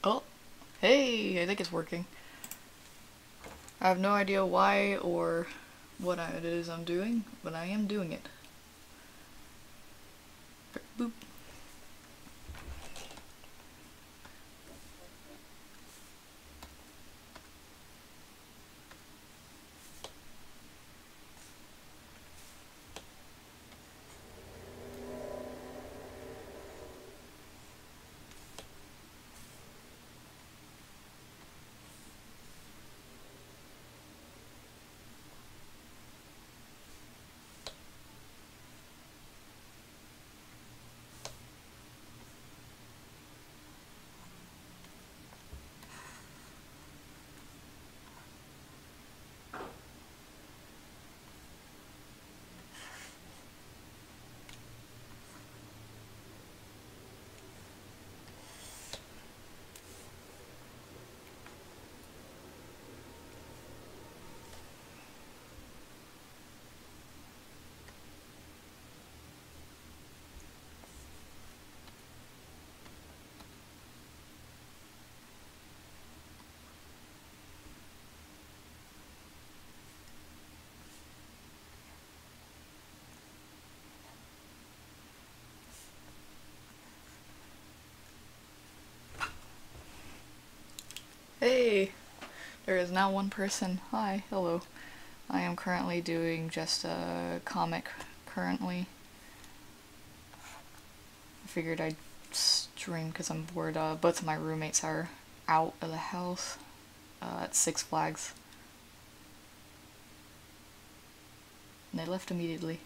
Oh, hey, I think it's working. I have no idea why or what it is I'm doing, but I am doing it. Boop. Hey, there is now one person. Hi, hello. I am currently doing just a comic currently. I figured I'd stream because I'm bored. Both of my roommates are out of the house at Six Flags, and they left immediately.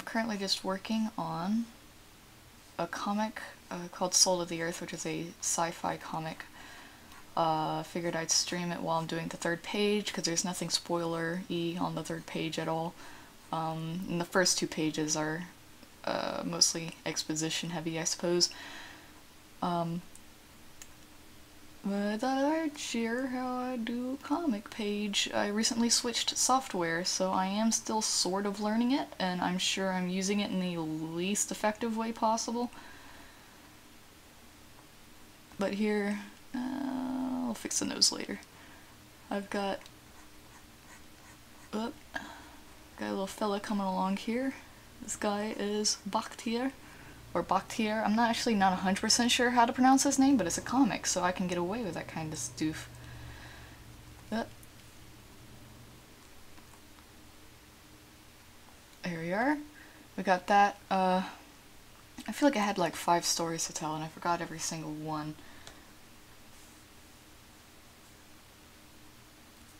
Currently just working on a comic called Soul of the Earth, which is a sci-fi comic. Figured I'd stream it while I'm doing the third page because there's nothing spoiler-y on the third page at all. And the first two pages are mostly exposition heavy, I suppose. But I thought I'd share how I do a comic page. I recently switched software, so I am still sort of learning it, and I'm sure I'm using it in the least effective way possible. But here, I'll fix the nose later. I've got, got a little fella coming along here. This guy is Bakhtiar, or Bakhtiar. I'm not 100% sure how to pronounce his name, but it's a comic, so I can get away with that kind of stoof. There we are. We got that. I feel like I had like 5 stories to tell, and I forgot every single one.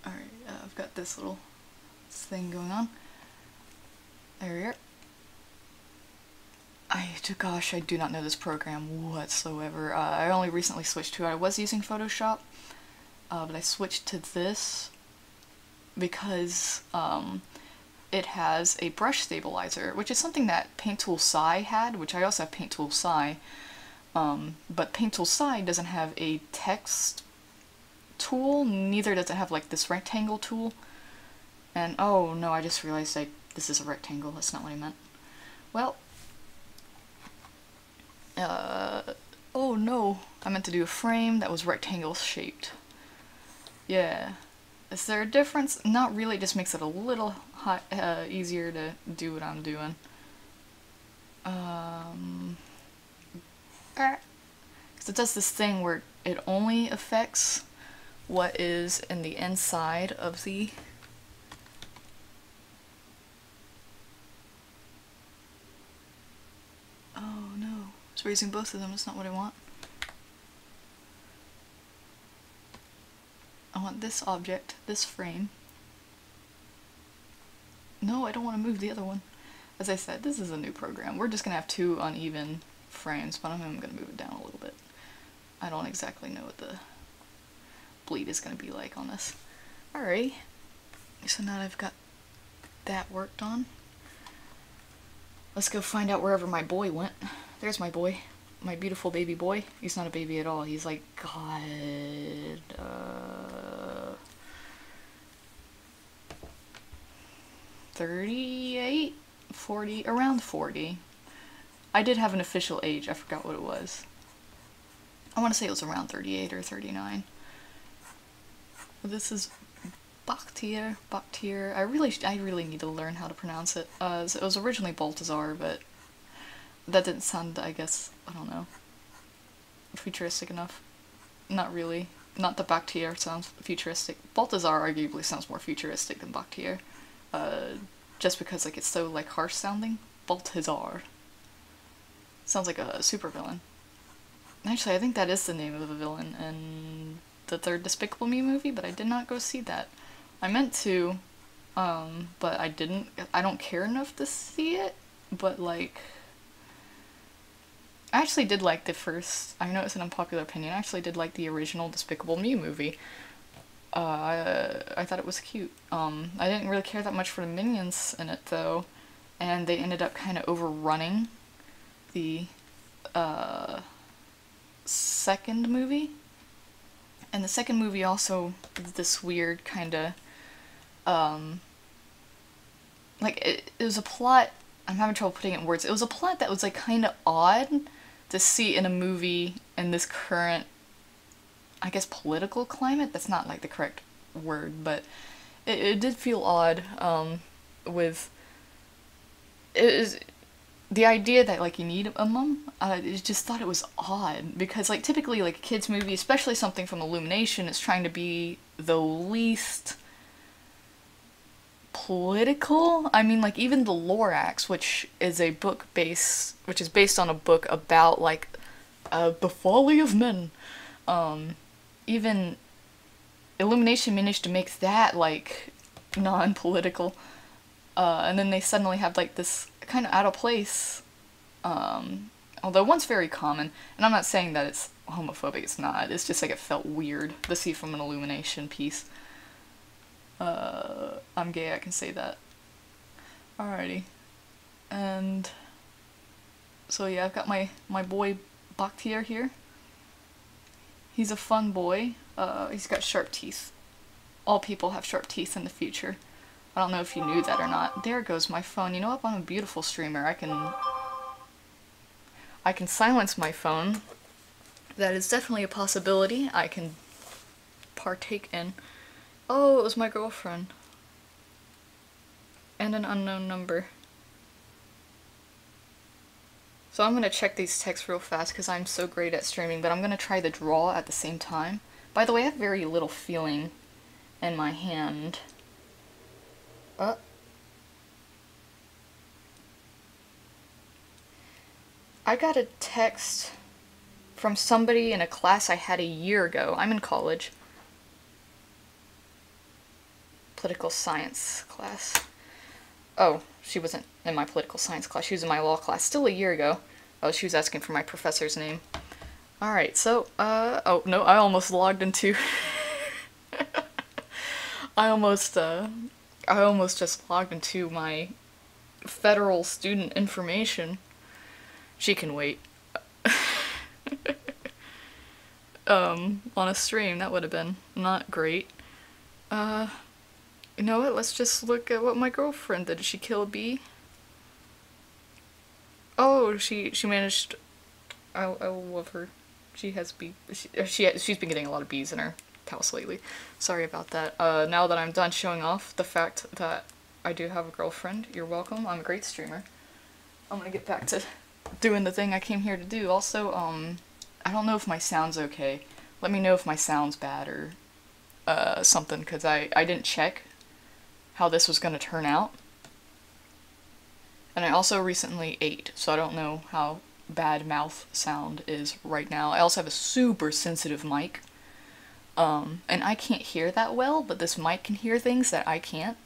Alright, I've got this little thing going on. There we are. Gosh, I do not know this program whatsoever. I only recently switched to it. I was using Photoshop, but I switched to this because it has a brush stabilizer, which is something that Paint Tool Sai had, which I also have Paint Tool Sai. But Paint Tool Sai doesn't have a text tool, neither does it have like this rectangle tool. And oh no, I just realized this is a rectangle, that's not what I meant. Well, oh no, I meant to do a frame that was rectangle shaped. Yeah. Is there a difference? Not really, it just makes it a little easier to do what I'm doing. Because it does this thing where it only affects what is in the inside of the oh no, it's raising both of them, that's not what I want. I want this object, this frame. No, I don't want to move the other one. As I said, this is a new program. We're just gonna have 2 uneven frames, but I'm gonna move it down a little bit. I don't exactly know what the bleed is gonna be like on this. Alright, so now that I've got that worked on, let's go find out wherever my boy went. There's my boy. My beautiful baby boy. He's not a baby at all. He's like, God, 38? 40? Around 40. I did have an official age. I forgot what it was. I want to say it was around 38 or 39. This is Bakhtiar. Bakhtiar. I really need to learn how to pronounce it. So it was originally Baltazar, but that didn't sound, I guess, I don't know, futuristic enough. Not really. Not that Bakhtiar sounds futuristic. Baltazar arguably sounds more futuristic than Bakhtiar. Just because like it's so like harsh sounding. Baltazar. Sounds like a supervillain. Actually, I think that is the name of a villain in the 3rd Despicable Me movie, but I did not go see that. I meant to, but I didn't. I don't care enough to see it, but like, I actually did like the first, I know it's an unpopular opinion, I actually did like the original Despicable Me movie. I thought it was cute. I didn't really care that much for the minions in it though, and they ended up kind of overrunning the, 2nd movie. And the 2nd movie also is this weird kind of, like, it was a plot, I'm having trouble putting it in words, it was a plot that was, like, kind of odd to see in a movie in this current, I guess, political climate. That's not, like, the correct word, but it did feel odd, with, it is, the idea that, like, you need a mom, I just thought it was odd, because, like, typically, like, a kid's movie, especially something from Illumination, is trying to be the least political. I mean, like, even the Lorax, which is based on a book about, like, the folly of men, even Illumination managed to make that, like, non-political, and then they suddenly have, like, this kind of out of place, although one's very common, and I'm not saying that it's homophobic, it's not, it's just like it felt weird to see from an Illumination piece. I'm gay, I can say that. Alrighty. And so yeah, I've got my boy Bakhtiar here. He's a fun boy. He's got sharp teeth. All people have sharp teeth in the future. I don't know if you knew that or not. There goes my phone. You know what? I'm a beautiful streamer. I can silence my phone. That is definitely a possibility I can partake in. Oh, it was my girlfriend. And an unknown number. So I'm gonna check these texts real fast because I'm so great at streaming, but I'm gonna try the draw at the same time. By the way, I have very little feeling in my hand. I got a text from somebody in a class I had a year ago. I'm in college. Political science class. Oh, she wasn't in my political science class. She was in my law class still a year ago. Oh, she was asking for my professor's name. Alright, so, oh, no, I almost logged into... I almost just logged into my federal student information. She can wait. On a stream, that would have been not great. You know what, let's just look at what my girlfriend did. Did she kill a bee? Oh, she managed... I love her. She has she's been getting a lot of bees in her house lately. Sorry about that. Now that I'm done showing off the fact that I do have a girlfriend, you're welcome. I'm a great streamer. I'm gonna get back to doing the thing I came here to do. Also, I don't know if my sound's okay. Let me know if my sound's bad or something, because I didn't check how this was gonna turn out. And I also recently ate, so I don't know how bad mouth sound is right now. I also have a super sensitive mic. And I can't hear that well, but this mic can hear things that I can't.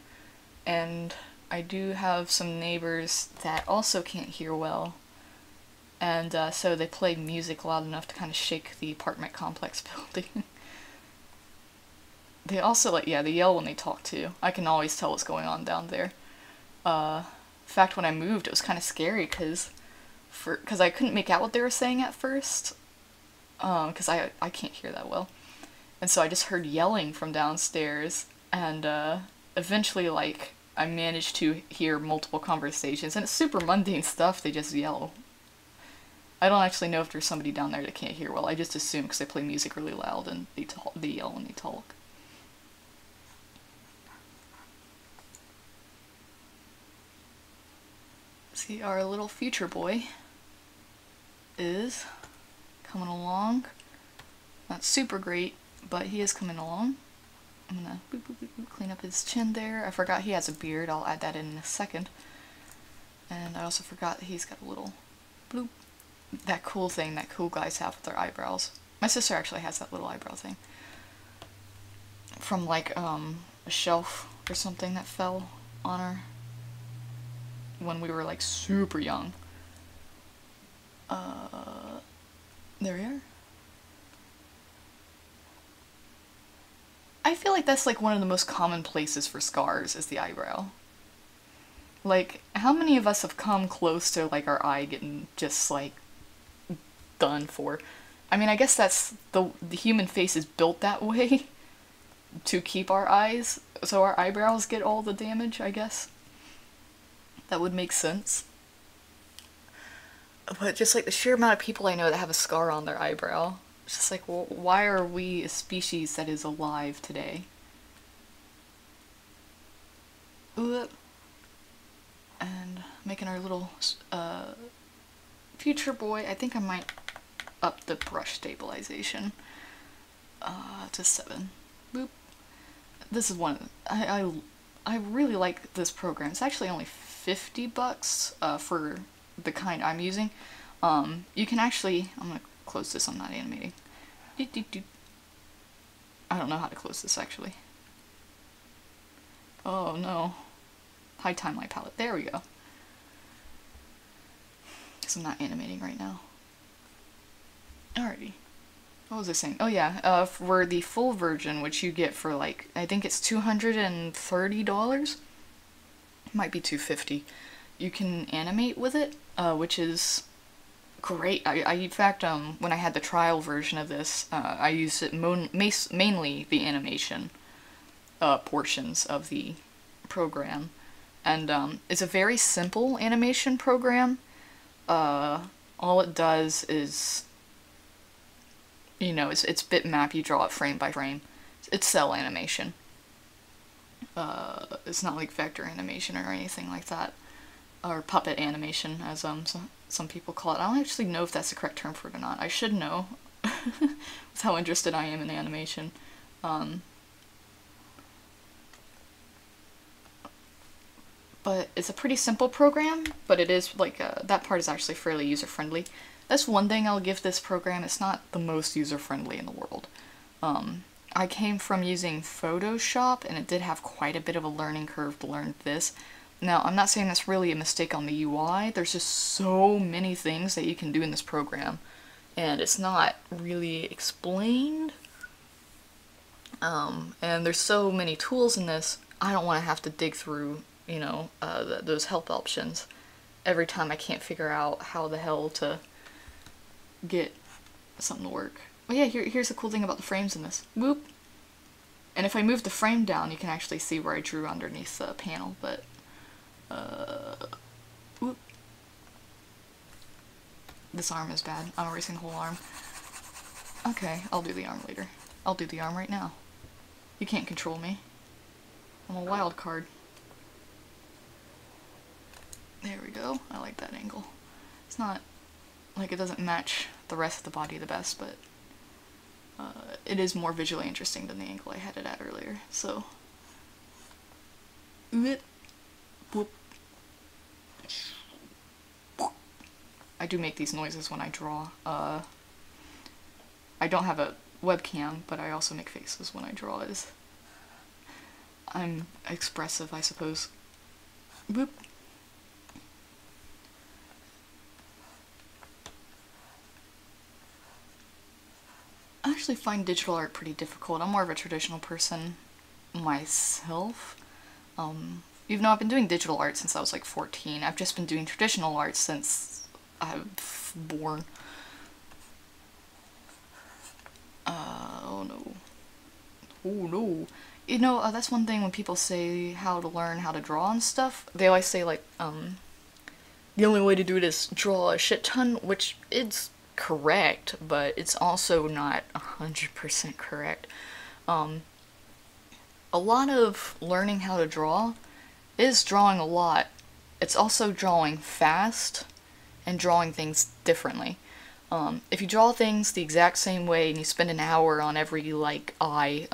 And I do have some neighbors that also can't hear well, and so they play music loud enough to kind of shake the apartment complex building. They also, like, yeah, they yell when they talk too. I can always tell what's going on down there. In fact, when I moved, it was kind of scary because I couldn't make out what they were saying at first, because I can't hear that well. And so I just heard yelling from downstairs, and eventually, like, I managed to hear multiple conversations, and it's super mundane stuff, they just yell. I don't actually know if there's somebody down there that can't hear well, I just assume because they play music really loud and they yell when they talk. See, our little future boy is coming along. Not super great, but he is coming along. I'm gonna boop, boop, boop, boop, clean up his chin there. I forgot he has a beard. I'll add that in a second. And I also forgot he's got a little bloop. That cool thing that cool guys have with their eyebrows. My sister actually has that little eyebrow thing. From like a shelf or something that fell on her when we were like super young. There we are. I feel like that's like one of the most common places for scars is the eyebrow. Like, how many of us have come close to like our eye getting just like done for? I mean, I guess that's the human face is built that way to keep our eyes, so our eyebrows get all the damage, I guess. That would make sense. But just like the sheer amount of people I know that have a scar on their eyebrow, it's just like, well, why are we a species that is alive today? And making our little future boy. I think I might up the brush stabilization to 7. Boop. This is one. I really like this program. It's actually only $50 for the kind I'm using. You can actually, I'm gonna close this, I'm not animating. I don't know how to close this actually. Oh no. Hide timeline palette, there we go. Because I'm not animating right now. Alrighty. What was I saying? Oh yeah, for the full version, which you get for like, I think it's $230? Might be $250. You can animate with it, which is great. I in fact, when I had the trial version of this, I used it mainly the animation portions of the program. And it's a very simple animation program. All it does is, you know, it's bitmap, you draw it frame by frame. It's cell animation. It's not like vector animation or anything like that. Or puppet animation, as some people call it. I don't actually know if that's the correct term for it or not. I should know, with how interested I am in animation. But it's a pretty simple program, but it is like, that part is actually fairly user-friendly. That's one thing I'll give this program, it's not the most user-friendly in the world. I came from using Photoshop, and it did have quite a bit of a learning curve to learn this. Now, I'm not saying that's really a mistake on the UI, there's just so many things that you can do in this program, and it's not really explained. And there's so many tools in this, I don't want to have to dig through, you know, those help options every time I can't figure out how the hell to get something to work. Oh yeah, here's the cool thing about the frames in this. Whoop! And if I move the frame down, you can actually see where I drew underneath the panel, but whoop. This arm is bad. I'm erasing the whole arm. Okay, I'll do the arm later. I'll do the arm right now. You can't control me. I'm a wild card. There we go. I like that angle. It's not like it doesn't match the rest of the body the best, but it is more visually interesting than the angle I had it at earlier. So, whoop. I do make these noises when I draw. I don't have a webcam, but I also make faces when I draw. I'm expressive, I suppose. Boop. I actually find digital art pretty difficult. I'm more of a traditional person myself. Even though I've been doing digital art since I was like 14, I've just been doing traditional art since I've born. Oh no. Oh no. You know, that's one thing when people say how to learn how to draw and stuff. They always say like, the only way to do it is draw a shit ton, which is correct, but it's also not 100% correct. A lot of learning how to draw is drawing a lot. It's also drawing fast and drawing things differently. If you draw things the exact same way and you spend an hour on every, like, eye,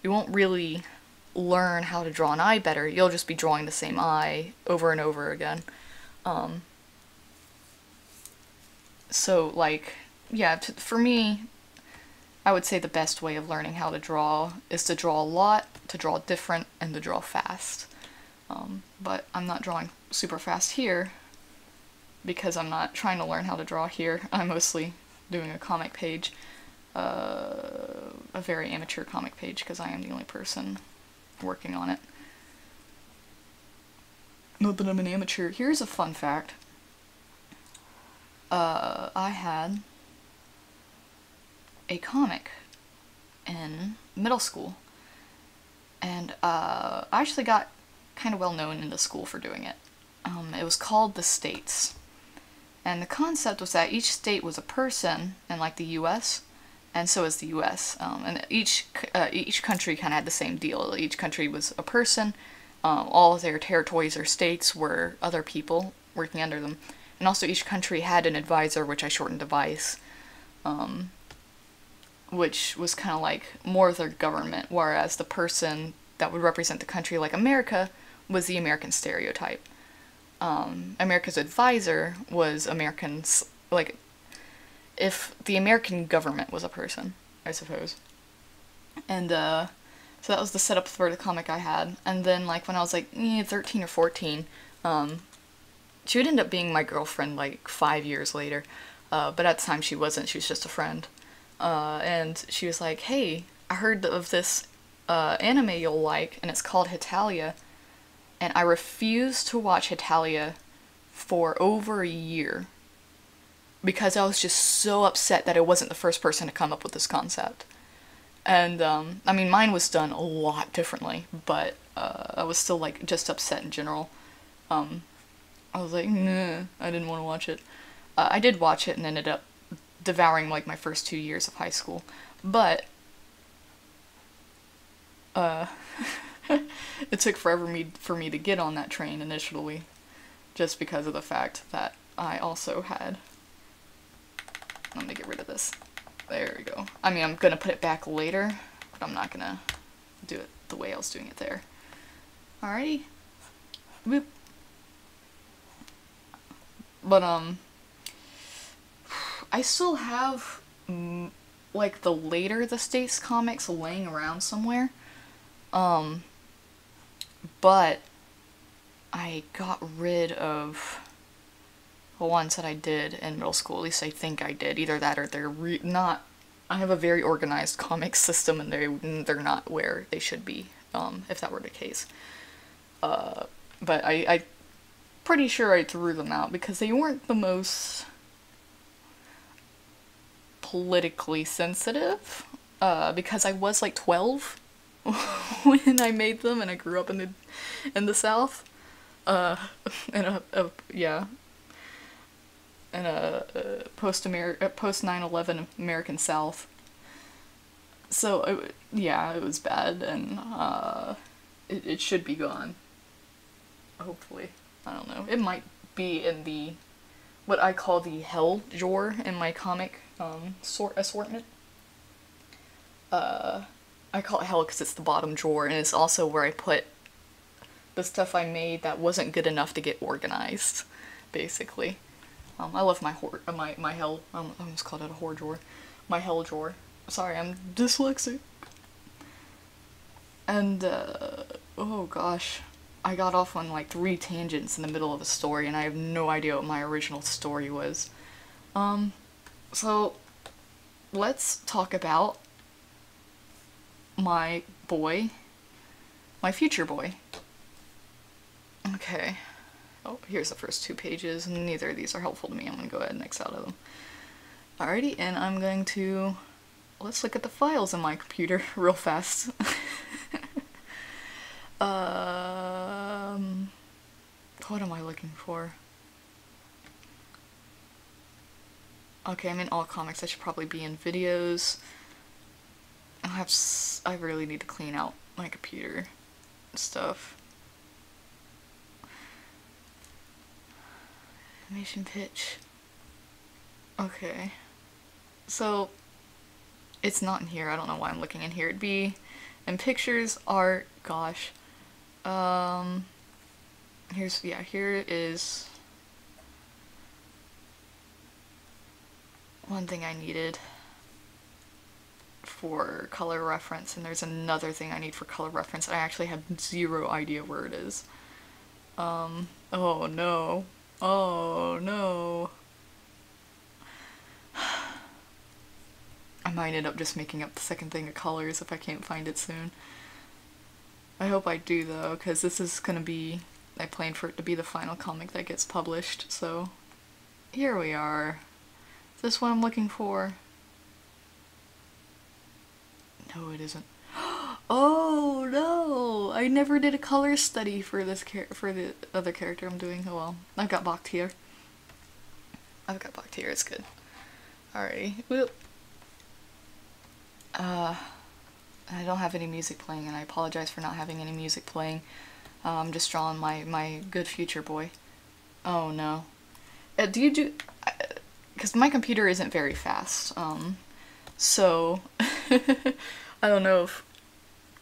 you won't really learn how to draw an eye better. You'll just be drawing the same eye over and over again. So, like, yeah, for me, I would say the best way of learning how to draw is to draw a lot, to draw different, and to draw fast. But I'm not drawing super fast here, because I'm not trying to learn how to draw here. I'm mostly doing a comic page, a very amateur comic page, because I am the only person working on it. Not that I'm an amateur. Here's a fun fact. I had a comic in middle school, and I actually got kind of well known in the school for doing it. It was called The States, and the concept was that each state was a person, and like the U.S., and so is the U.S., and each country kind of had the same deal. Each country was a person, all of their territories or states were other people working under them. And also each country had an advisor, which I shortened to Vice, which was kind of like more of their government, whereas the person that would represent the country, like America, was the American stereotype. America's advisor was Americans, like, if the American government was a person, I suppose. And, so that was the setup for the comic I had. And then, like, when I was, like, 13 or 14, she would end up being my girlfriend, like, 5 years later. But at the time she wasn't, she was just a friend. And she was like, hey, I heard of this anime you'll like, and it's called Hetalia. And I refused to watch Hetalia for over a year, because I was just so upset that I wasn't the first person to come up with this concept. And, I mean, mine was done a lot differently, but I was still, like, just upset in general. I was like, nah, I didn't want to watch it. I did watch it and ended up devouring, like, my first 2 years of high school. But, it took forever for me to get on that train initially, just because of the fact that I also had... Let me get rid of this. There we go. I mean, I'm gonna put it back later, but I'm not gonna do it the way I was doing it there. Alrighty. Boop. But, I still have, like, the later The States comics laying around somewhere. But I got rid of the ones that I did in middle school. At least I think I did. Either that or they're not... I have a very organized comic system, and they're not where they should be, if that were the case. But I pretty sure I threw them out because they weren't the most politically sensitive, because I was like 12 when I made them, and I grew up in the South, in a post 9/11 American South. So yeah, it was bad, and it should be gone. Hopefully, I don't know. It might be in the what I call the hell drawer in my comic assortment. I call it hell because it's the bottom drawer, and it's also where I put the stuff I made that wasn't good enough to get organized, basically. I love my hell. I almost called it a whore drawer. My hell drawer. Sorry, I'm dyslexic. And oh gosh, I got off on like 3 tangents in the middle of a story, and I have no idea what my original story was. So let's talk about my boy, my future boy. Okay. Oh, here's the first 2 pages. Neither of these are helpful to me. I'm gonna go ahead and X out of them. Alrighty, and I'm going to... Let's look at the files on my computer real fast. What am I looking for? Okay, I'm in all comics. I should probably be in videos. I really need to clean out my computer and stuff. Animation pitch. Okay. So, it's not in here. I don't know why I'm looking in here. It'd be in pictures, art, gosh. Here is one thing I needed for color reference, and there's another thing I need for color reference. I actually have 0 idea where it is. Oh no. Oh no. I might end up just making up the second thing of colors if I can't find it soon. I hope I do though, because this is gonna be, I plan for it to be the final comic that gets published, so here we are. Is this what I'm looking for? No, it isn't. Oh no! I never did a color study for this for the other character I'm doing. Oh well. I've got Bakhtiar. It's good. Alrighty. Whoop. I don't have any music playing, and I apologize for not having any music playing. I'm just drawing my good future boy. Oh no. Do you do... Because my computer isn't very fast, so... I don't know if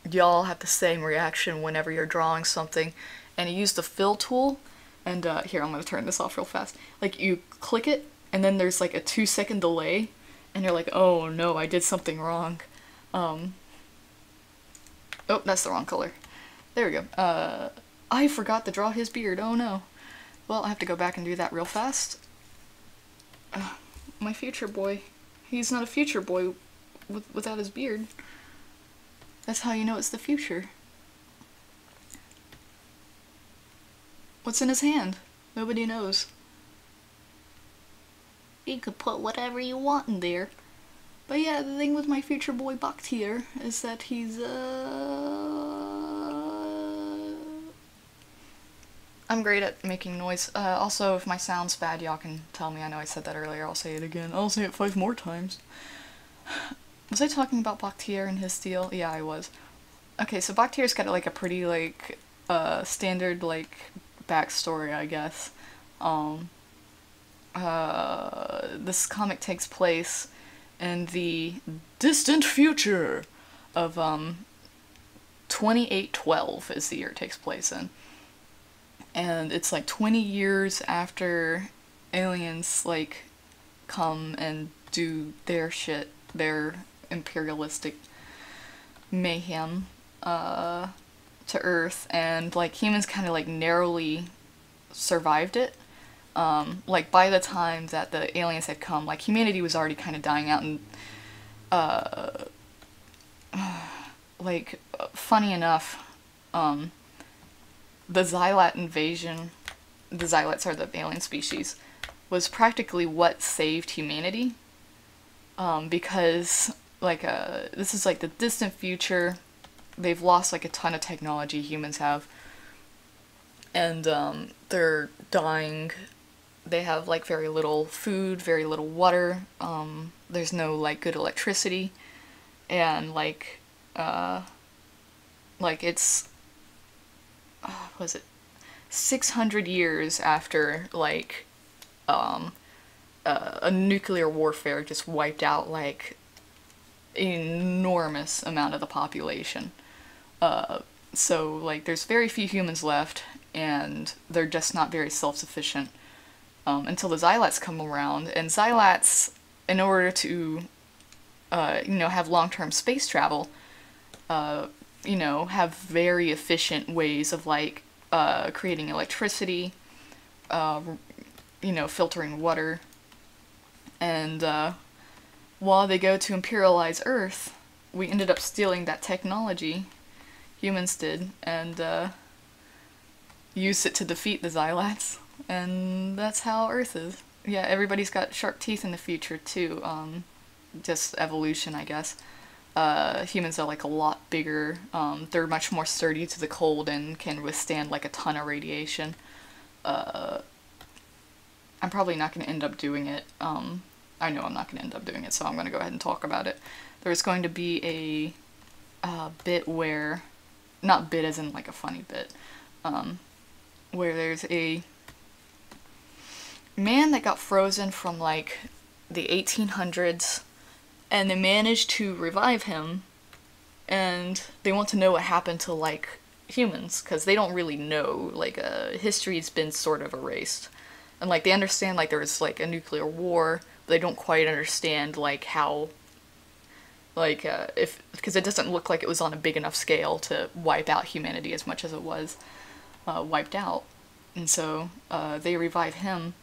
y'all have the same reaction whenever you're drawing something and you use the fill tool, and here, I'm gonna turn this off real fast. Like, you click it, and then there's like a 2-second delay, and you're like, oh no, I did something wrong. Oh, that's the wrong color. There we go. I forgot to draw his beard, oh no. Well, I have to go back and do that real fast. My future boy. He's not a future boy without his beard. That's how you know it's the future. What's in his hand? Nobody knows. You could put whatever you want in there. But yeah, the thing with my future boy Bakhtiar is that he's, I'm great at making noise. Also, if my sound's bad, y'all can tell me. I know I said that earlier. I'll say it again. I'll say it 5 more times. Was I talking about Bakhtiar and his steel? Yeah, I was. Okay, so Bakhtiar's got like a pretty like standard like backstory, I guess. This comic takes place in the distant future of 2812 is the year it takes place in. And it's like 20 years after aliens like come and do their shit, their imperialistic mayhem to Earth, and like humans kind of like narrowly survived it. Like by the time that the aliens had come, like humanity was already kind of dying out, and like funny enough, the Xylat invasion, the Xylats are the alien species, was practically what saved humanity. Because like this is like the distant future. They've lost like a ton of technology, humans have, and they're dying. They have like very little food, very little water. There's no like good electricity, and like it's was it 600 years after like a nuclear warfare just wiped out like an enormous amount of the population. So like there's very few humans left, and they're just not very self-sufficient until the Xylats come around. And Xylats, in order to have long-term space travel, have very efficient ways of like creating electricity, you know, filtering water. And while they go to imperialize Earth, we ended up stealing that technology, humans did, and used it to defeat the Xylats. And that's how Earth is. Yeah, everybody's got sharp teeth in the future too. Just evolution, I guess. Humans are like a lot bigger. They're much more sturdy to the cold and can withstand like a ton of radiation. I'm probably not going to end up doing it. I know I'm not going to end up doing it, so I'm going to go ahead and talk about it. There's going to be a bit where, not bit as in like a funny bit, where there's a man that got frozen from like the 1800s, and they managed to revive him, and they want to know what happened to like humans, because they don't really know, like history's been sort of erased. And like they understand like there was like a nuclear war, but they don't quite understand like how, like if, because it doesn't look like it was on a big enough scale to wipe out humanity as much as it was wiped out. And so they revive him,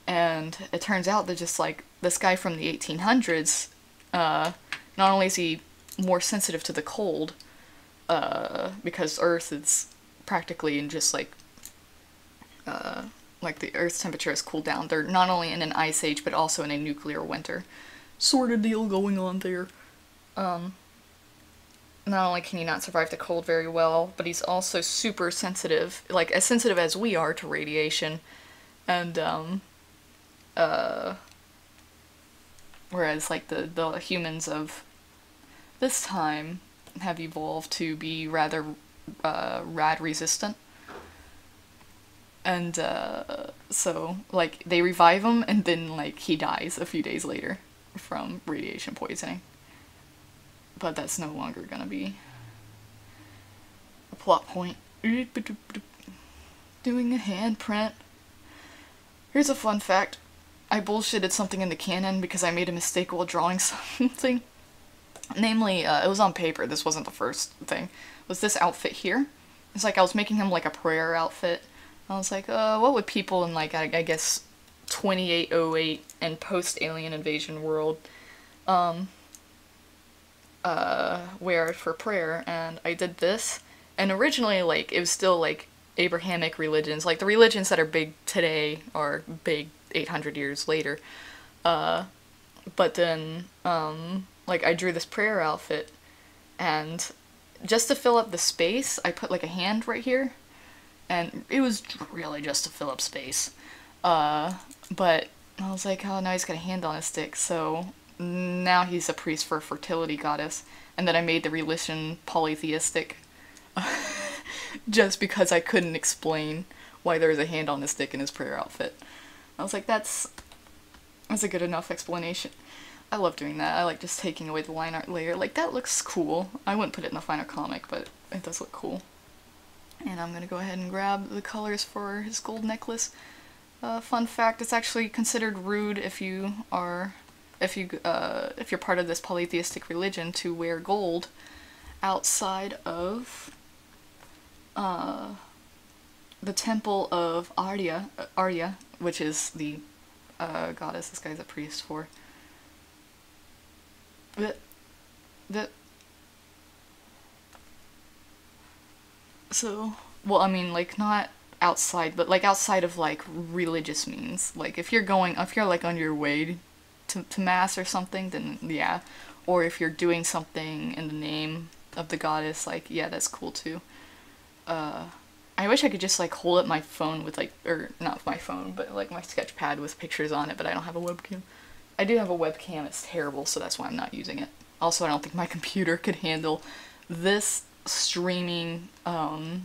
and it turns out that just like this guy from the 1800s, not only is he more sensitive to the cold, because Earth is practically in just like the Earth's temperature has cooled down. They're not only in an ice age, but also in a nuclear winter. Sort of deal going on there. Not only can he not survive the cold very well, but he's also super sensitive, like as sensitive as we are to radiation. And, whereas like the humans of this time have evolved to be rather rad resistant. And so like they revive him, and then like he dies a few days later from radiation poisoning. But that's no longer gonna be a plot point. Doing a handprint. Here's a fun fact. I bullshitted something in the canon because I made a mistake while drawing something. Namely, it was on paper, this wasn't the first thing. It was this outfit here. It's like I was making him like a prayer outfit. I was like, what would people in like, I guess, 2808 and post-alien invasion world wear for prayer? And I did this, and originally like it was still like Abrahamic religions, like the religions that are big today are big 800 years later. But then like I drew this prayer outfit, and just to fill up the space I put like a hand right here, and it was really just to fill up space. But I was like, oh, now he's got a hand on his stick, so now he's a priest for a fertility goddess. And then I made the religion polytheistic just because I couldn't explain why there was a hand on his stick in his prayer outfit. I was like, that's a good enough explanation. I love doing that. I like just taking away the line art layer. Like, that looks cool. I wouldn't put it in the final comic, but it does look cool. And I'm gonna go ahead and grab the colors for his gold necklace. Fun fact, it's actually considered rude if you're part of this polytheistic religion to wear gold outside of the temple of Arya, which is the goddess this guy's a priest for. So, well, I mean, like, not outside, but like outside of like religious means. Like if you're like on your way to mass or something, then yeah. Or if you're doing something in the name of the goddess, like, yeah, that's cool too. I wish I could just like hold up my phone with like, or not my phone, but like my sketch pad with pictures on it, but I don't have a webcam. I do have a webcam, it's terrible, so that's why I'm not using it. Also, I don't think my computer could handle this streaming. I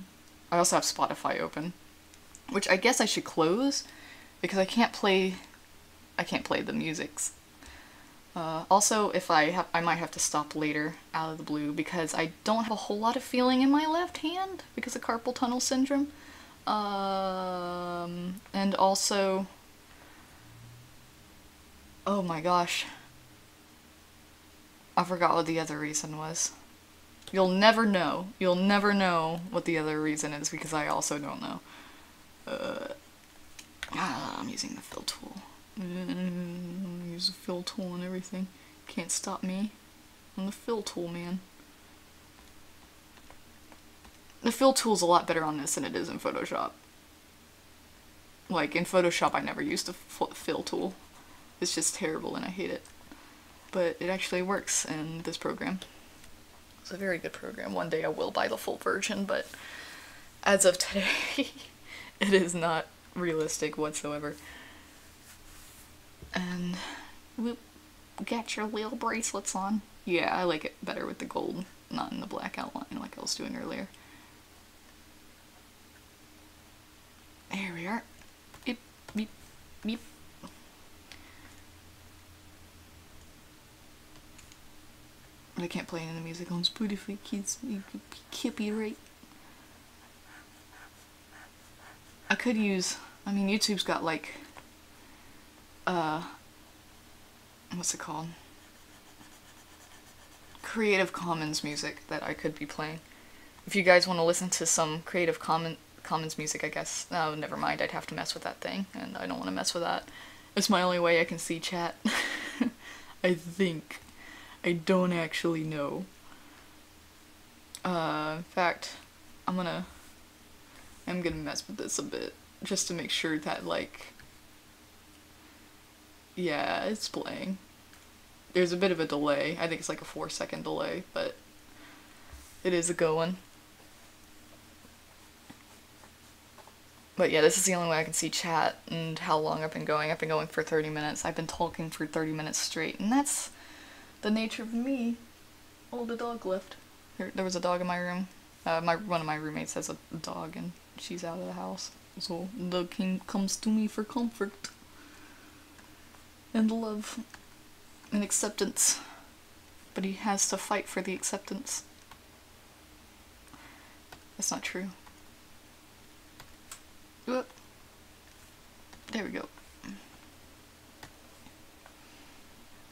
also have Spotify open, which I guess I should close because I can't play the musics. Also, I might have to stop later out of the blue because I don't have a whole lot of feeling in my left hand because of carpal tunnel syndrome. And also, oh my gosh, I forgot what the other reason was. You'll never know. You'll never know what the other reason is because I also don't know. I'm using the fill tool. Use the fill tool and everything. Can't stop me. I'm the fill tool, man. The fill tool's a lot better on this than it is in Photoshop. Like, in Photoshop I never used the fill tool. It's just terrible and I hate it. But it actually works in this program. It's a very good program. One day I will buy the full version, but as of today, it is not realistic whatsoever. And whoop, got your little bracelets on. Yeah, I like it better with the gold, not in the black outline like I was doing earlier. There we are. Beep, beep, beep. But I can't play any of the music on Spotify, kids. You copyright. I could use, I mean, YouTube's got like, what's it called? Creative Commons music that I could be playing. If you guys want to listen to some Creative Commons music, I guess, oh, never mind, I'd have to mess with that thing, and I don't want to mess with that. It's my only way I can see chat. I think. I don't actually know. In fact, I'm gonna mess with this a bit, just to make sure that, like, yeah, it's playing. There's a bit of a delay. I think it's like a 4-second delay, but it is a going. But yeah, this is the only way I can see chat and how long I've been going. I've been going for 30 minutes. I've been talking for 30 minutes straight, and that's the nature of me. Oh, the dog left. There was a dog in my room. One of my roommates has a dog, and she's out of the house. So the king comes to me for comfort and love and acceptance. But he has to fight for the acceptance. That's not true. Whoop. There we go.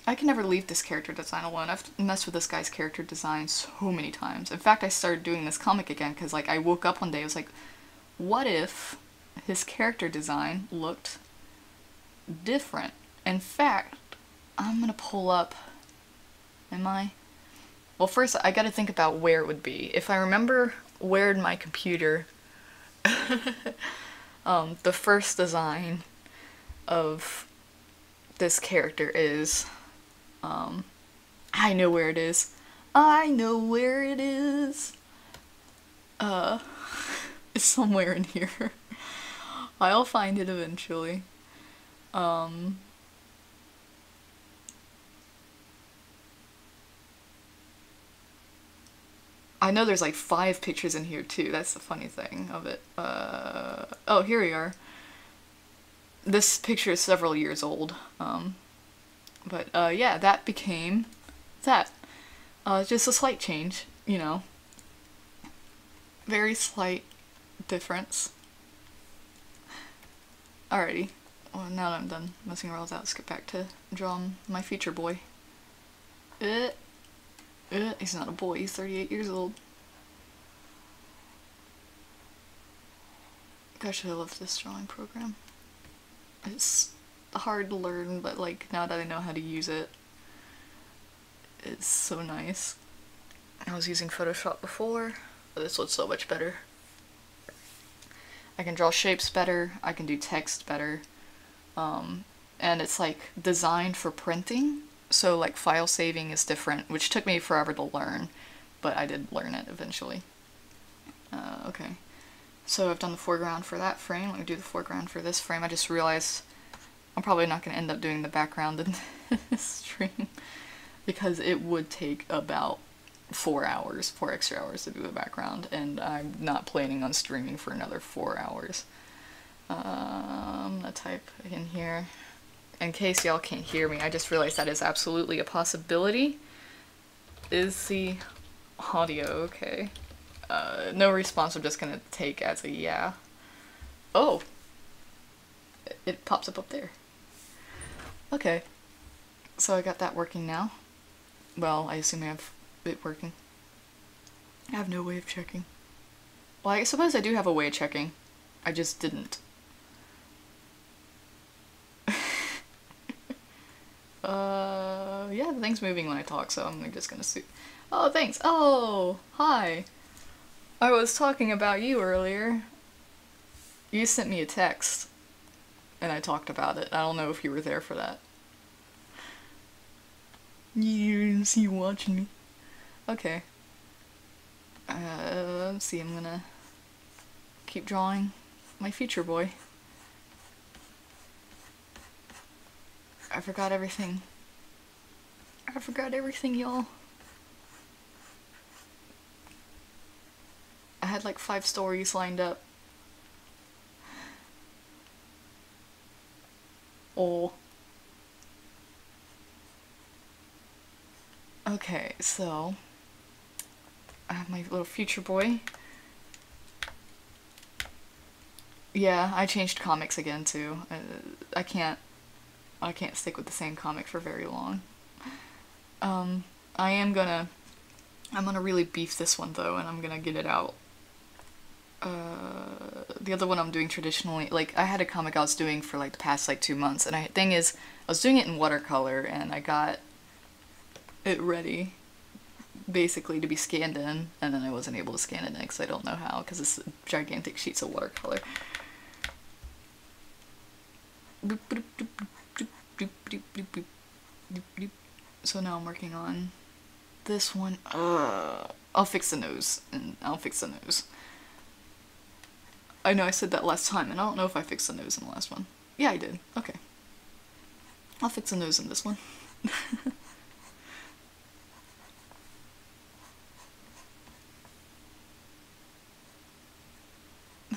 I can never leave this character design alone. I've messed with this guy's character design so many times. In fact, I started doing this comic again because, like, I woke up one day, I was like, what if his character design looked different? In fact, I'm gonna pull up, am I? Well, first, I gotta think about where it would be. If I remember where in my computer the first design of this character is, I know where it is. I know where it is. It's somewhere in here. I'll find it eventually. I know there's like 5 pictures in here too. That's the funny thing of it. Oh, here we are. This picture is several years old. But yeah, that became that. Just a slight change, you know. Very slight difference. Alrighty. Well, now that I'm done messing around with that, let's get back to drawing my feature boy. He's not a boy, he's 38 years old. Gosh, I love this drawing program. It's hard to learn, but like now that I know how to use it, it's so nice. I was using Photoshop before, but this looks so much better. I can draw shapes better, I can do text better, and it's like designed for printing, so like file saving is different, which took me forever to learn, but I did learn it eventually. Okay, so I've done the foreground for that frame. Let me do the foreground for this frame. I just realized I'm probably not going to end up doing the background in this stream, because it would take about 4 extra hours to do the background, and I'm not planning on streaming for another 4 hours. I'm gonna type in here. In case y'all can't hear me, I just realized that is absolutely a possibility. Is the audio okay? No response, I'm just gonna take as a yeah. Oh! It pops up there. Okay. So I got that working now. Well, I assume I have it working. I have no way of checking. Well, I suppose I do have a way of checking. I just didn't. Yeah, the thing's moving when I talk, so I'm just gonna see. Oh, thanks. Oh, hi. I was talking about you earlier. You sent me a text, and I talked about it. I don't know if you were there for that. You didn't see you watching me. Okay. Let's see, I'm gonna keep drawing my future boy. I forgot everything. I forgot everything, y'all. I had like 5 stories lined up. Oh. Okay, so I have my little future boy. Yeah, I changed comics again too. I can't stick with the same comic for very long. I'm gonna really beef this one though, and I'm gonna get it out. The other one I'm doing traditionally, like I had a comic I was doing for like the past like 2 months, and thing is, I was doing it in watercolor, and I got it ready basically to be scanned in, and then I wasn't able to scan it in because I don't know how, because it's gigantic sheets of watercolor. So now I'm working on this one. I'll fix the nose, and I'll fix the nose. I know I said that last time, and I don't know if I fixed the nose in the last one. Yeah, I did. Okay. I'll fix the nose in this one.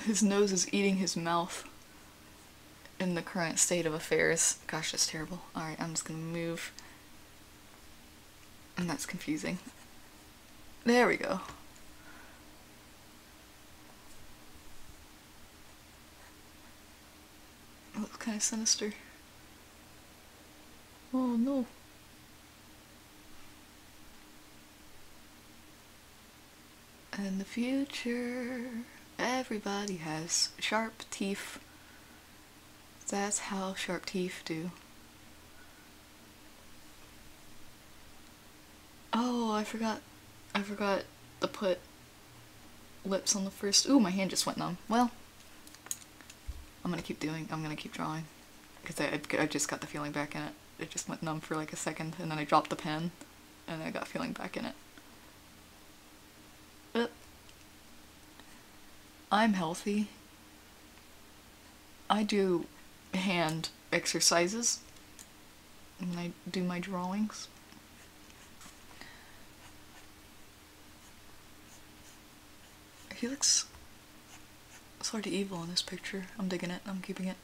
His nose is eating his mouth in the current state of affairs. Gosh, that's terrible. Alright, I'm just gonna move. And that's confusing. There we go. That looks kind of sinister. Oh no. In the future, everybody has sharp teeth. That's how sharp teeth do. Oh, I forgot to put lips on the first. Ooh, my hand just went numb. Well, I'm gonna keep drawing. Because I just got the feeling back in it. It just went numb for like a second, and then I dropped the pen, and I got feeling back in it. But I'm healthy. I do hand exercises, and I do my drawings. He looks sort of evil in this picture. I'm digging it. I'm keeping it.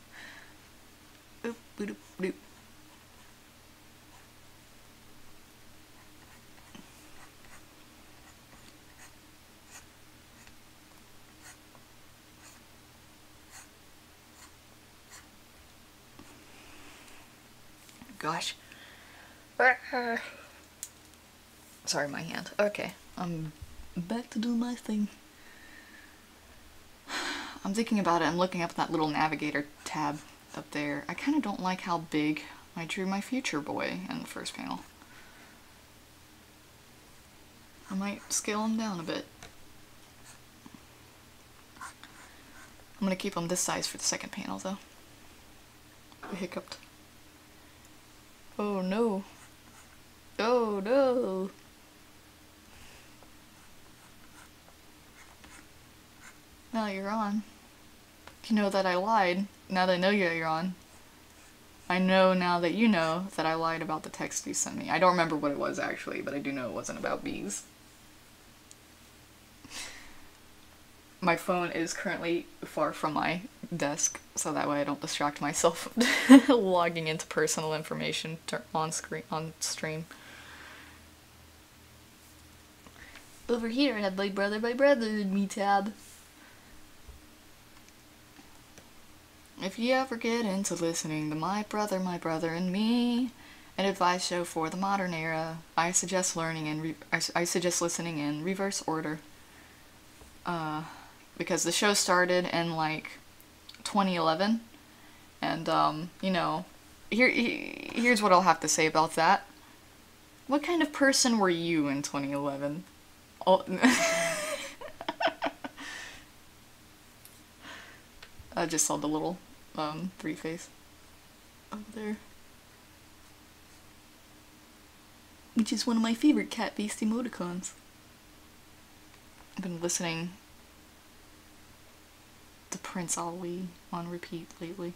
Oop, boop, boop. Gosh. Sorry, my hand. Okay, I'm back to doing my thing. I'm thinking about it. I'm looking up that little navigator tab up there. I kind of don't like how big I drew my future boy in the first panel. I might scale him down a bit. I'm gonna keep him this size for the second panel though. I hiccuped. Oh no. Oh no. Now you're on. You know that I lied. Now that I know you're on. I know now that you know that I lied about the text you sent me. I don't remember what it was actually, but I do know it wasn't about bees. My phone is currently far from my desk, so that way I don't distract myself logging into personal information on stream. Over here I have my brother and me tab. If you ever get into listening to My Brother and Me, an advice show for the modern era, I suggest listening in reverse order. because the show started in like 2011, and you know, here's what I'll have to say about that. What kind of person were you in 2011? Oh, I just saw the little three face over there, which is one of my favorite cat-based emoticons. I've been listening to Prince Ali on repeat lately.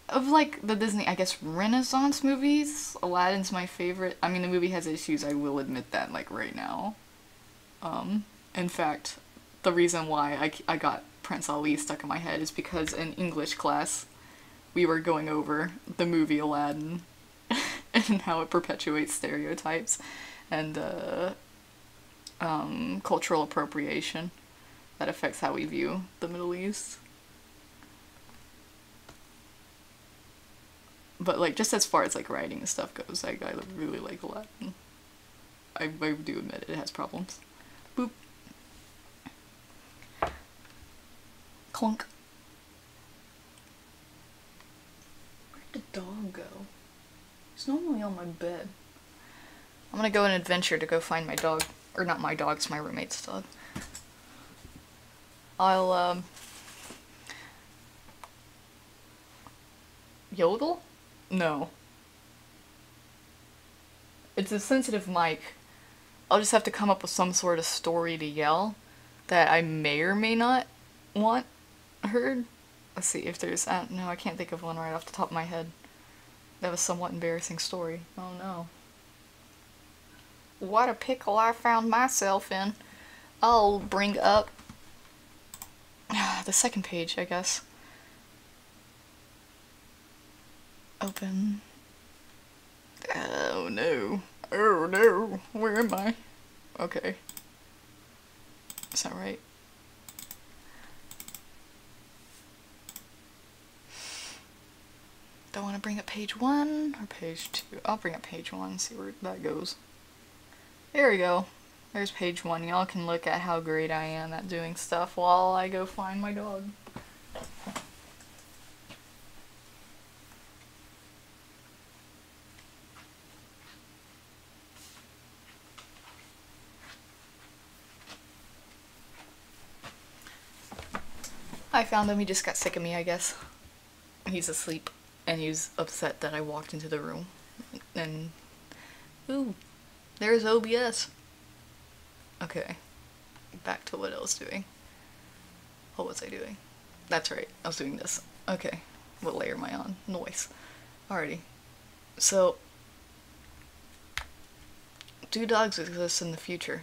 Of like the Disney, I guess, Renaissance movies, Aladdin's my favorite. I mean, the movie has issues, I will admit that, like, right now. In fact, the reason why I got Prince Ali stuck in my head is because in English class, we were going over the movie Aladdin and how it perpetuates stereotypes and cultural appropriation that affects how we view the Middle East. But, like, just as far as, like, writing and stuff goes, I really like Aladdin. I do admit it has problems. Boop. Clunk. Where'd the dog go? He's normally on my bed. I'm gonna go on an adventure to go find my dog. Or not my dog, it's my roommate's dog. I'll, yodel? No. It's a sensitive mic. I'll just have to come up with some sort of story to yell that I may or may not want heard. Let's see if there's... no, I can't think of one right off the top of my head. That was a somewhat embarrassing story. Oh no. What a pickle I found myself in. I'll bring up the second page, I guess. Open. Oh no. Oh no. Where am I? Okay. Is that right? Do I want to bring up page 1 or page 2? I'll bring up page 1, see where that goes. There we go. There's page 1. Y'all can look at how great I am at doing stuff while I go find my dog. I found him, he just got sick of me, I guess. He's asleep, and he's upset that I walked into the room. And, ooh, there's OBS. Okay, back to what I was doing. What was I doing? That's right, I was doing this. Okay, what layer am I on? Noise. Alrighty. So, do dogs exist in the future?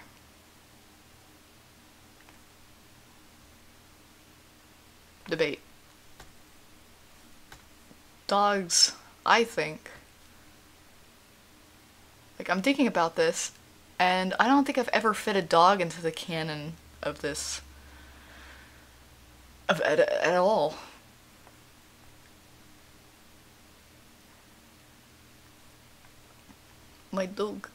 Debate. Dogs, I think, like, I'm thinking about this, and I don't think I've ever fit a dog into the canon of this, at all. My dog.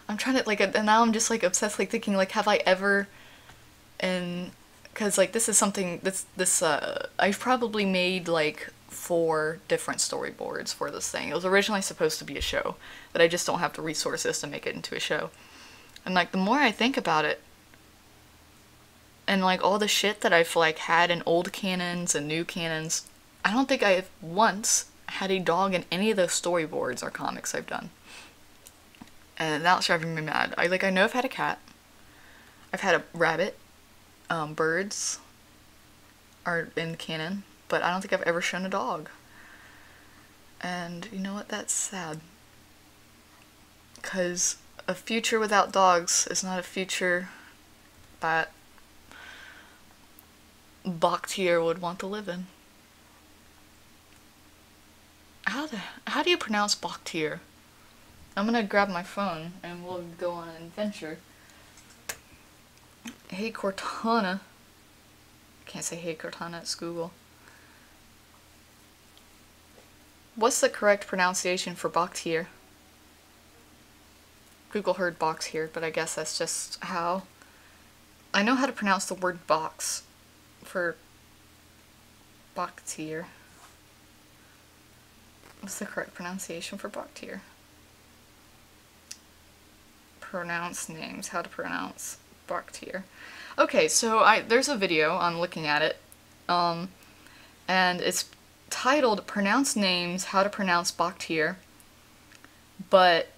I'm trying to, like, and now I'm just, like, obsessed, like, thinking, like, have I ever, and, because, like, this is something, I've probably made, like, 4 different storyboards for this thing. It was originally supposed to be a show, but I just don't have the resources to make it into a show. And, like, the more I think about it, and, like, all the shit that I've, like, had in old canons and new canons, I don't think I've once had a dog in any of those storyboards or comics I've done. And that's driving me mad. I know I've had a cat. I've had a rabbit. Birds are in canon, but I don't think I've ever shown a dog. And you know what? That's sad. Because a future without dogs is not a future that Bakhtiar would want to live in. How do you pronounce Bakhtiar? I'm gonna grab my phone and we'll go on an adventure. Hey Cortana. Can't say hey Cortana, it's Google. What's the correct pronunciation for Bakhtiar? Google heard box here, but I guess that's just how. I know how to pronounce the word box for Bakhtiar. What's the correct pronunciation for Bakhtiar? Pronounce names. How to pronounce Bakhtiar. Okay, so there's a video, I'm looking at it, and it's titled Pronounce Names, How to Pronounce Bakhtiar, but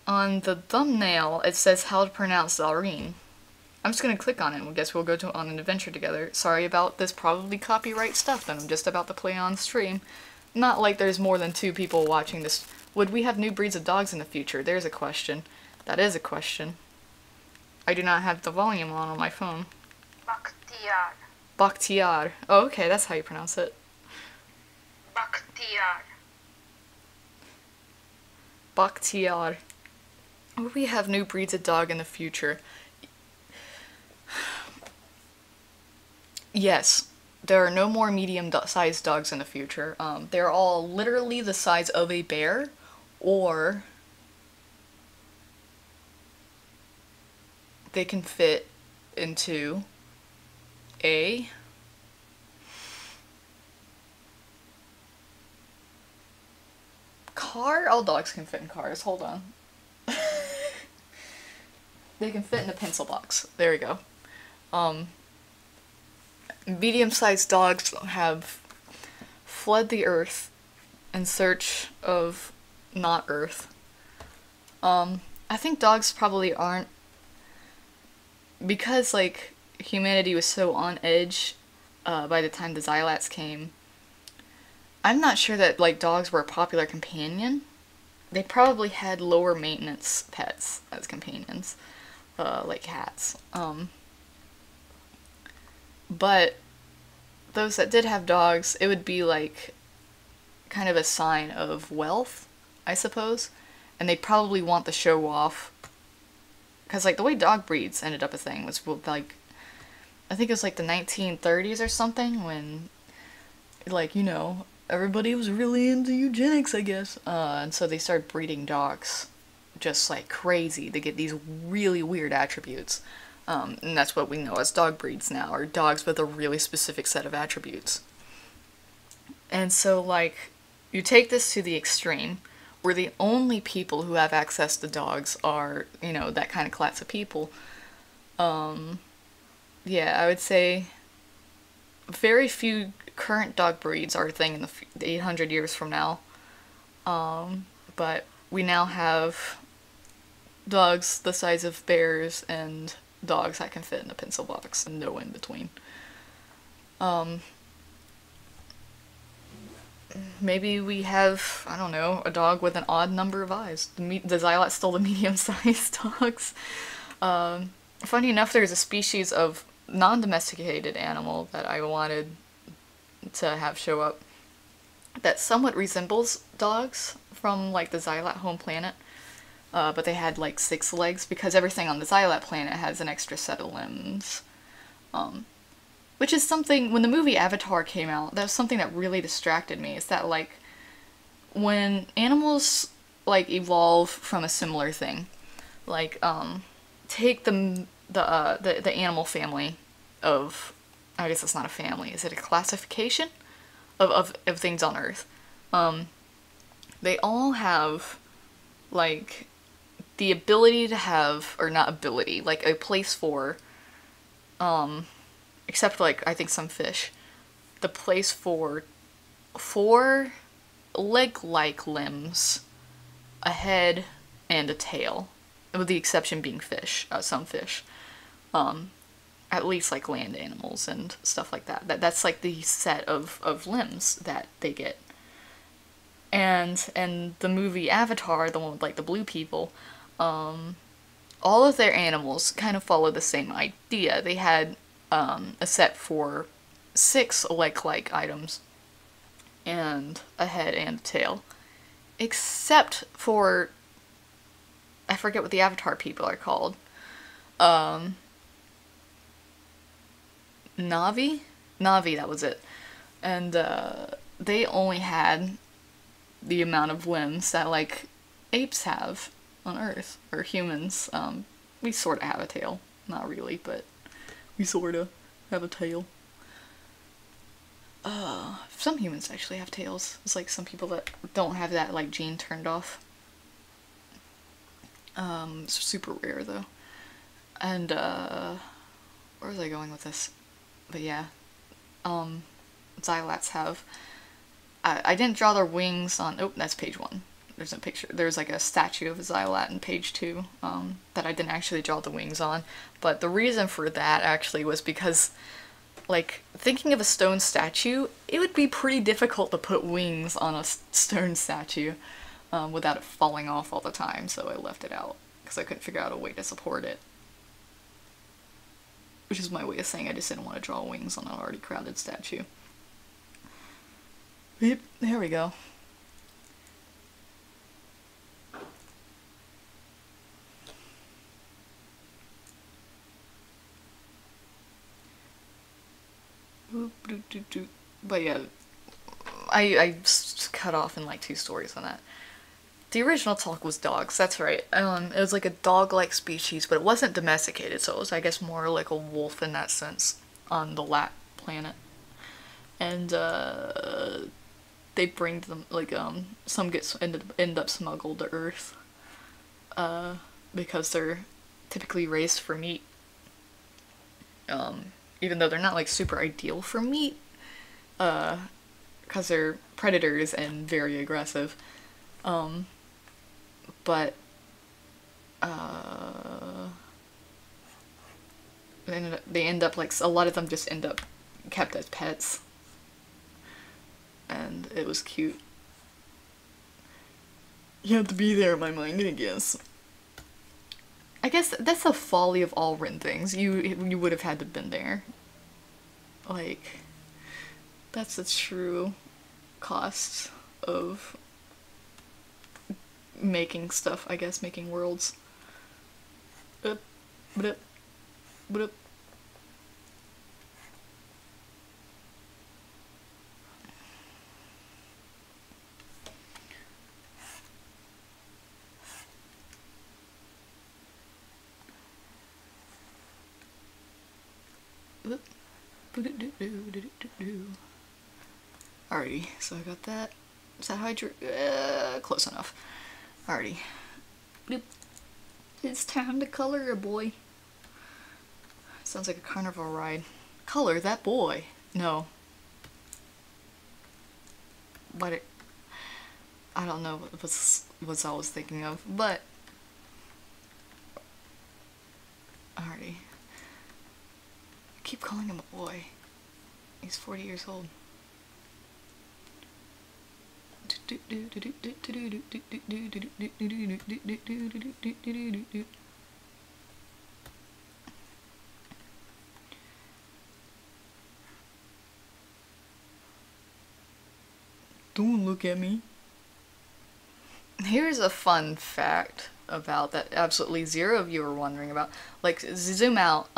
on the thumbnail it says how to pronounce Zareen. I'm just gonna click on it and I guess we'll go on an adventure together. Sorry about this probably copyright stuff that I'm just about to play on stream. Not like there's more than 2 people watching this. Would we have new breeds of dogs in the future? There's a question. That is a question. I do not have the volume on my phone. Bakhtiar. Bakhtiar. Oh, okay, that's how you pronounce it. Bakhtiar. Bakhtiar. Would we have new breeds of dog in the future? Yes. There are no more medium-sized dogs in the future. They're all literally the size of a bear, or they can fit into a car? All dogs can fit in cars. Hold on. They can fit in a pencil box. There we go. Medium-sized dogs have fled the earth in search of not earth. I think dogs probably aren't, because like humanity was so on edge by the time the Xylats came. I'm not sure that like dogs were a popular companion. They probably had lower maintenance pets as companions, like cats. But those that did have dogs, it would be like kind of a sign of wealth, I suppose. And they'd probably want to show off. Because like the way dog breeds ended up a thing was like, I think it was like the 1930s or something, when like, you know, everybody was really into eugenics, I guess. And so they started breeding dogs just like crazy. They get these really weird attributes. And that's what we know as dog breeds now, or dogs with a really specific set of attributes. And so, like, you take this to the extreme, where the only people who have access to dogs are, you know, that kind of class of people. Yeah, I would say very few current dog breeds are a thing in the 800 years from now. But we now have dogs the size of bears and dogs that can fit in a pencil box and no in between. Maybe we have, I don't know, a dog with an odd number of eyes. The Xylat stole the medium-sized dogs. Funny enough, there's a species of non-domesticated animal that I wanted to have show up that somewhat resembles dogs from like the Xylat home planet. But they had like 6 legs, because everything on the Xylat planet has an extra set of limbs. Which is something, when the movie Avatar came out, that was something that really distracted me, is that like, when animals like evolve from a similar thing, like, take the animal family of, I guess it's not a family, is it a classification? Of things on Earth. They all have, like, the ability to have, or not ability, like a place for, except like, I think some fish, the place for 4 leg-like limbs, a head, and a tail. With the exception being fish, some fish. At least like land animals and stuff like that. That's like the set of limbs that they get. And the movie Avatar, the one with like the blue people, all of their animals kind of follow the same idea. They had a set for 6 leg-like items and a head and a tail, except for, I forget what the Avatar people are called. Na'vi? Na'vi, that was it. And they only had the amount of limbs that like apes have. on Earth, or humans. We sort of have a tail. Not really, but we sort of have a tail. Some humans actually have tails. It's like some people that don't have that like gene turned off. It's super rare though. And where was I going with this? But yeah, Xylats have. I didn't draw their wings on. Oh, that's page 1. There's a picture. There's like a statue of a Xylat in page 2 that I didn't actually draw the wings on. But the reason for that actually was because, like, thinking of a stone statue, it would be pretty difficult to put wings on a stone statue without it falling off all the time, so I left it out because I couldn't figure out a way to support it. Which is my way of saying I just didn't want to draw wings on an already crowded statue. Yep, there we go. But yeah, I cut off in like 2 stories on that. The original talk was dogs, that's right. It was like a dog-like species, but it wasn't domesticated, so it was, I guess, more like a wolf in that sense on the Lat planet. And they bring them, like, some end up smuggled to Earth because they're typically raised for meat. Even though they're not like super ideal for meat, because they're predators and very aggressive. But they end up like, a lot of them just end up kept as pets, and it was cute. You have to be there in my mind, I guess. I guess that's the folly of all written things. You would have had to been there. Like, that's the true cost of making stuff, I guess, making worlds. Bloop, bloop, bloop. Alrighty, so I got that. Is that how I drew? Close enough. Alrighty. Bloop. It's time to color a boy. Sounds like a carnival ride. Color that boy. No. But I don't know what I was thinking of, but alrighty. Keep calling him a boy. He's 40 years old. Don't look at me. Here's a fun fact about that absolutely zero of you are wondering about. Like, zoom out,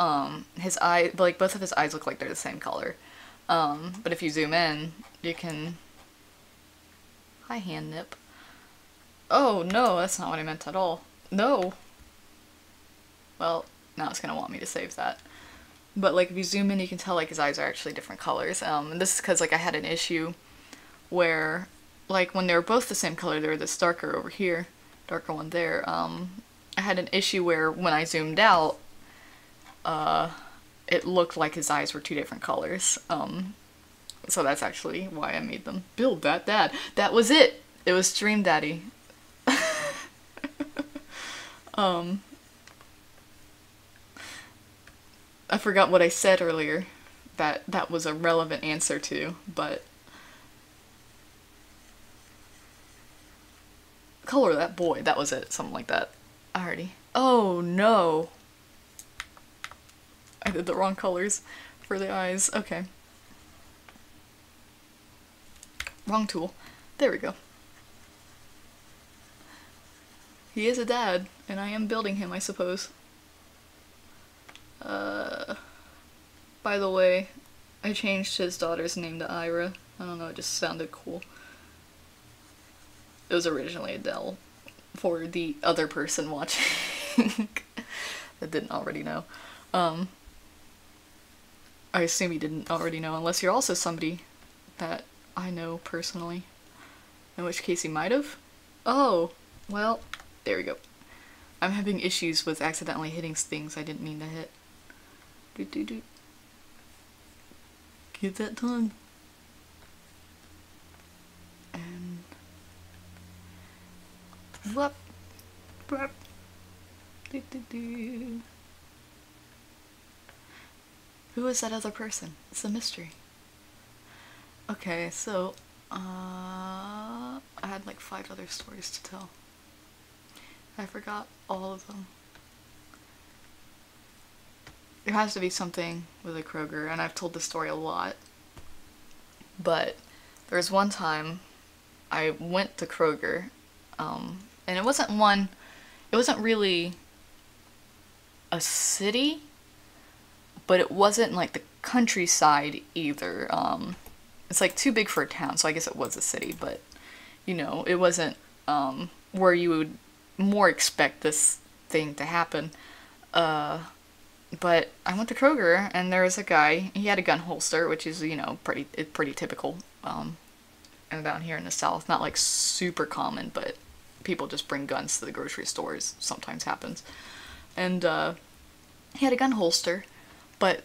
his eye, like, both of his eyes look like they're the same color. But if you zoom in, you can... Hi, hand nip. Oh, no, that's not what I meant at all. No! Well, now it's gonna want me to save that. But, like, if you zoom in, you can tell, like, his eyes are actually different colors. And this is because, like, I had an issue where, like, when they were both the same color, they were this darker over here, darker one there, I had an issue where when I zoomed out, it looked like his eyes were 2 different colors. So that's actually why I made them. Build that dad. That was it! It was Dream Daddy. I forgot what I said earlier that was a relevant answer to, but... Color that boy, that was it, something like that. Alrighty. Oh no! I did the wrong colors for the eyes, okay. Wrong tool. There we go. He is a dad, and I am building him, I suppose. By the way, I changed his daughter's name to Ira. I don't know, it just sounded cool. It was originally Adele, for the other person watching that didn't already know. I assume you didn't already know, unless you're also somebody that I know personally. In which case you might have. Oh, well, there we go. I'm having issues with accidentally hitting things I didn't mean to hit. Doot doot doot. Get that tongue. And whoop, whoop. Doot doot doot. Who is that other person? It's a mystery. Okay, so I had like 5 other stories to tell. I forgot all of them. There has to be something with a Kroger, and I've told this story a lot. But there was one time I went to Kroger, and it wasn't really a city, but it wasn't like the countryside either. It's like too big for a town, so I guess it was a city, but you know, it wasn't where you would more expect this thing to happen. But I went to Kroger, and there was a guy. He had a gun holster, which is, you know, pretty typical. And down here in the South, not like super common, but people just bring guns to the grocery stores. Sometimes happens. And he had a gun holster, but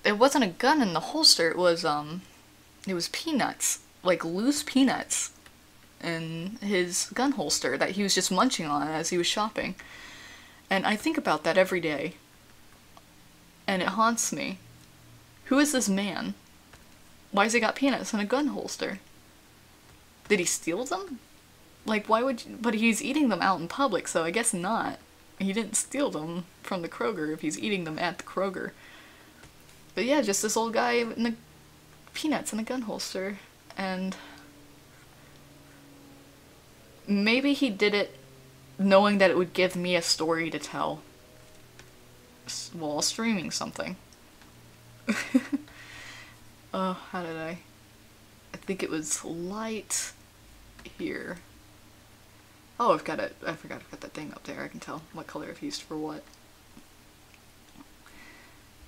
it wasn't a gun in the holster. It was peanuts, like loose peanuts, in his gun holster that he was just munching on as he was shopping. And I think about that every day. And it haunts me. Who is this man? Why has he got peanuts in a gun holster? Did he steal them? Like, why would you? But he's eating them out in public, so I guess not. He didn't steal them from the Kroger if he's eating them at the Kroger. But yeah, just this old guy in the peanuts in a gun holster. And maybe he did it knowing that it would give me a story to tell while streaming something. Oh, how did I think it was light here. Oh, I forgot I've got that thing up there. I can tell what color I've used for what.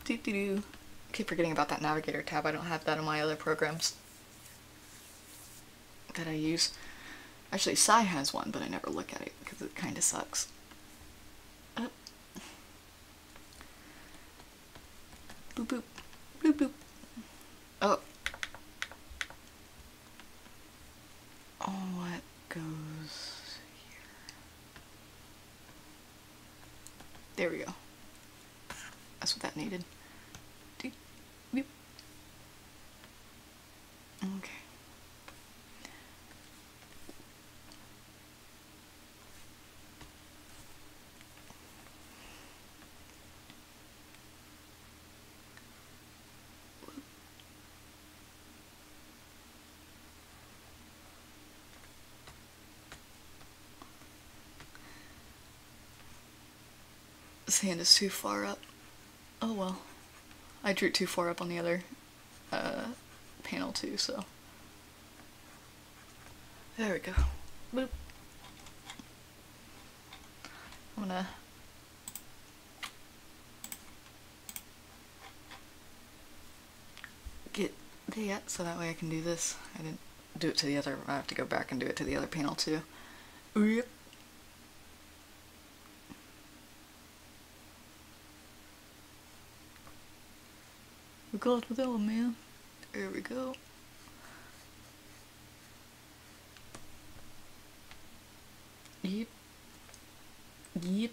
Doo-doo-doo. I keep forgetting about that navigator tab. I don't have that in my other programs that I use. Actually, Sai has one, but I never look at it because it kind of sucks. Boop boop. Boop boop. Oh. Oh, what goes here? There we go. That's what that needed. Doop. Boop. Okay. This hand is too far up. Oh well. I drew it too far up on the other panel too, so. There we go. Boop. I'm gonna get that so that way I can do this. I didn't do it to the other, I have to go back and do it to the other panel too. Yep. We got with that one, man. There we go. Yep. Yep.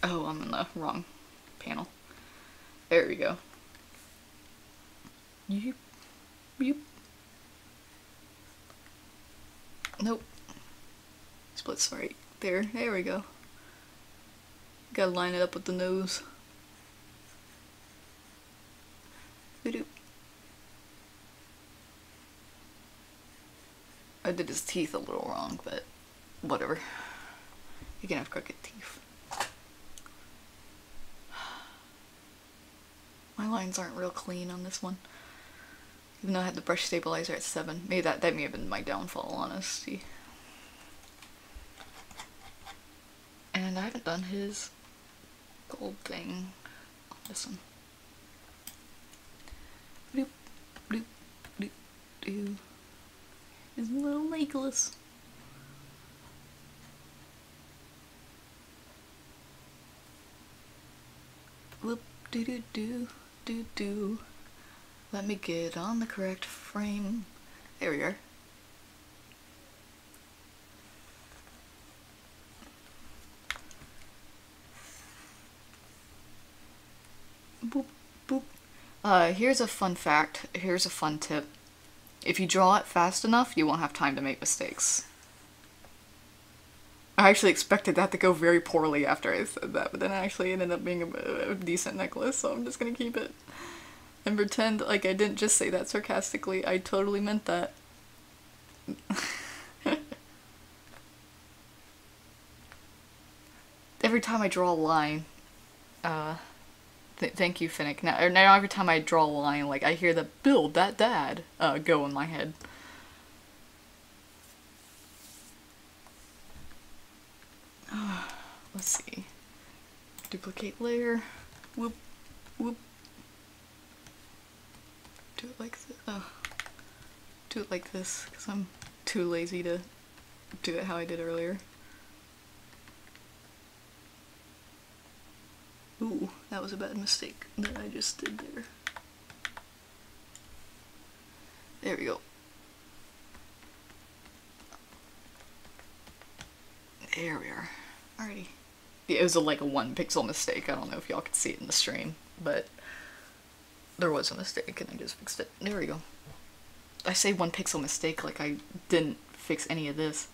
Oh, I'm in the wrong panel. There we go. Yep. Yep. Nope. Splits right there. There we go. Gotta line it up with the nose. Doop. I did his teeth a little wrong, but whatever. You can have crooked teeth. My lines aren't real clean on this one. Even though I had the brush stabilizer at 7. Maybe that may have been my downfall, honesty. And I haven't done his gold thing on this one. Bloop, bloop, bloop, bloop. His little necklace. Whoop, doo doo doo, doo doo. Let me get on the correct frame. There we are. Boop, boop. Here's a fun fact. Here's a fun tip. If you draw it fast enough, you won't have time to make mistakes. I actually expected that to go very poorly after I said that, but then actually it ended up being a decent necklace, so I'm just gonna keep it. And pretend like I didn't just say that sarcastically, I totally meant that. Every time I draw a line, thank you, Finnick. Now every time I draw a line, like I hear the "build that dad" go in my head. Let's see. Duplicate layer. Whoop, whoop. Do it like this. Do it like this, because I'm too lazy to do it how I did earlier. Ooh, that was a bad mistake that I just did there. There we go. There we are. Alrighty. Yeah, it was like a 1 pixel mistake. I don't know if y'all could see it in the stream, but there was a mistake and I just fixed it. There we go. I say 1 pixel mistake like I didn't fix any of this.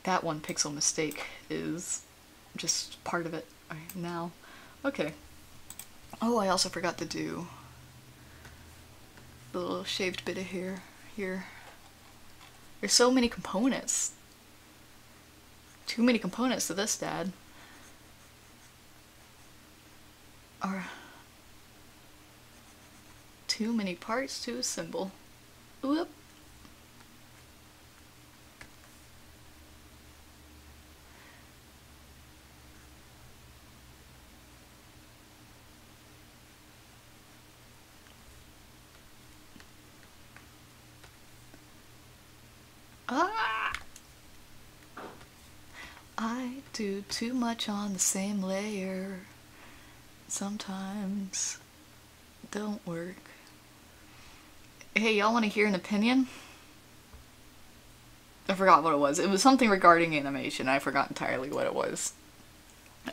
That 1 pixel mistake is just part of it right now. Okay. Oh, I also forgot to do the little shaved bit of hair here. There's so many components. Too many components to this, Dad. Or too many parts to assemble. Whoop. Ah! I do too much on the same layer. Sometimes don't work. Hey, y'all want to hear an opinion? I forgot what it was. It was something regarding animation. I forgot entirely what it was.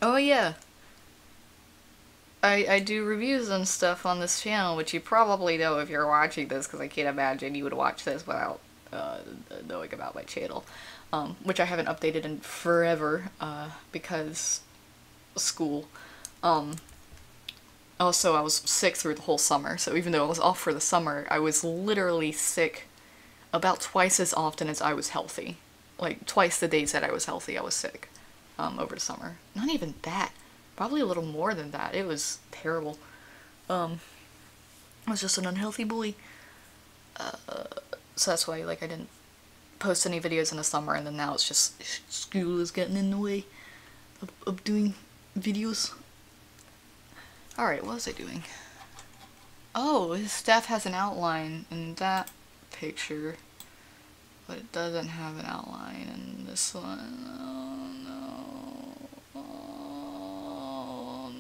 Oh yeah. I do reviews and stuff on this channel, which you probably know if you're watching this, because I can't imagine you would watch this without knowing about my channel. Which I haven't updated in forever, because school. Also, I was sick through the whole summer, so even though I was off for the summer, I was literally sick about twice as often as I was healthy. Like, twice the days that I was healthy, I was sick, over the summer. Not even that. Probably a little more than that. It was terrible. I was just an unhealthy boy. So that's why, like, I didn't post any videos in the summer, and then now it's just school is getting in the way of doing videos. Alright, what was I doing? Oh, his staff has an outline in that picture, but it doesn't have an outline in this one. Oh no. Oh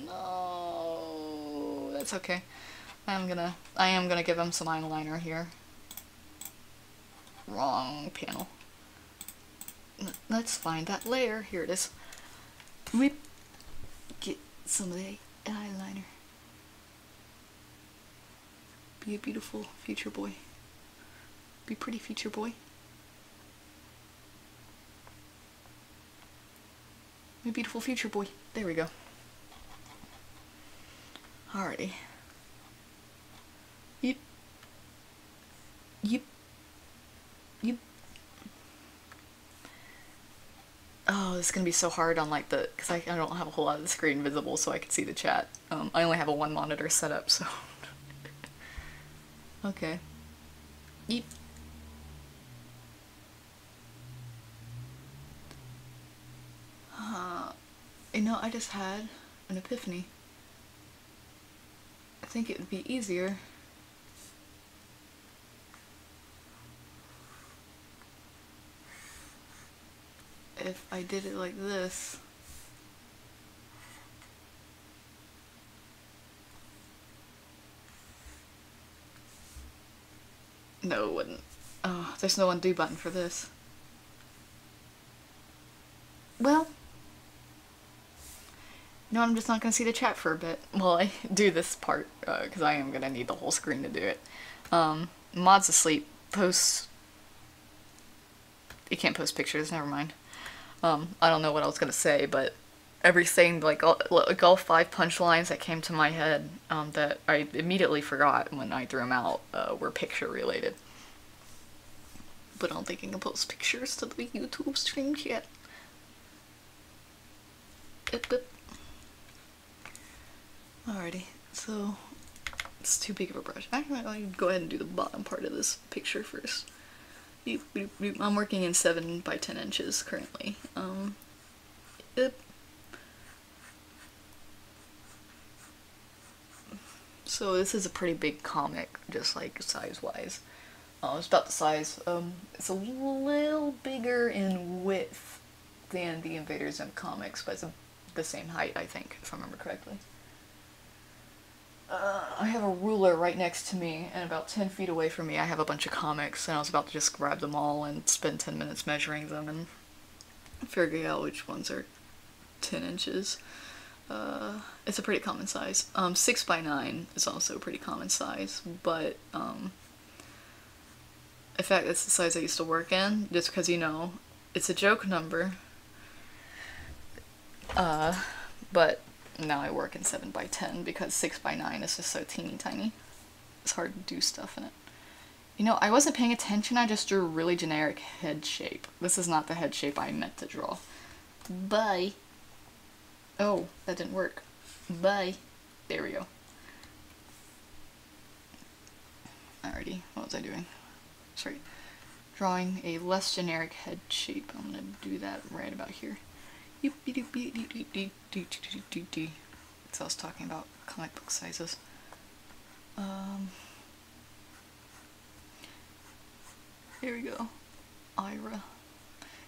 no. That's okay. I am gonna give him some eyeliner here. Wrong panel. Let's find that layer. Here it is. Whip. Get some of the eyeliner. Be a beautiful future boy. Be pretty future boy. Be a beautiful future boy. There we go. Alrighty. Yep. Yep. Yep. Oh, it's gonna be so hard on like the, because I don't have a whole lot of the screen visible so I can see the chat. I only have a 1 monitor setup, so Okay. Yeep. You know, I just had an epiphany. I think it would be easier if I did it like this. No, it wouldn't. Oh, there's no undo button for this. Well, no, I'm just not gonna see the chat for a bit while I do this part, because I am gonna need the whole screen to do it. Mod's asleep. Posts. You can't post pictures, never mind. I don't know what I was gonna say, but everything, like all 5 punchlines that came to my head, that I immediately forgot when I threw them out, were picture related. But I don't think I can post pictures to the YouTube stream yet. Alrighty, so it's too big of a brush. Actually, I'll go ahead and do the bottom part of this picture first. I'm working in 7 by 10 inches currently. So this is a pretty big comic, just like size-wise. It's about the size. It's a little bigger in width than the Invader Zim comics, but it's the same height, I think, if I remember correctly. I have a ruler right next to me, and about 10 feet away from me I have a bunch of comics, and I was about to just grab them all and spend 10 minutes measuring them and figuring out which ones are 10 inches. It's a pretty common size. 6 by 9 is also a pretty common size, but in fact that's the size I used to work in, just because, you know, it's a joke number. But now I work in 7 by 10 because 6 by 9 is just so teeny tiny. It's hard to do stuff in it. You know, I wasn't paying attention, I just drew a really generic head shape. This is not the head shape I meant to draw. Bye. Oh, that didn't work. Bye. There we go. Alrighty, what was I doing? Sorry. Drawing a less generic head shape. I'm gonna do that right about here. So I was talking about comic book sizes. Here we go. Ira.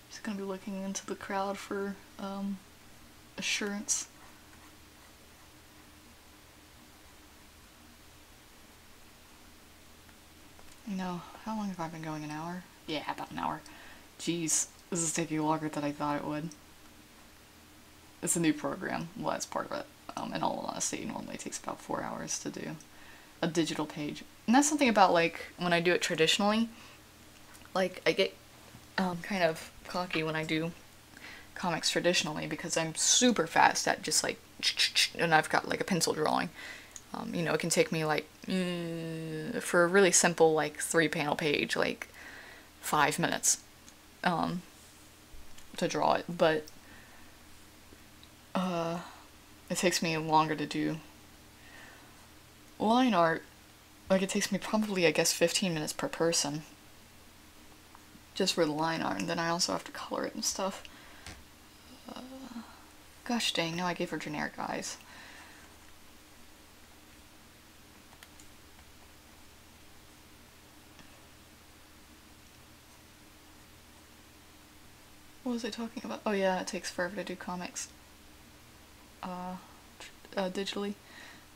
She's gonna be looking into the crowd for assurance. You know, how long have I been going? An hour? Yeah, about an hour. Jeez, this is taking longer than I thought it would. It's a new program. Well, that's part of it. In all honesty, it normally takes about 4 hours to do a digital page. And that's something about, like, when I do it traditionally, like, I get kind of cocky when I do comics traditionally because I'm super fast at just, like, and I've got, like, a pencil drawing. You know, it can take me, like, for a really simple, like, 3-panel page, like, 5 minutes to draw it, but it takes me longer to do line art. Like, it takes me probably, I guess, 15 minutes per person just for the line art, and then I also have to color it and stuff. Gosh dang, no, I gave her generic eyes. What was I talking about? Oh yeah, it takes forever to do comics digitally.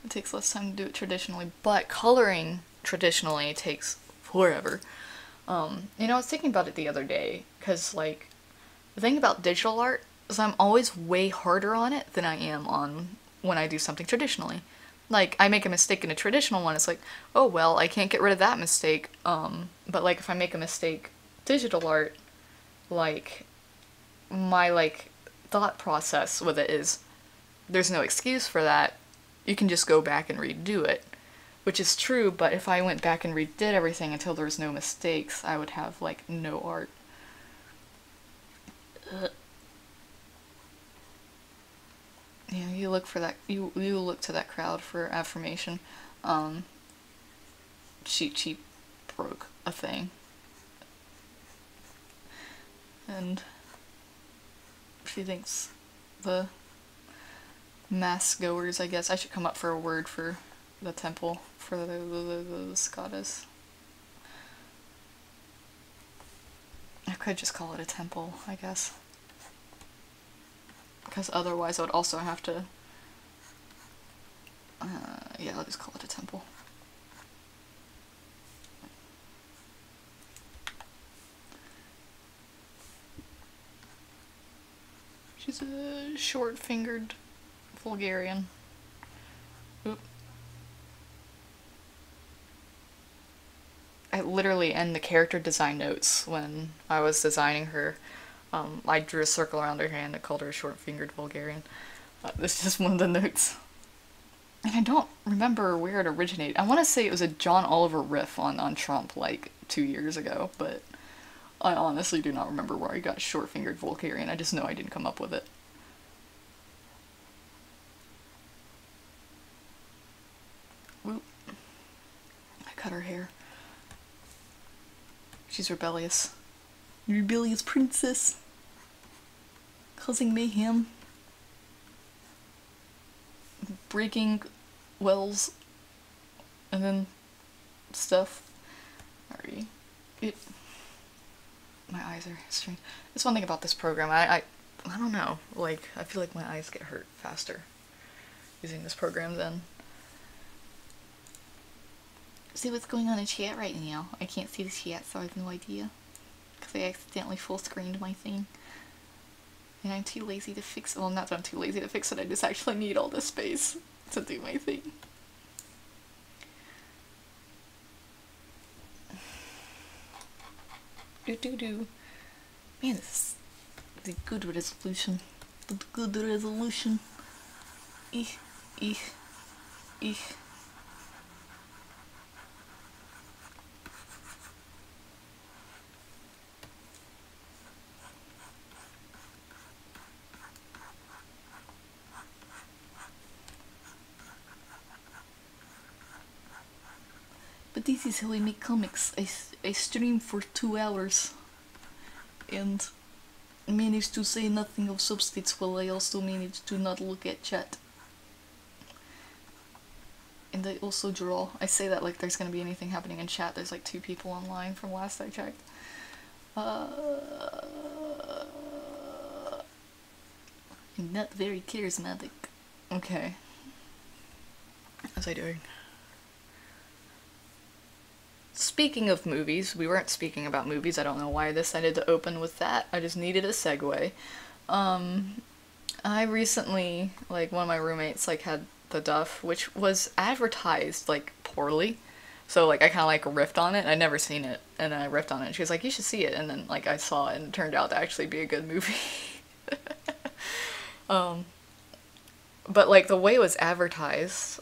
It takes less time to do it traditionally, but coloring traditionally takes forever. You know, I was thinking about it the other day, because, like, the thing about digital art is I'm always way harder on it than I am on when I do something traditionally. Like, I make a mistake in a traditional one, it's like, oh well, I can't get rid of that mistake. But, like, if I make a mistake digital art, like, my, like, thought process with it is, there's no excuse for that. You can just go back and redo it. Which is true, but if I went back and redid everything until there was no mistakes, I would have, like, no art. You know, you look for that, you look to that crowd for affirmation. she broke a thing. And she thinks the mass goers, I guess, I should come up for a word for the temple, for the goddess. I could just call it a temple, I guess. Because otherwise I would also have to... yeah, I'll just call it a temple. She's a short-fingered Vulgarian. Oop. I literally end the character design notes when I was designing her. I drew a circle around her hand and called her a short-fingered Vulgarian. This is just one of the notes. And I don't remember where it originated. I want to say it was a John Oliver riff on Trump like 2 years ago, but I honestly do not remember where I got short-fingered Vulgarian. I just know I didn't come up with it. Whoop. I cut her hair. She's rebellious. Rebellious princess. Causing mayhem. Breaking wells. And then stuff. Sorry. My eyes are strained. That's one thing about this program. I don't know. Like, I feel like my eyes get hurt faster using this program than... See what's going on in chat right now. I can't see the chat, so I have no idea. Because I accidentally full screened my thing. And I'm too lazy to fix it. Well, not that I'm too lazy to fix it, I just actually need all the space to do my thing. Do. Man, this is a good resolution. Good resolution. Eek. But this is how I make comics. I stream for 2 hours and manage to say nothing of substance while I also manage to not look at chat. And I also draw. I say that like there's gonna be anything happening in chat. There's like 2 people online from last I checked. Not very charismatic. Okay. How's I doing? Speaking of movies, we weren't speaking about movies. I don't know why I decided to open with that. I just needed a segue. I recently, like, one of my roommates, like, had The Duff, which was advertised, like, poorly. So, like, I kind of, like, riffed on it. I'd never seen it, and then I riffed on it. And she was like, you should see it. And then, like, I saw it, and it turned out to actually be a good movie. But, like, the way it was advertised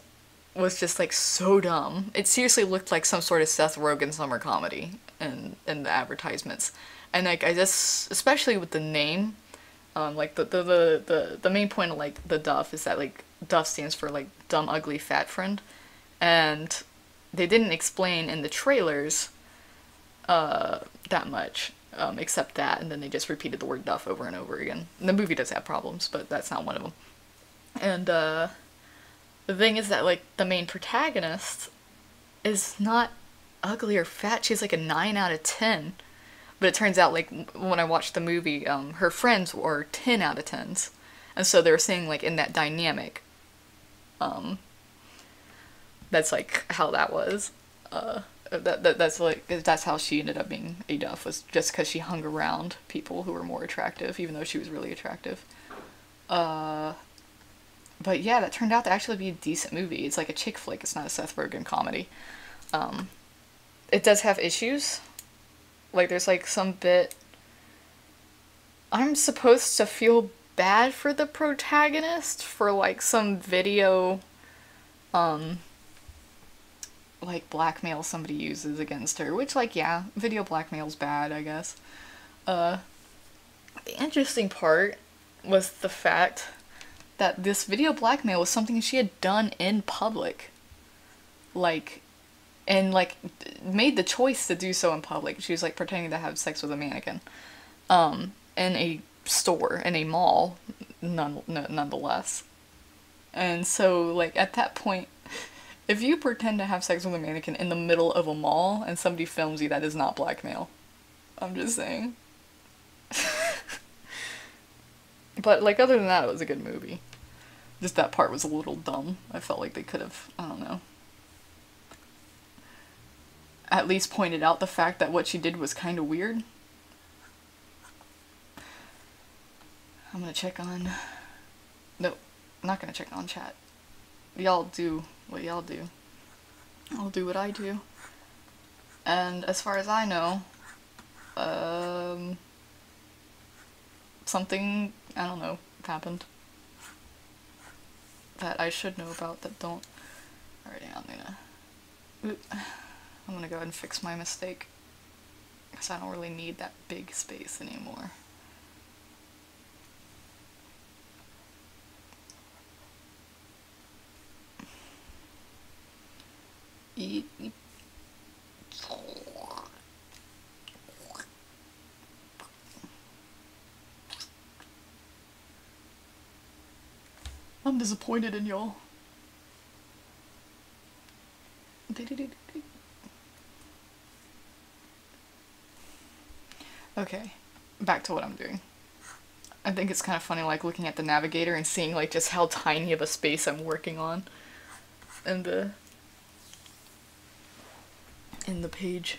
was just, like, so dumb. It seriously looked like some sort of Seth Rogen summer comedy in the advertisements. And, like, I just, especially with the name, like, the main point of, like, the Duff is that, like, Duff stands for, like, dumb, ugly, fat friend. And they didn't explain in the trailers that much, except that, and then they just repeated the word Duff over and over again. And the movie does have problems, but that's not one of them. And, the thing is that, like, the main protagonist is not ugly or fat. She's, like, a 9 out of 10. But it turns out, like, when I watched the movie, her friends were 10 out of 10s. And so they were saying, like, in that dynamic, that's, like, how that was. That's, like, that's how she ended up being a Duff, was just because she hung around people who were more attractive, even though she was really attractive. But yeah, that turned out to actually be a decent movie. It's like a chick flick, it's not a Seth Rogen comedy. It does have issues. Like, there's, like, some bit... I'm supposed to feel bad for the protagonist for, like, some video, like, blackmail somebody uses against her. Which, like, yeah, video blackmail's bad, I guess. The interesting part was the fact that this video blackmail was something she had done in public. Like, and like made the choice to do so in public. She was like pretending to have sex with a mannequin in a store, in a mall, nonetheless. And so like at that point, if you pretend to have sex with a mannequin in the middle of a mall and somebody films you, that is not blackmail. I'm just saying. But like other than that, it was a good movie. Just that part was a little dumb. I felt like they could have, I don't know, at least pointed out the fact that what she did was kind of weird. I'm gonna check on... Nope, I'm not gonna check on chat. Y'all do what y'all do. I'll do what I do. And as far as I know, something, I don't know, happened that I should know about that don't... Alright, I'm gonna go ahead and fix my mistake, because I don't really need that big space anymore. I'm disappointed in y'all. Okay, back to what I'm doing. I think it's kind of funny, like, looking at the navigator and seeing, like, just how tiny of a space I'm working on in the page.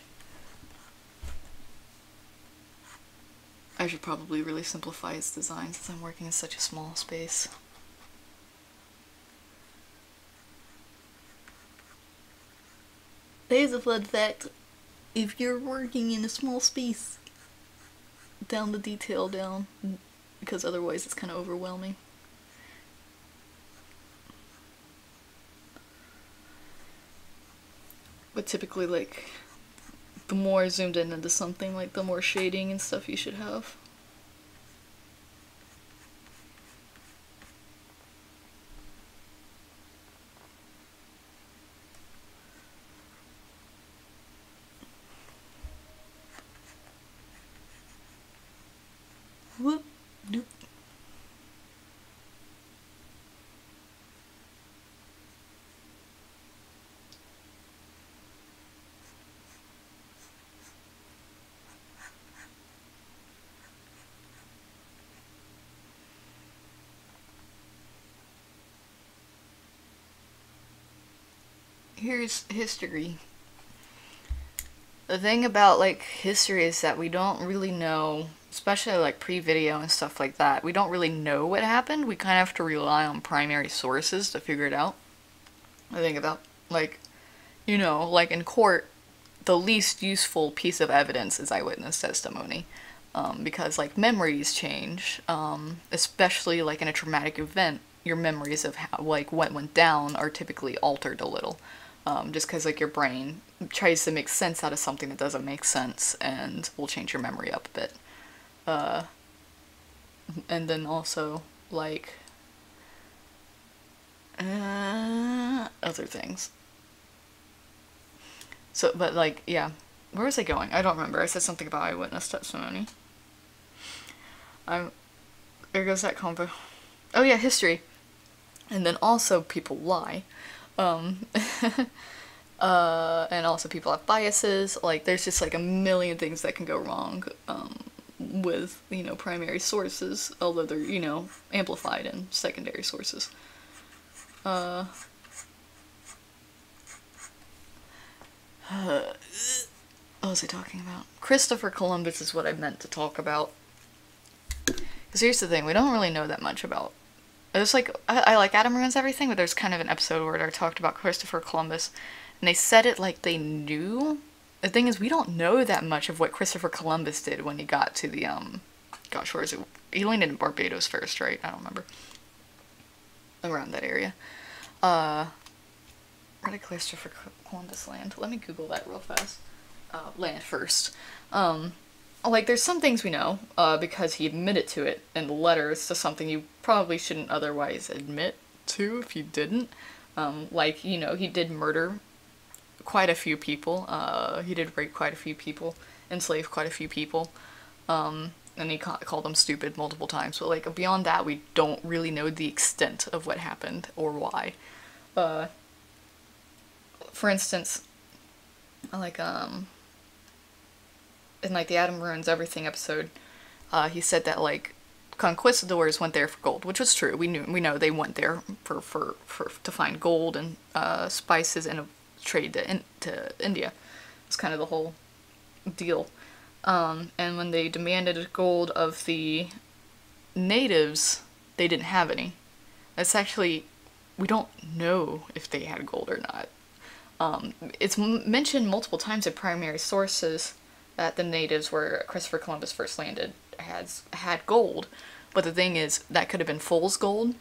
I should probably really simplify its design since I'm working in such a small space. There's a fun fact. If you're working in a small space, down the detail down, because otherwise it's kind of overwhelming. But typically, like, the more zoomed in into something, like, the more shading and stuff you should have. Whoop, doop. Here's history. The thing about, like, history is that we don't really know, especially like pre-video and stuff like that, we don't really know what happened. We kind of have to rely on primary sources to figure it out. I think about, like, you know, like in court, the least useful piece of evidence is eyewitness testimony. Because, like, memories change, especially, like, in a traumatic event, your memories of how, like, what went down are typically altered a little. Just because, like, your brain tries to make sense out of something that doesn't make sense and will change your memory up a bit. And then also, like, other things. So, but, like, yeah. Where was I going? I don't remember. I said something about eyewitness testimony. There goes that combo. Oh yeah, history. And then also people lie. And also people have biases. Like, there's just like a million things that can go wrong with, you know, primary sources, although they're, you know, amplified in secondary sources. What was I talking about? Christopher Columbus is what I meant to talk about. Because here's the thing, we don't really know that much about... There's like, I like Adam Ruins Everything, but there's kind of an episode where I talked about Christopher Columbus, and they said it like they knew. The thing is, we don't know that much of what Christopher Columbus did when he got to the, gosh, where is it? He landed in Barbados first, right? I don't remember. Around that area. Where did Christopher Columbus land? Let me Google that real fast. Land first. Like, there's some things we know, because he admitted to it in the letters to something you probably shouldn't otherwise admit to if you didn't. Like, you know, he did murder quite a few people. He did rape quite a few people, enslave quite a few people, and he called them stupid multiple times. But like beyond that, we don't really know the extent of what happened or why. For instance, like in like the Adam Ruins Everything episode, he said that like conquistadors went there for gold, which was true. We know they went there for to find gold and spices and trade to India. It's kind of the whole deal. And when they demanded gold of the natives, they didn't have any. That's actually, we don't know if they had gold or not. It's mentioned multiple times in primary sources that the natives, where Christopher Columbus first landed, had gold. But the thing is, that could have been fool's gold.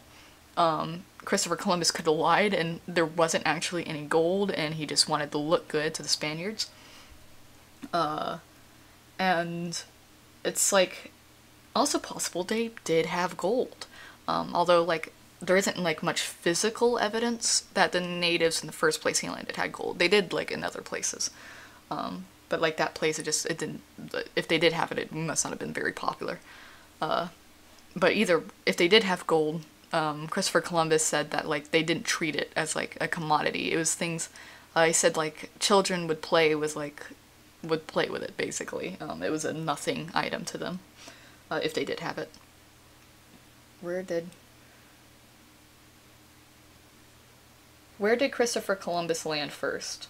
Christopher Columbus could have lied and there wasn't actually any gold and he just wanted to look good to the Spaniards. And it's like also possible they did have gold. Although like there isn't like much physical evidence that the natives in the first place he landed had gold. They did like in other places. But like that place, it didn't, if they did have it, it must not have been very popular. But either, if they did have gold, Christopher Columbus said that like they didn't treat it as like a commodity. It was things, he said like children would play with it basically. It was a nothing item to them, if they did have it. Where did Christopher Columbus land first?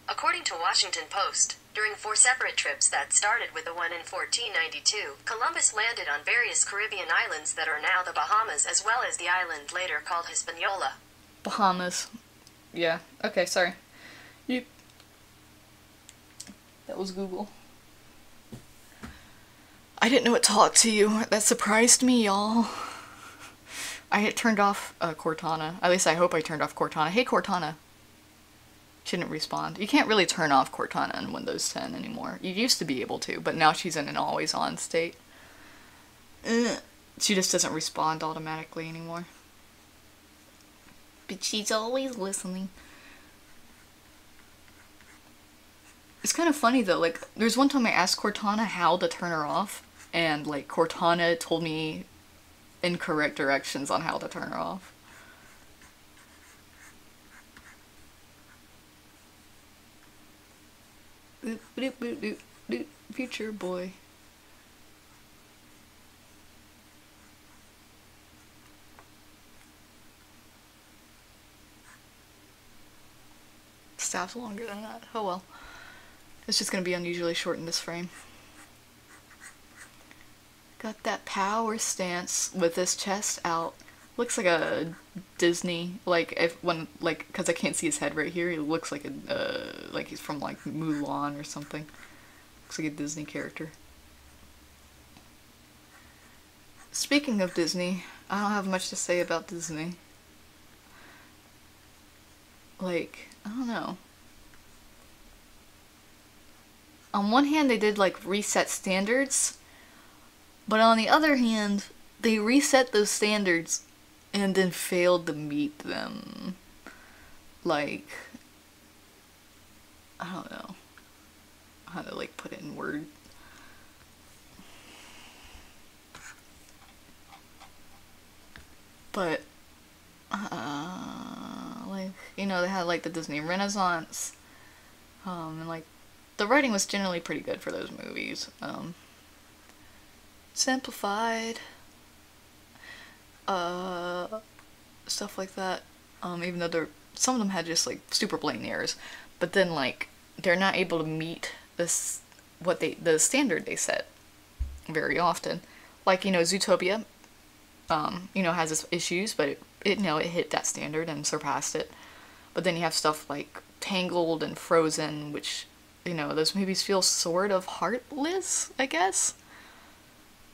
According to Washington Post, during 4 separate trips that started with the one in 1492, Columbus landed on various Caribbean islands that are now the Bahamas, as well as the island later called Hispaniola. Bahamas. Yeah. Okay, sorry. That was Google. I didn't know what to talk to you. That surprised me, y'all. I had turned off Cortana. At least I hope I turned off Cortana. Hey, Cortana. She didn't respond. You can't really turn off Cortana in Windows 10 anymore. You used to be able to, but now she's in an always-on state. She just doesn't respond automatically anymore. But she's always listening. It's kind of funny though, like, there's one time I asked Cortana how to turn her off, and like, Cortana told me incorrect directions on how to turn her off. Boop, boop, boop, boop, boop, future boy. Stab's longer than that. Oh well. It's just gonna be unusually short in this frame. Got that power stance with his chest out. Looks like a Disney, cause I can't see his head right here. He looks like like he's from like Mulan or something. Looks like a Disney character. Speaking of Disney, I don't have much to say about Disney. Like, I don't know. On one hand, they did like reset standards, but on the other hand, they reset those standards and then failed to meet them. Like, I don't know how to like put it in words. But, like, you know, they had like the Disney Renaissance, and like, the writing was generally pretty good for those movies. Simplified, stuff like that. Even though some of them had just like super blatant errors, but then like they're not able to meet the standard they set very often. Like, you know, Zootopia, you know, has its issues, but it hit that standard and surpassed it. But then you have stuff like Tangled and Frozen, which, you know, those movies feel sort of heartless, I guess.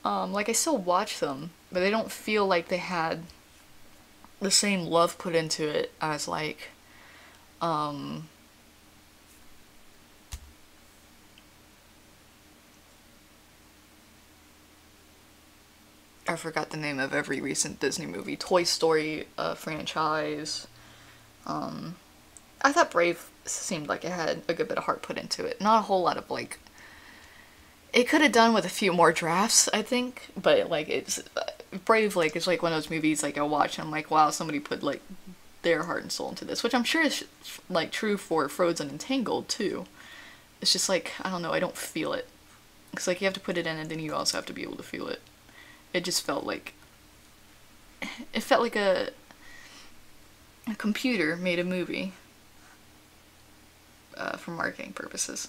Like, I still watch them, but they don't feel like they had the same love put into it as, like, I forgot the name of every recent Disney movie. Toy Story franchise, I thought Brave seemed like it had a good bit of heart put into it. Not a whole lot of like. It could have done with a few more drafts, I think, but like it's Brave. Like it's like one of those movies like I watch and I'm like, wow, somebody put like their heart and soul into this, which I'm sure is like true for Frozen and Tangled too. It's just like I don't know, I don't feel it. It's like you have to put it in and then you also have to be able to feel it. It just felt like a computer made a movie for marketing purposes.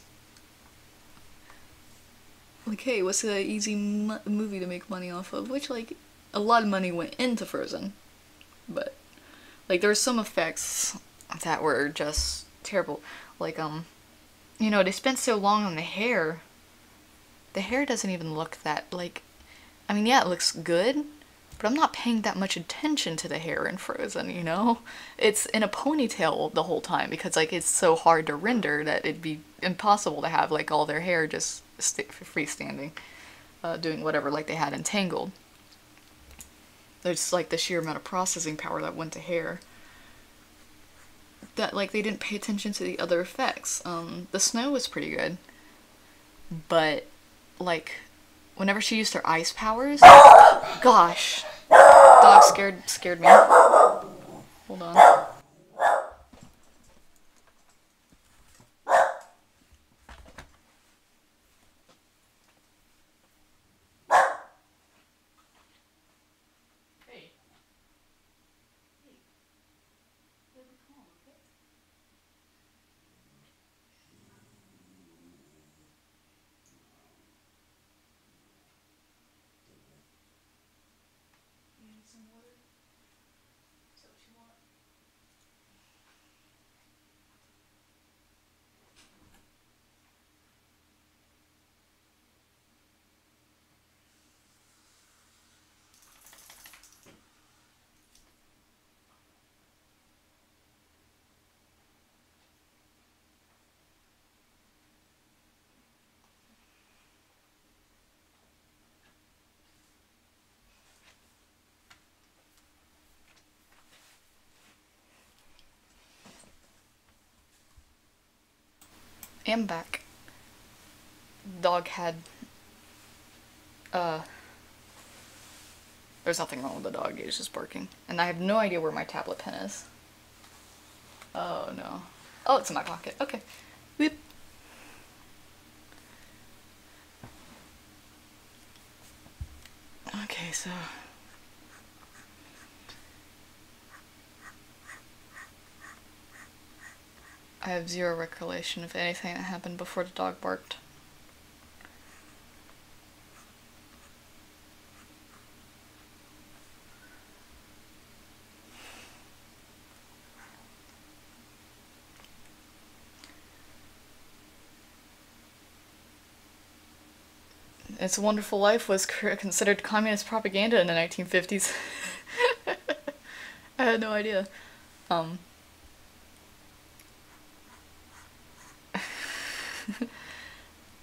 Like, hey, what's an easy movie to make money off of? Which, like, a lot of money went into Frozen. But, like, there were some effects that were just terrible. Like, you know, they spent so long on the hair. The hair doesn't even look that, like, I mean, yeah, it looks good, but I'm not paying that much attention to the hair in Frozen, you know? It's in a ponytail the whole time because, like, it's so hard to render that it'd be impossible to have, like, all their hair just freestanding, doing whatever like they had in Tangled. There's, like, the sheer amount of processing power that went to hair. That, like, they didn't pay attention to the other effects. The snow was pretty good, but, like, whenever she used her ice powers, gosh, dog scared me. Hold on. Am back. Dog had, there's nothing wrong with the dog, he's just barking. And I have no idea where my tablet pen is. Oh no. Oh, it's in my pocket. Okay. Weep. Okay, so I have zero recollection of anything that happened before the dog barked. It's a Wonderful Life was considered communist propaganda in the 1950s. I had no idea.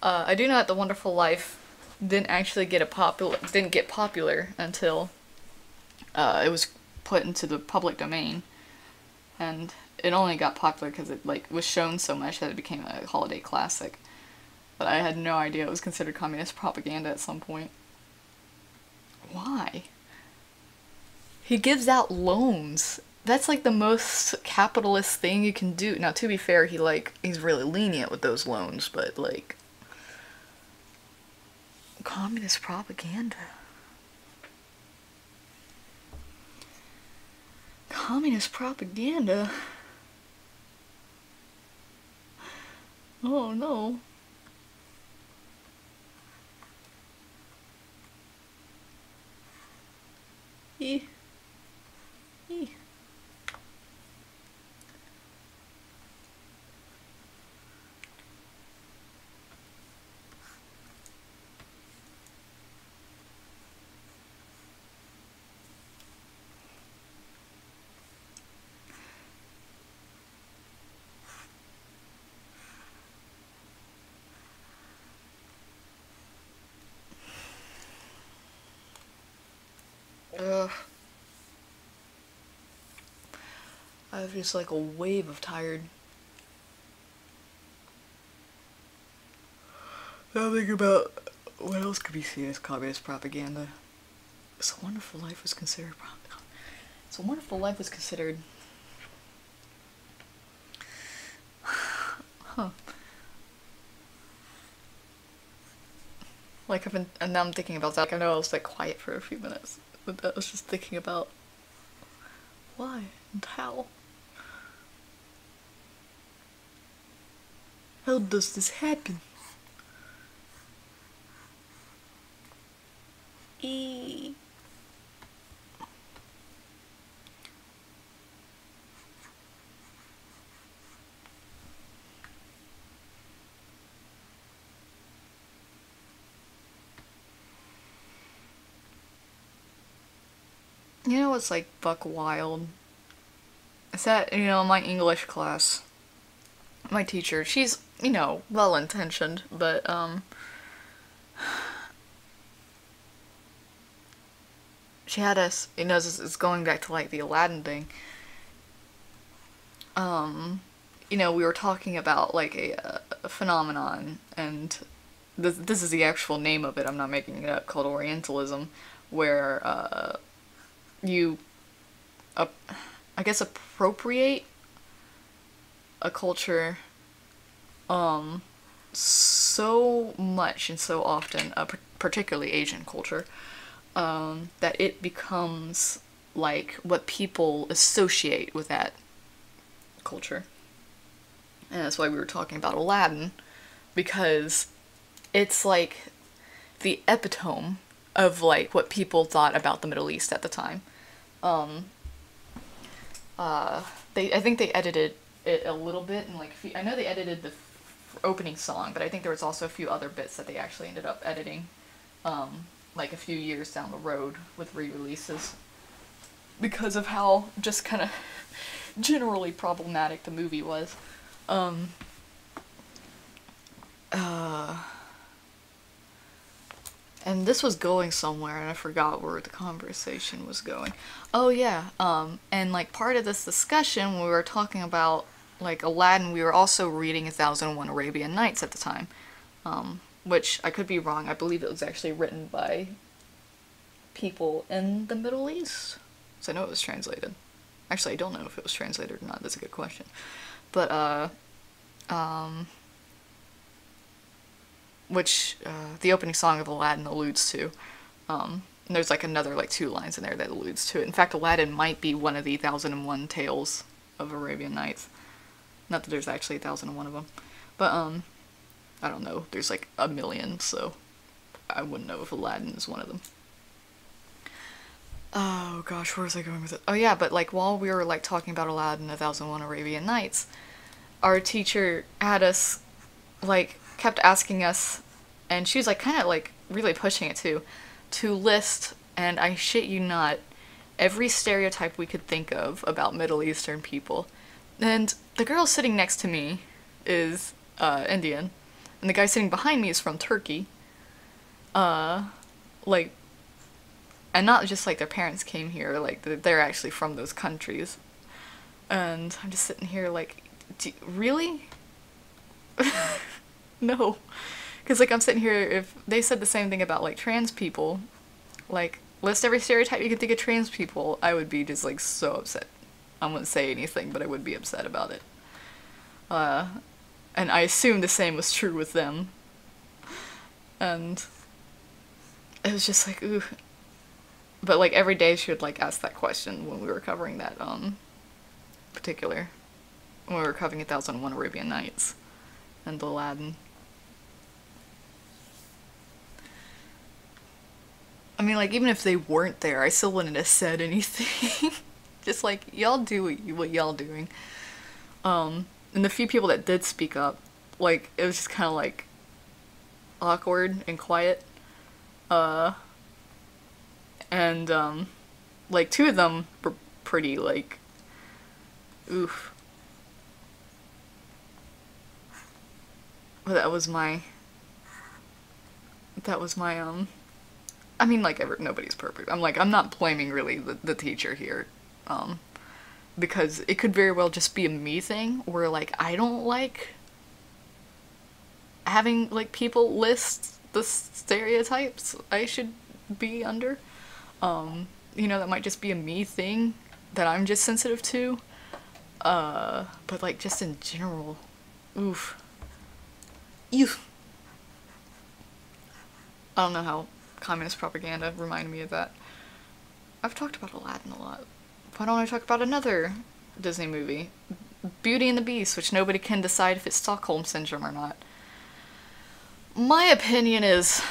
I do know that The Wonderful Life didn't actually get popular until it was put into the public domain, and it only got popular because it like was shown so much that it became a holiday classic. But I had no idea it was considered communist propaganda at some point. Why? He gives out loans. That's like the most capitalist thing you can do. Now, to be fair, he's really lenient with those loans, but like communist propaganda. Communist propaganda. Oh no. Eh. Eh. Ugh. I have just like a wave of tired. I'm thinking about what else could be seen as communist propaganda. It's a Wonderful Life was considered. It's a Wonderful Life was considered. Huh. Like and now I'm thinking about that. Like, I know I was like quiet for a few minutes, but I was just thinking about why and how. How does this happen? E. You know what's like buck wild? Is that, my English class, my teacher, she's, well intentioned, but she had us, this is going back to like the Aladdin thing. We were talking about like a phenomenon, and this is the actual name of it, I'm not making it up, called Orientalism, where you, I guess, appropriate a culture so much and so often, particularly Asian culture, that it becomes like what people associate with that culture. And that's why we were talking about Aladdin, because it's like the epitome of like what people thought about the Middle East at the time. I think they edited it a little bit, and like I know they edited the opening song, but I think there was also a few other bits that they actually ended up editing, like a few years down the road with re-releases, because of how just kind of generally problematic the movie was. And this was going somewhere, and I forgot where the conversation was going. Oh yeah, and like part of this discussion, we were talking about like Aladdin. We were also reading 1001 Arabian Nights at the time, which I could be wrong. I believe it was actually written by people in the Middle East, so I know it was translated. Actually, I don't know if it was translated or not. That's a good question. But which the opening song of Aladdin alludes to. And there's like another like 2 lines in there that alludes to it. In fact, Aladdin might be one of the 1001 tales of Arabian Nights. Not that there's actually 1001 of them, but I don't know. There's like a million, so I wouldn't know if Aladdin is one of them. Oh gosh, where was I going with it? Oh yeah, but like while we were like talking about Aladdin 1001 Arabian Nights, our teacher had us like kept asking us, and she was like kind of like really pushing it too, to list, and I shit you not, every stereotype we could think of about Middle Eastern people. And the girl sitting next to me is Indian, and the guy sitting behind me is from Turkey. Like, and not just like their parents came here, like they're actually from those countries. And I'm just sitting here like, really? No. Because like I'm sitting here, if they said the same thing about like trans people, like list every stereotype you could think of trans people, I would be just like so upset. I wouldn't say anything, but I would be upset about it. And I assumed the same was true with them. And it was just like, ooh. But like every day she would like ask that question when we were covering that particular, when we were covering 1001 Arabian Nights and Aladdin. I mean, like, even if they weren't there, I still wouldn't have said anything. Just like, y'all do what y'all doing. And the few people that did speak up, like, it was just kind of like awkward and quiet. And like 2 of them were pretty like, oof. But that was my I mean, like, nobody's perfect. I'm like, I'm not blaming really the teacher here, because it could very well just be a me thing, where like I don't like having like people list the stereotypes I should be under. That might just be a me thing that I'm just sensitive to. But like just in general, oof. Ew. I don't know how communist propaganda reminded me of that. I've talked about Aladdin a lot. Why don't I talk about another Disney movie? Beauty and the Beast, which nobody can decide if it's Stockholm Syndrome or not. My opinion is...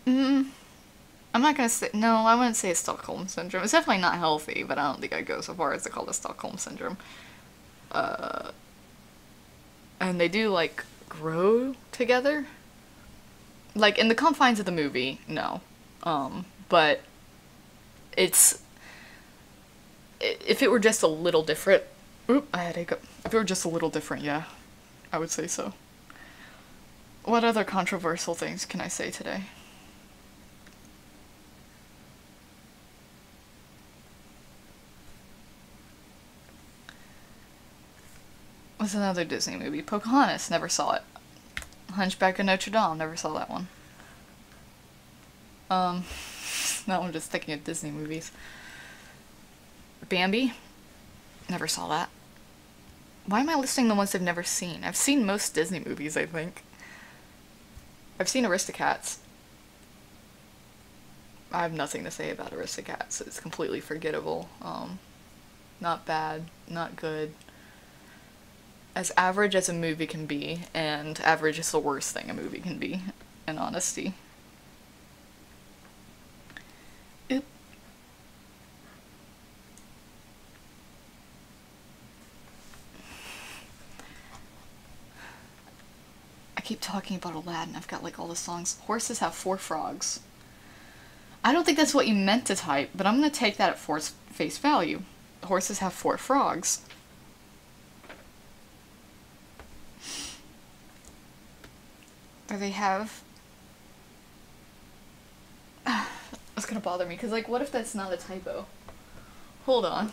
I'm not gonna say... No, I wouldn't say it's Stockholm Syndrome. It's definitely not healthy, but I don't think I'd go so far as to call it Stockholm Syndrome. And they do, like, grow together. Like, in the confines of the movie, no. But it's... If it were just a little different... Oop, I had a hiccup. If it were just a little different, yeah. I would say so. What other controversial things can I say today? What's another Disney movie? Pocahontas, never saw it. Hunchback of Notre Dame, never saw that one. Now I'm just thinking of Disney movies. Bambi, never saw that. Why am I listing the ones I've never seen? I've seen most Disney movies, I think. I've seen Aristocats. I have nothing to say about Aristocats. It's completely forgettable. Not bad, not good. As average as a movie can be, and average is the worst thing a movie can be, in honesty. Oop. I keep talking about Aladdin. I've got like all the songs. Horses have 4 frogs. I don't think that's what you meant to type, but I'm gonna take that at face value. Horses have 4 frogs. Or they have... That's gonna bother me, because like, what if that's not a typo? Hold on.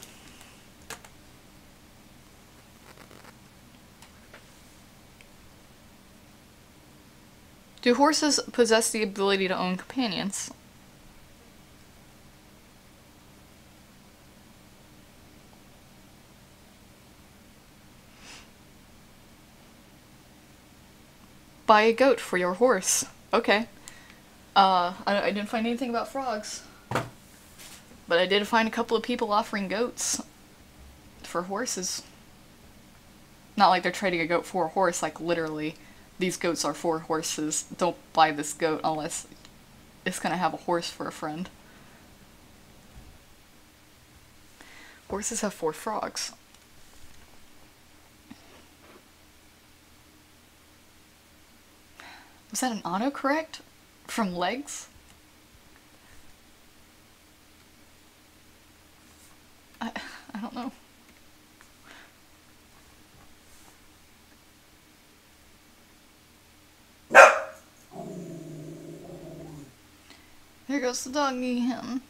Do horses possess the ability to own companions? Buy a goat for your horse. Okay. I didn't find anything about frogs. But I did find a couple of people offering goats for horses. Not like they're trading a goat for a horse, like literally, these goats are for horses. Don't buy this goat unless it's gonna have a horse for a friend. Horses have 4 frogs. Was that an autocorrect? From legs? I don't know. Here goes the doggy hen.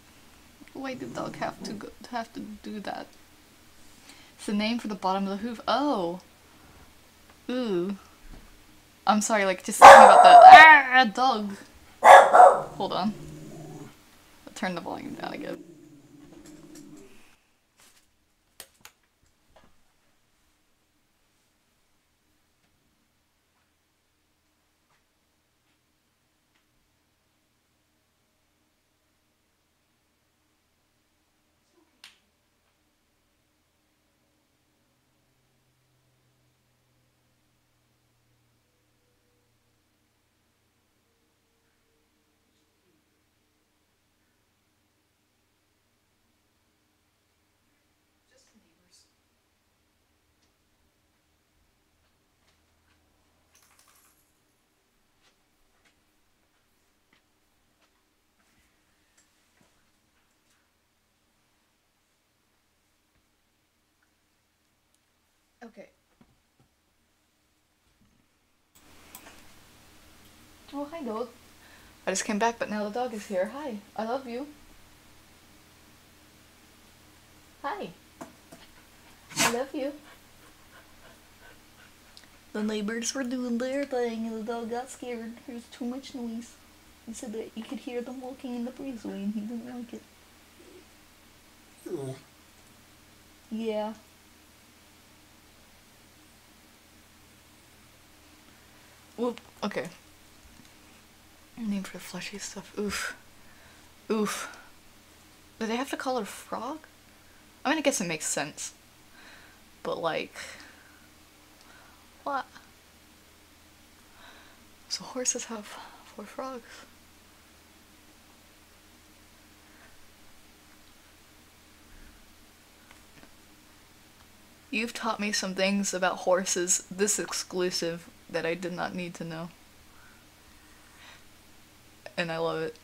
Why did the dog have to do that? It's the name for the bottom of the hoof. Oh. Ooh. I'm sorry, like, just thinking about the dog. Hold on. I'll turn the volume down again. Okay. Oh, hi, dog. I just came back, but now the dog is here. Hi, I love you. Hi. I love you. The neighbors were doing their thing and the dog got scared. There was too much noise. He said that you could hear them walking in the breezeway and he didn't like it. Yeah. Whoop. Okay. Name for the fleshy stuff. Oof. Oof. Do they have to call it a frog? I mean, I guess it makes sense. But like... What? So horses have 4 frogs. You've taught me some things about horses this exclusive that I did not need to know. And I love it.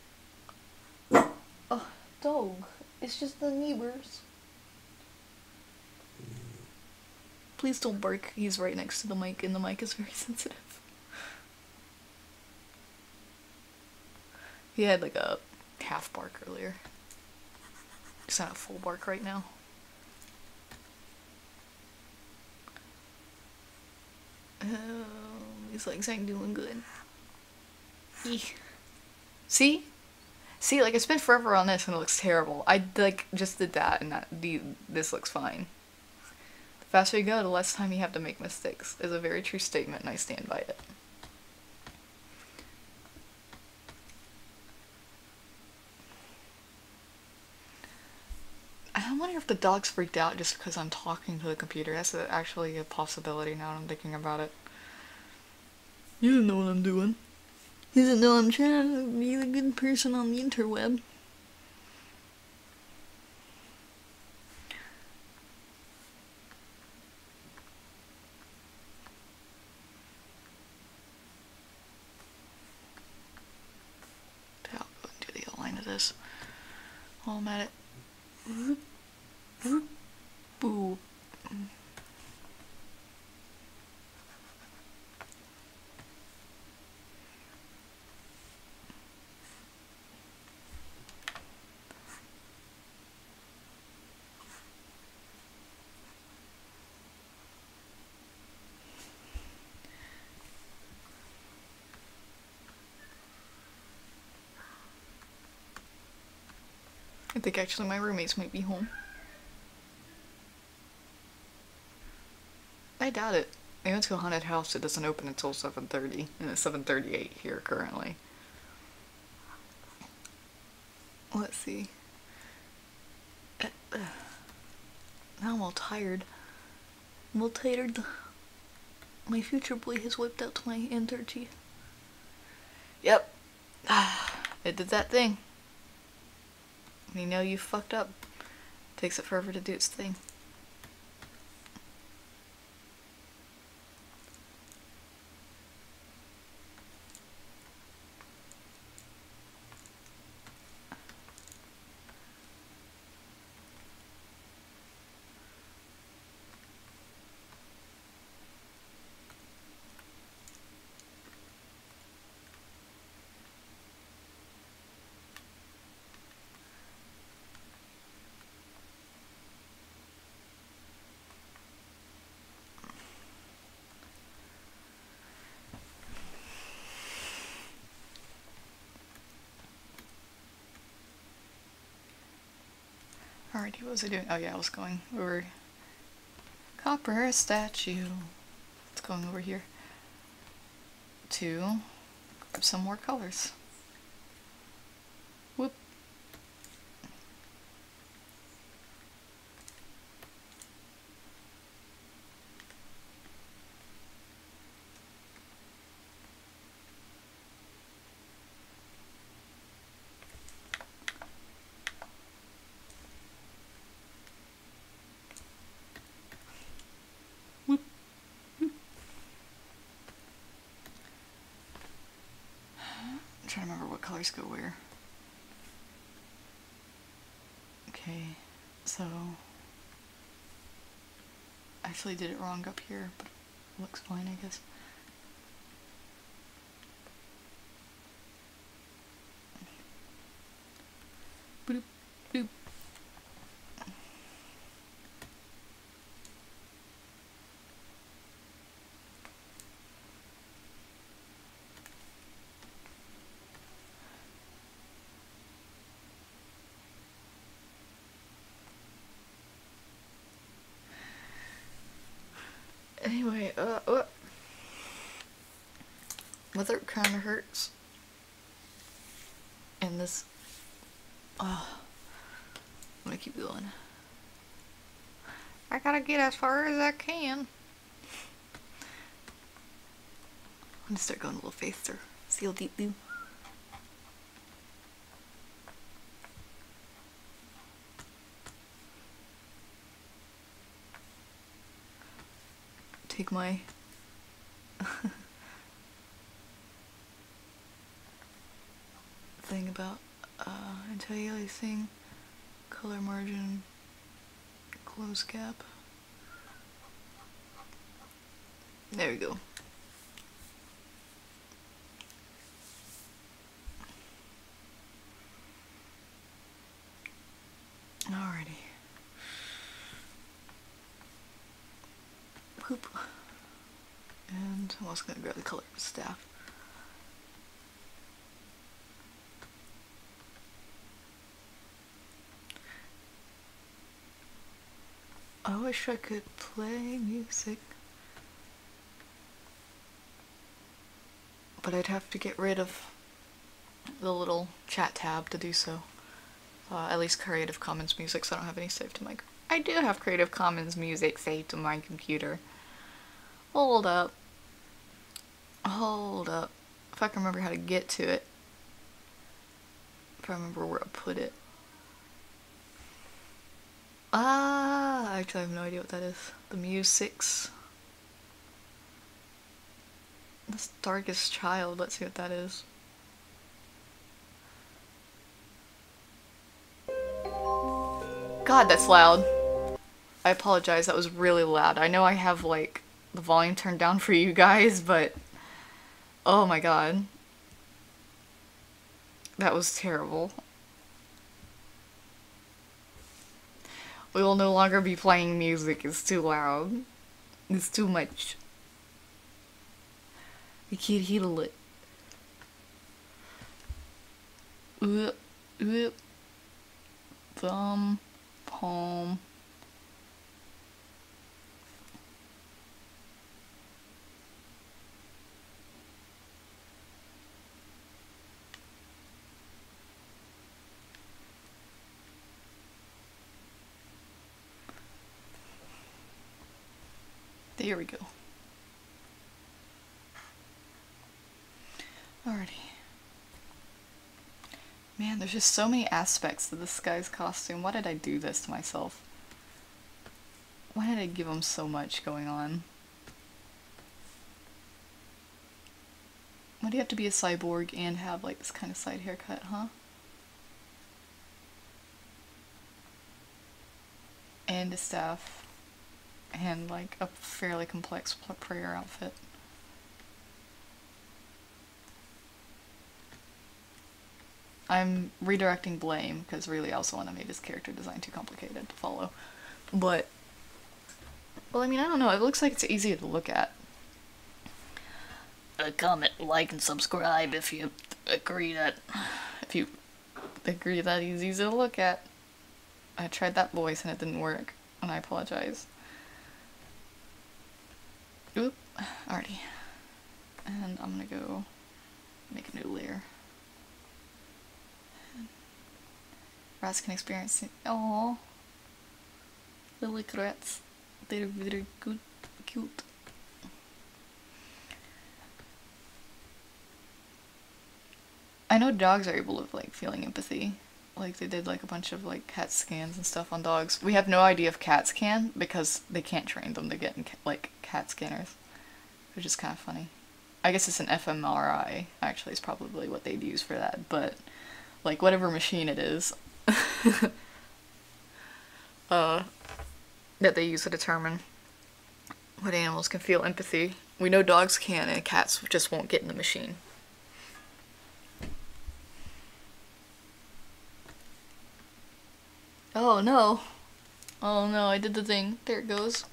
Oh, dog. It's just the neighbors. Please don't bark. He's right next to the mic and the mic is very sensitive. He had like a half bark earlier. He's not a full bark right now. These legs ain't doing good. Eek. See? See, like I spent forever on this and it looks terrible. I like just did that and this looks fine. The faster you go, the less time you have to make mistakes. Is a very true statement and I stand by it. I wonder if the dog's freaked out just because I'm talking to the computer. That's actually a possibility now that I'm thinking about it. He doesn't know what I'm doing. He doesn't know I'm trying to be a good person on the interweb. I'll go and do the outline of this while I'm at it. Whoop, whoop, boo. I think actually my roommates might be home. I doubt it. They went to a haunted house. It doesn't open until 7:30, and it's 7:38 here currently. Let's see. Now I'm all tired. I'm all tired. My future boy has wiped out my energy. Yep. It did that thing. You know you fucked up. Takes it forever to do its thing. Alrighty, what was I doing? Oh yeah, I was going over copper statue. It's going over here to grab some more colors. Whoop. I'm trying to remember what colors go where. Okay, so I actually did it wrong up here, but it looks fine, I guess. Boop, boop. Anyway, my throat kind of hurts. And this, I'm gonna keep going. I gotta get as far as I can. I'm gonna start going a little faster. See how deep do. Take my thing about anti-aliasing, color margin, close gap. There we go. Alrighty. Whoop. And I'm also going to grab the color of the staff. I wish I could play music, but I'd have to get rid of the little chat tab to do so. At least Creative Commons music, so I don't have any saved to my... I do have Creative Commons music saved to my computer. Hold up. Hold up. If I can remember how to get to it. If I remember where I put it. Actually I have no idea what that is. The Muse 6. This Darkest Child, let's see what that is. God, that's loud. I apologize, that was really loud. I know I have, like, the volume turned down for you guys, but... oh my god. That was terrible. We will no longer be playing music, it's too loud. It's too much. I can't handle it. Thumb, palm. There we go. Alrighty. Man, there's just so many aspects to this guy's costume. Why did I do this to myself? Why did I give him so much going on? Why do you have to be a cyborg and have like this kind of side haircut, huh? And a staff. And like a fairly complex prayer outfit. I'm redirecting blame because really I also want to make his character design too complicated to follow. But, well, I mean, I don't know. It looks like it's easy to look at. Comment, like, and subscribe if you agree that he's easy to look at. I tried that voice and it didn't work, and I apologize. Oop, alrighty. And I'm gonna go make a new layer. Rats can experience it. Aww. Little rats. They're very good, cute. I know dogs are able of like feeling empathy. Like they did like a bunch of like cat scans and stuff on dogs. We have no idea if cats can because they can't train them to get in like cat scanners, which is kind of funny. I guess it's an fMRI actually is probably what they'd use for that, but like whatever machine it is that they use to determine what animals can feel empathy. We know dogs can and cats just won't get in the machine. Oh no. Oh no, I did the thing. There it goes.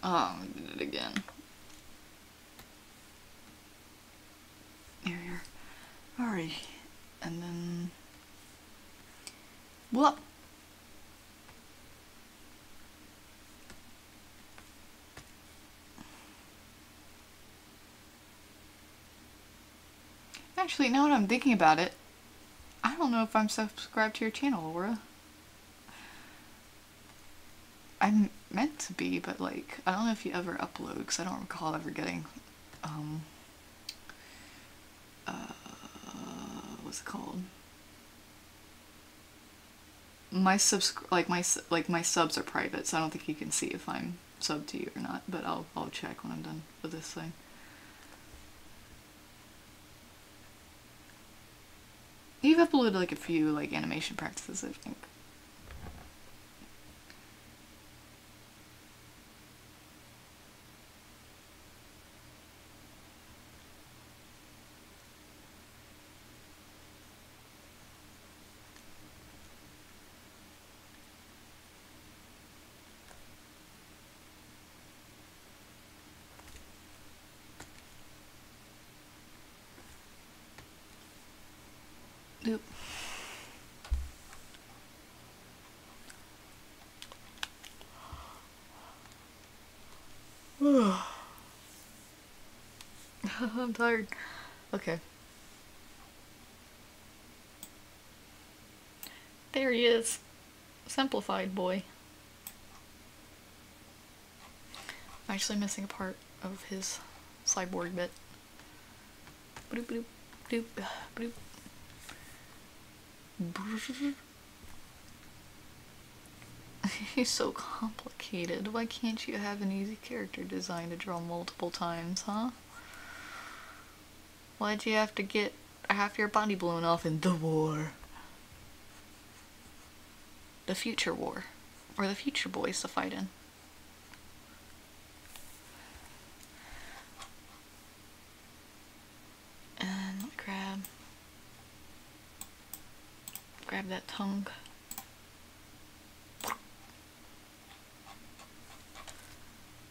Oh, I did it again. Here, here. Alright. And then... whoop! Actually, now that I'm thinking about it, I don't know if I'm subscribed to your channel, Laura. I'm meant to be, but like, I don't know if you ever upload, because I don't recall ever getting, what's it called? My my subs are private, so I don't think you can see if I'm subbed to you or not, but I'll check when I'm done with this thing. You've uploaded like a few like animation practices, I think. Oop. I'm tired. Okay. There he is. Simplified boy. I'm actually missing a part of his cyborg bit. Bloop, bloop, bloop, bloop. He's so complicated. Why can't you have an easy character design to draw multiple times, huh? Why'd you have to get half your body blown off in the war? The future war. Or the future boys to fight in. And grab that tongue.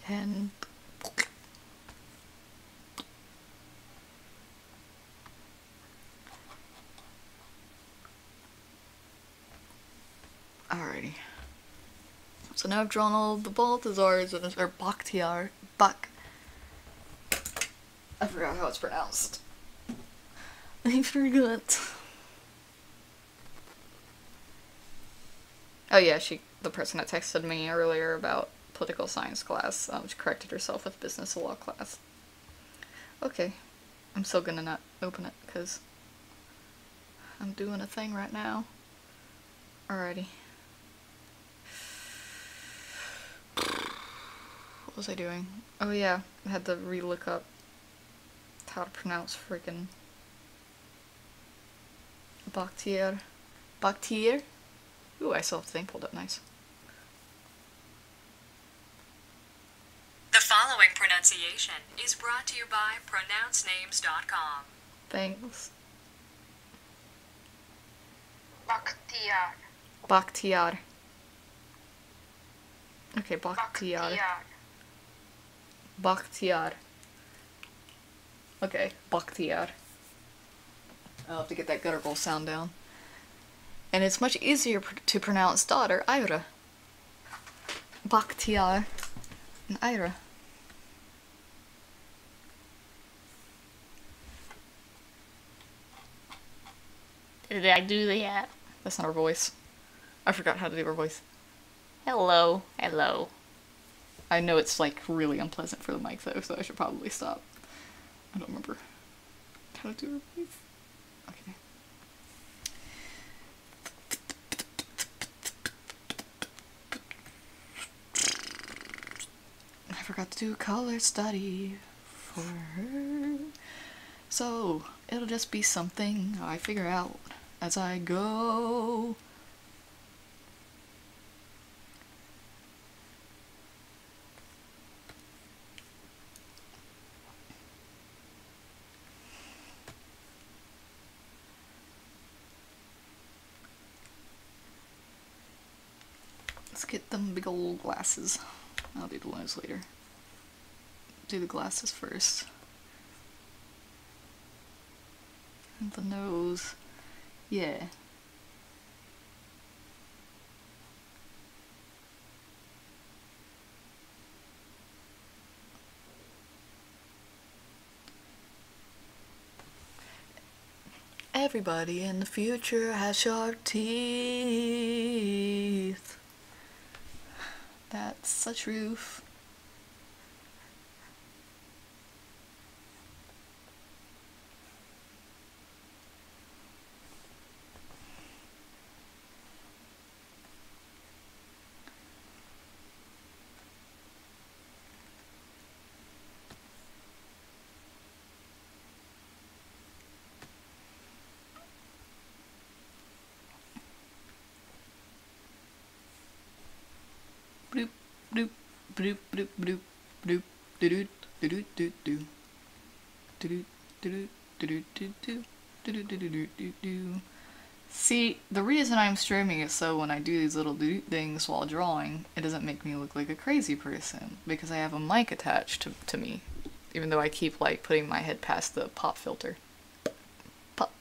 And alrighty. So now I've drawn all the Balthazars or Bakhtiar. I forgot how it's pronounced. I forgot. Oh yeah, the person that texted me earlier about political science class, she corrected herself with business law class. Okay, I'm still gonna not open it because I'm doing a thing right now. Alrighty. What was I doing? Oh yeah, I had to re-look up how to pronounce freaking Bakhtiar. Bakhtiar? Ooh, I still have the thing pulled up nice. The following pronunciation is brought to you by pronouncenames.com. Thanks. Bakhtiar. Bakhtiar. Okay, Bakhtiar. Bakhtiar. Okay, Bakhtiar. I'll have to get that guttural sound down. And it's much easier to pronounce daughter, Ira. Bakhtiar and Ira. Did I do that? That's not her voice. I forgot how to do her voice. Hello. Hello. I know it's like really unpleasant for the mic though, so I should probably stop. I don't remember how to do her voice. Okay. I forgot to do color study for her. So, it'll just be something I figure out as I go. Let's get them big old glasses. I'll do the nose later. Do the glasses first. And the nose. Yeah. Everybody in the future has sharp teeth. That's such truth. Bloop, bloop, bloop, bloop, bloop, bloop, doo doo doo doo doo doo doo doo doo doo doo. See, the reason I'm streaming is so when I do these little things while drawing, it doesn't make me look like a crazy person, because I have a mic attached to me, even though I keep, like, putting my head past the pop filter. Pop.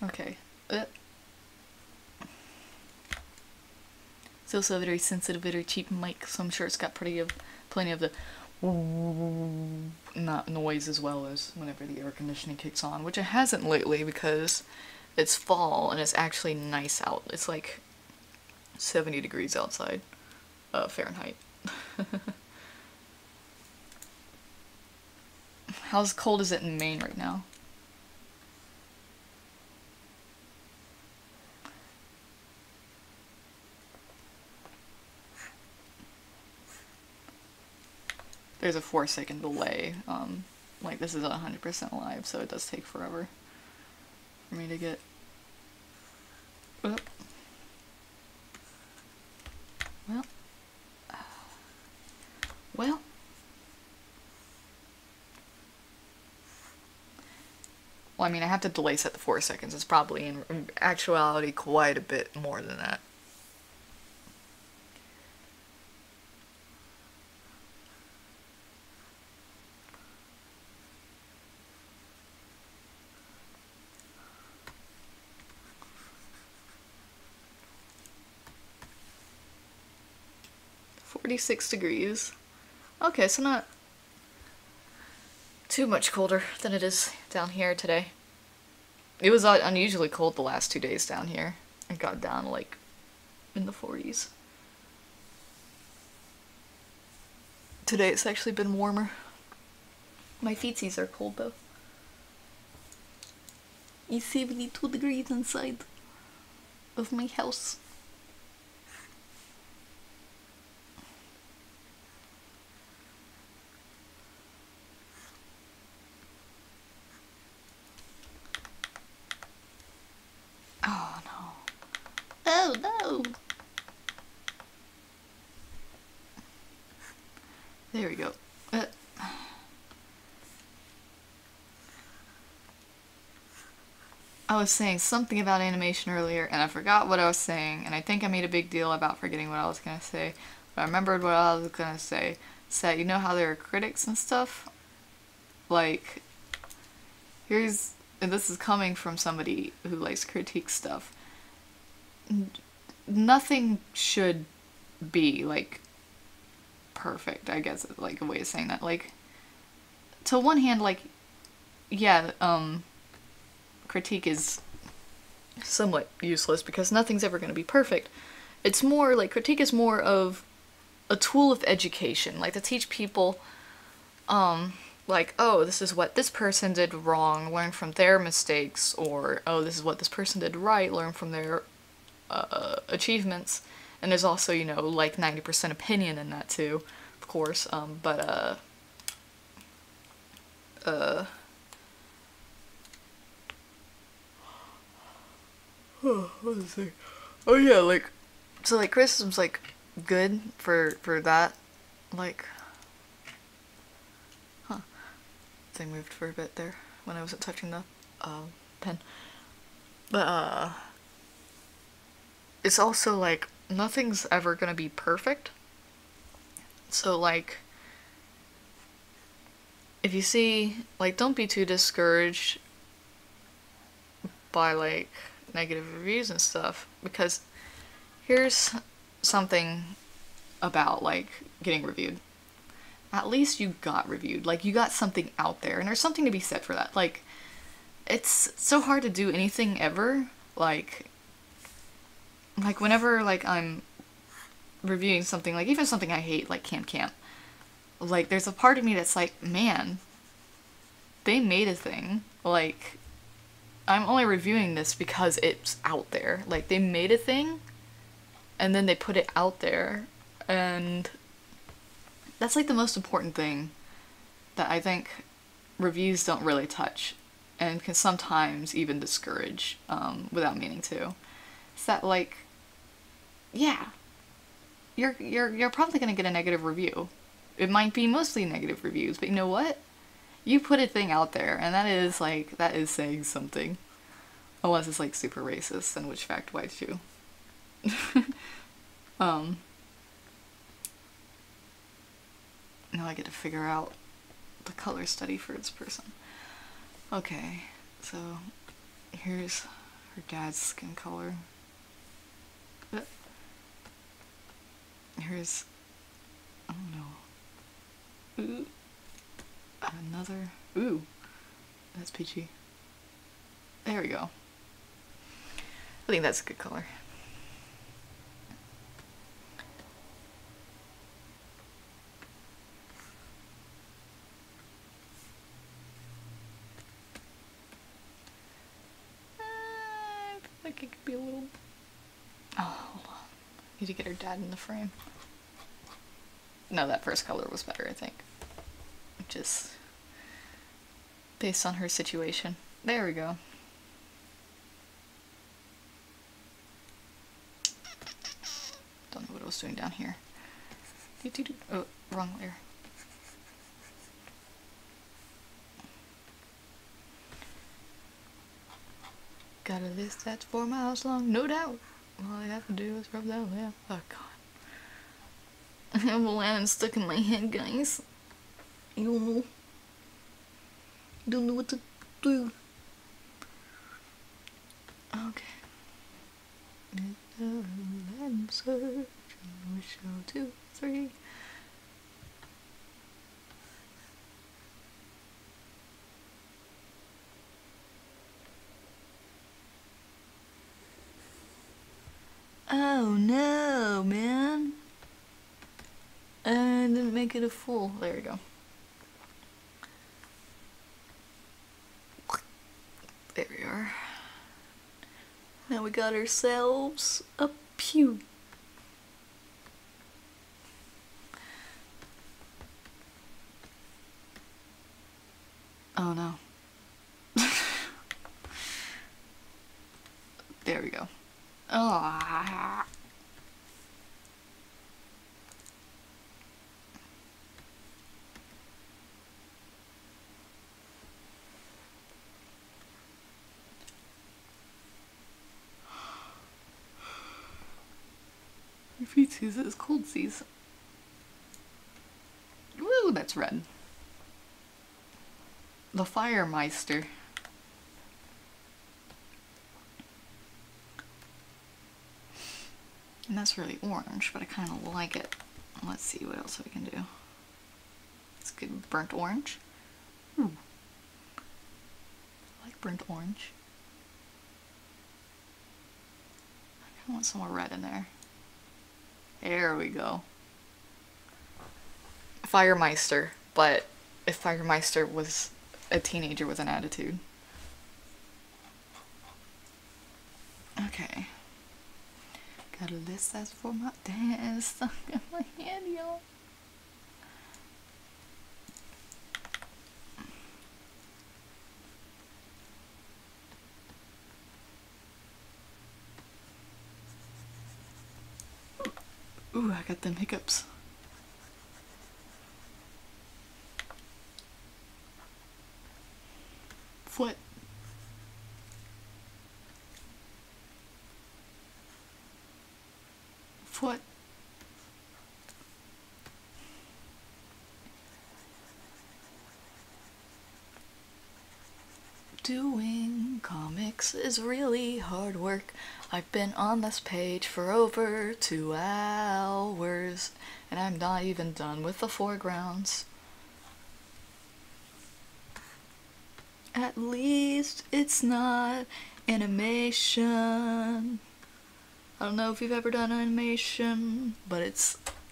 Okay. It's also a very sensitive, very cheap mic, so I'm sure it's got plenty of the not noise as well as whenever the air conditioning kicks on, which it hasn't lately because it's fall and it's actually nice out. It's like 70 degrees outside, Fahrenheit. How cold is it in Maine right now? There's a 4-second delay. Like, this is 100% live, so it does take forever for me to get. Well, I mean, I have to delay set the 4 seconds. It's probably in actuality quite a bit more than that. .46 degrees. Okay, so not too much colder than it is down here today. It was unusually cold the last 2 days down here. It got down like in the 40s. Today it's actually been warmer. My feetsies are cold though. It's 72 degrees inside of my house. Oh no. Oh no! There we go. I was saying something about animation earlier, and I forgot what I was saying, and I think I made a big deal about forgetting what I was gonna say, but I remembered what I was gonna say. So, you know how there are critics and stuff? Like, and this is coming from somebody who likes to critique stuff. Nothing should be, like, perfect, I guess, like, a way of saying that. Like, to one hand, like, yeah, critique is somewhat useless because nothing's ever going to be perfect. It's more, like, critique is more of a tool of education, like, to teach people, like, oh, this is what this person did wrong, learn from their mistakes, or, oh, this is what this person did right, learn from their achievements. And there's also, you know, like 90% opinion in that too, of course, what is it? Oh yeah, like, so, like, criticism's, like, good for that, like, thing moved for a bit there when I wasn't touching the pen, but it's also, like, nothing's ever gonna be perfect, so, like, if you see, like, don't be too discouraged by, like, negative reviews and stuff, because here's something about, like, getting reviewed. at least you got reviewed. Like, you got something out there, and there's something to be said for that. Like, it's so hard to do anything ever. Like whenever, like, I'm reviewing something, like, even something I hate, like Camp Camp, like, there's a part of me that's like, man, they made a thing. Like, I'm only reviewing this because it's out there. Like, they made a thing, and then they put it out there, and that's, like, the most important thing that I think reviews don't really touch, and can sometimes even discourage, without meaning to. It's that, like, yeah, you're probably gonna get a negative review. It might be mostly negative reviews, but you know what? You put a thing out there, and that is saying something. Unless it's, like, super racist, in which fact, why too? Now I get to figure out the color study for this person. Okay, so here's her dad's skin color. Here's, I don't know. Ooh. Another. Ooh. That's peachy. There we go. I think that's a good color. I feel like it could be a little... Oh, hold on. Need to get her dad in the frame. No, that first color was better, I think. Just based on her situation. There we go. Don't know what I was doing down here. Oh, wrong layer. Got a list that's 4 miles long, no doubt. All I have to do is rub that layer. Oh god. I have a lantern stuck in my head, guys. You don't know what to do. Okay. Lantern search. Show 2, 3. Oh no, man. I didn't make it a full. There we go. There we are. Now we got ourselves a pew. Oh no. There we go. Oh. Your feet sees it as cold sees. Woo, that's red. The Firemeister. And that's really orange, but I kind of like it. Let's see what else we can do. It's good burnt orange. Ooh. I like burnt orange. I kind of want some more red in there. There we go. Firemeister, but if Firemeister was a teenager with an attitude. Okay. Got a list that's for my dance stuck in my head, y'all. Ooh, I got them hiccups. Foot. Foot. Doing, call Comics is really hard work. I've been on this page for over 2 hours, and I'm not even done with the foregrounds. At least it's not animation. I don't know if you've ever done animation, but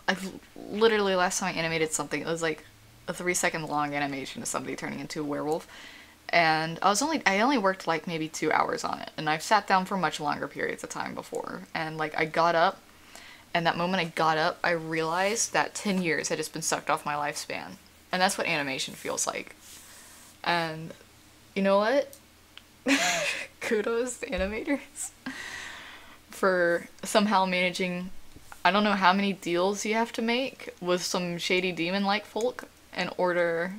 I've literally, last time I animated something, it was like a 3-second long animation of somebody turning into a werewolf. And I only worked like maybe 2 hours on it, and I've sat down for much longer periods of time before. And like I got up, and that moment I got up, I realized that 10 years had just been sucked off my lifespan. And that's what animation feels like. And you know what? Kudos to animators for somehow managing, I don't know how many deals you have to make with some shady demon-like folk in order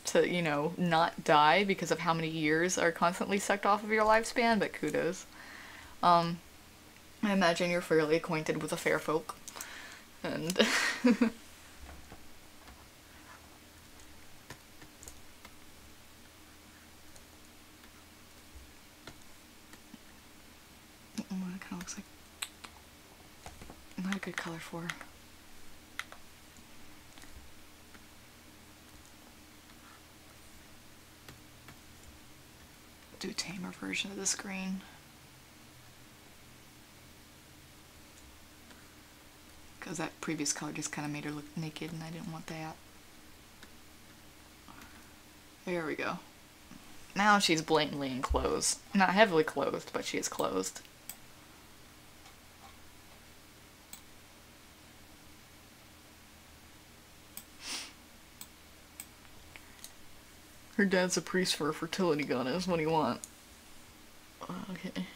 to, you know, not die because of how many years are constantly sucked off of your lifespan, but kudos. I imagine you're fairly acquainted with the fair folk. And that kind of looks like not a good color for her. Do a tamer version of the screen. Because that previous color just kind of made her look naked and I didn't want that. There we go. Now she's blatantly in clothes. Not heavily clothed, but she is clothed. Her dad's a priest for a fertility goddess. What do you want? Okay.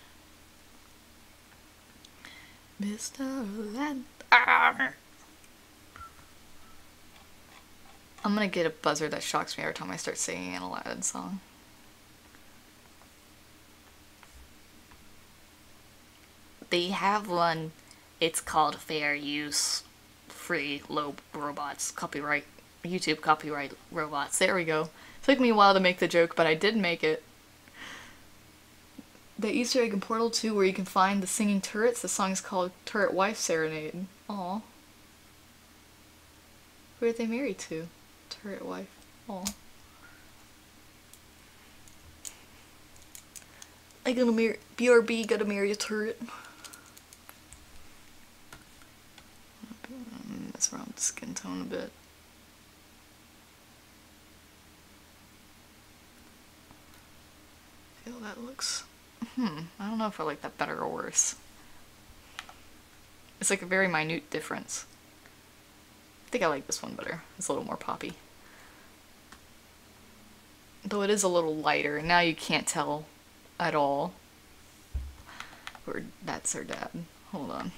Mr. Aladdin. I'm gonna get a buzzer that shocks me every time I start singing an Aladdin song. They have one. It's called Fair Use. Free Low Robots. Copyright. YouTube copyright robots. There we go. Took me a while to make the joke, but I did make it. The Easter egg in Portal 2 where you can find the singing turrets. The song is called Turret Wife Serenade. Aw. Who are they married to? Turret Wife. Aw. I gonna marry BRB, gotta marry a turret. Mess around with the skin tone a bit. I feel that looks... I don't know if I like that better or worse. It's like a very minute difference. I think I like this one better. It's a little more poppy. Though it is a little lighter, and now you can't tell at all. Or that's her dad. Hold on.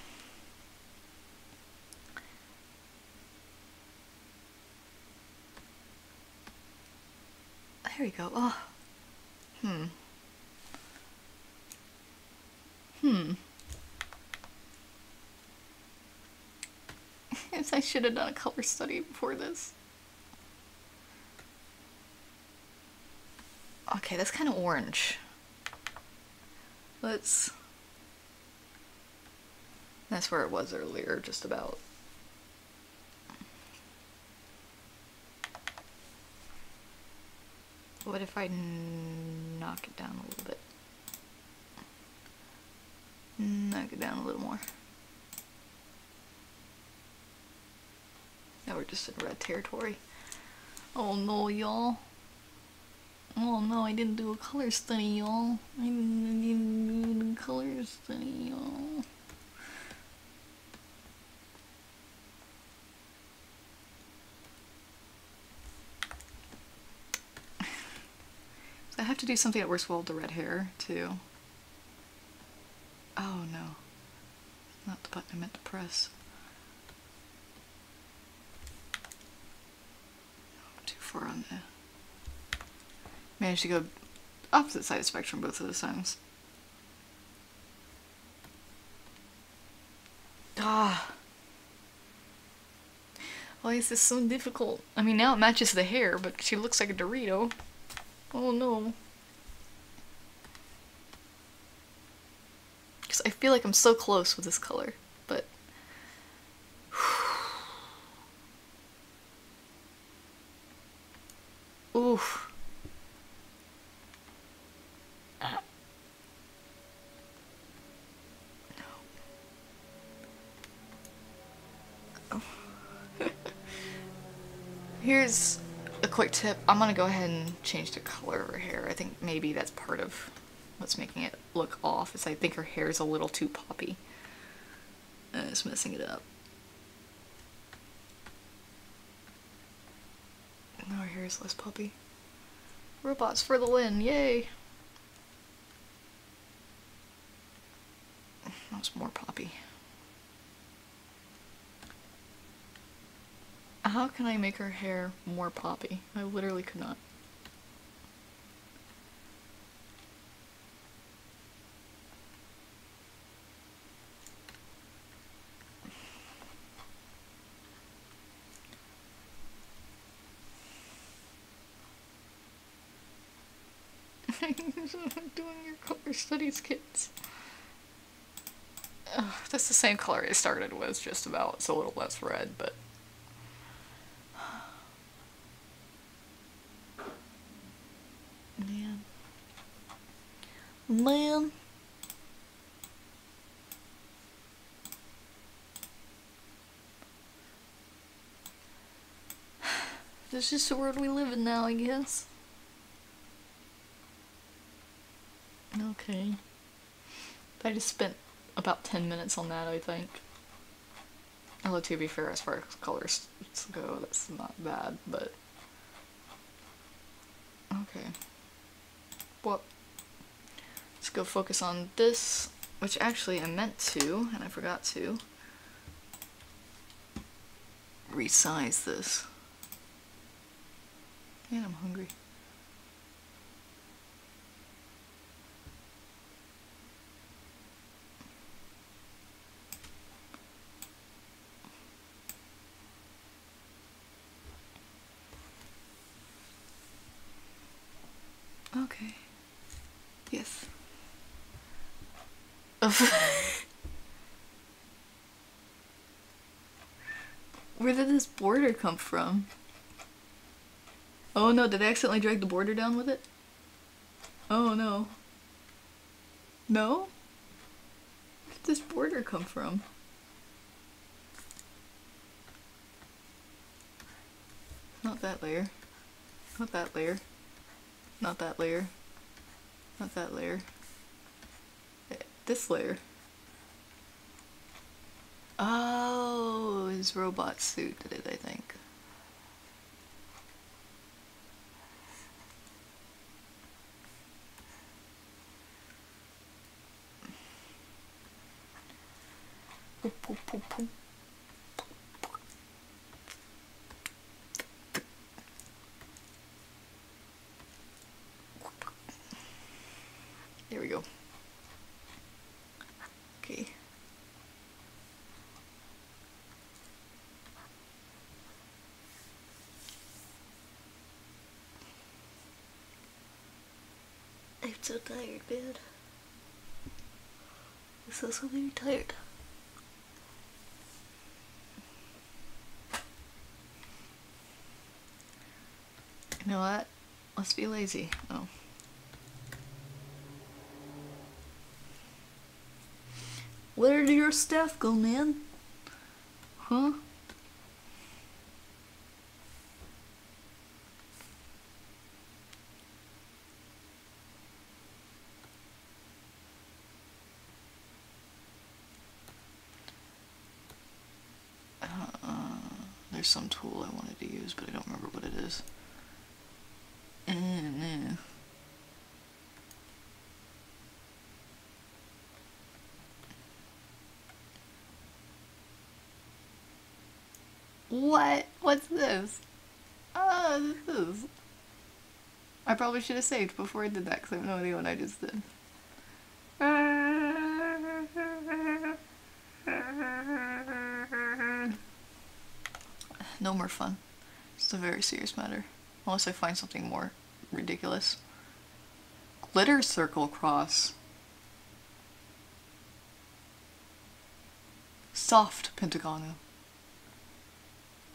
There we go. Oh. I should have done a color study before this. Okay, that's kind of orange. That's where it was earlier, just about. What if I knock it down a little bit? Knock it down a little more. Now we're just in red territory. Oh no, y'all. Oh no, I didn't do a color study, y'all. I didn't do the color study, y'all. So I have to do something that works well with the red hair, too. Oh no. Not the button I meant to press. Too far on there. Managed to go opposite side of the spectrum both of the times. Ah. Why is this so difficult? I mean, now it matches the hair, but she looks like a Dorito. Oh no. I feel like I'm so close with this color, but... Oof. Here's a quick tip. I'm gonna go ahead and change the color of her hair. I think maybe that's part of what's making it look off, is I think her hair is a little too poppy. And it's messing it up. Now her hair is less poppy. Robots for the win, yay! That was more poppy. How can I make her hair more poppy? I literally could not. Doing your color studies, kids. That's the same color I started with, just about. It's a little less red, but... Man. This is just the world we live in now, I guess. Okay. I just spent about 10 minutes on that, I think. Although, to be fair, as far as colors go, that's not bad, but... Okay. Well, let's go focus on this, which actually I meant to, and I forgot to, resize this. Man, I'm hungry. Okay. Yes. Where did this border come from? Oh no, did I accidentally drag the border down with it? Oh no. No? Where did this border come from? Not that layer. Not that layer. Not that layer. Not that layer. This layer. Oh, his robot suit did it, I think. Poop, poop, poop, poop. There we go. Okay. I'm so tired, man. I'm so very tired. You know what? Let's be lazy. Oh. Where did your staff go, man? Huh? There's some tool I wanted to use, but I don't remember what it is. What? What's this? Oh, this is... I probably should have saved before I did that, because I have no idea what I just did. No more fun. It's a very serious matter. Unless I find something more ridiculous. Glitter circle cross. soft pentagon.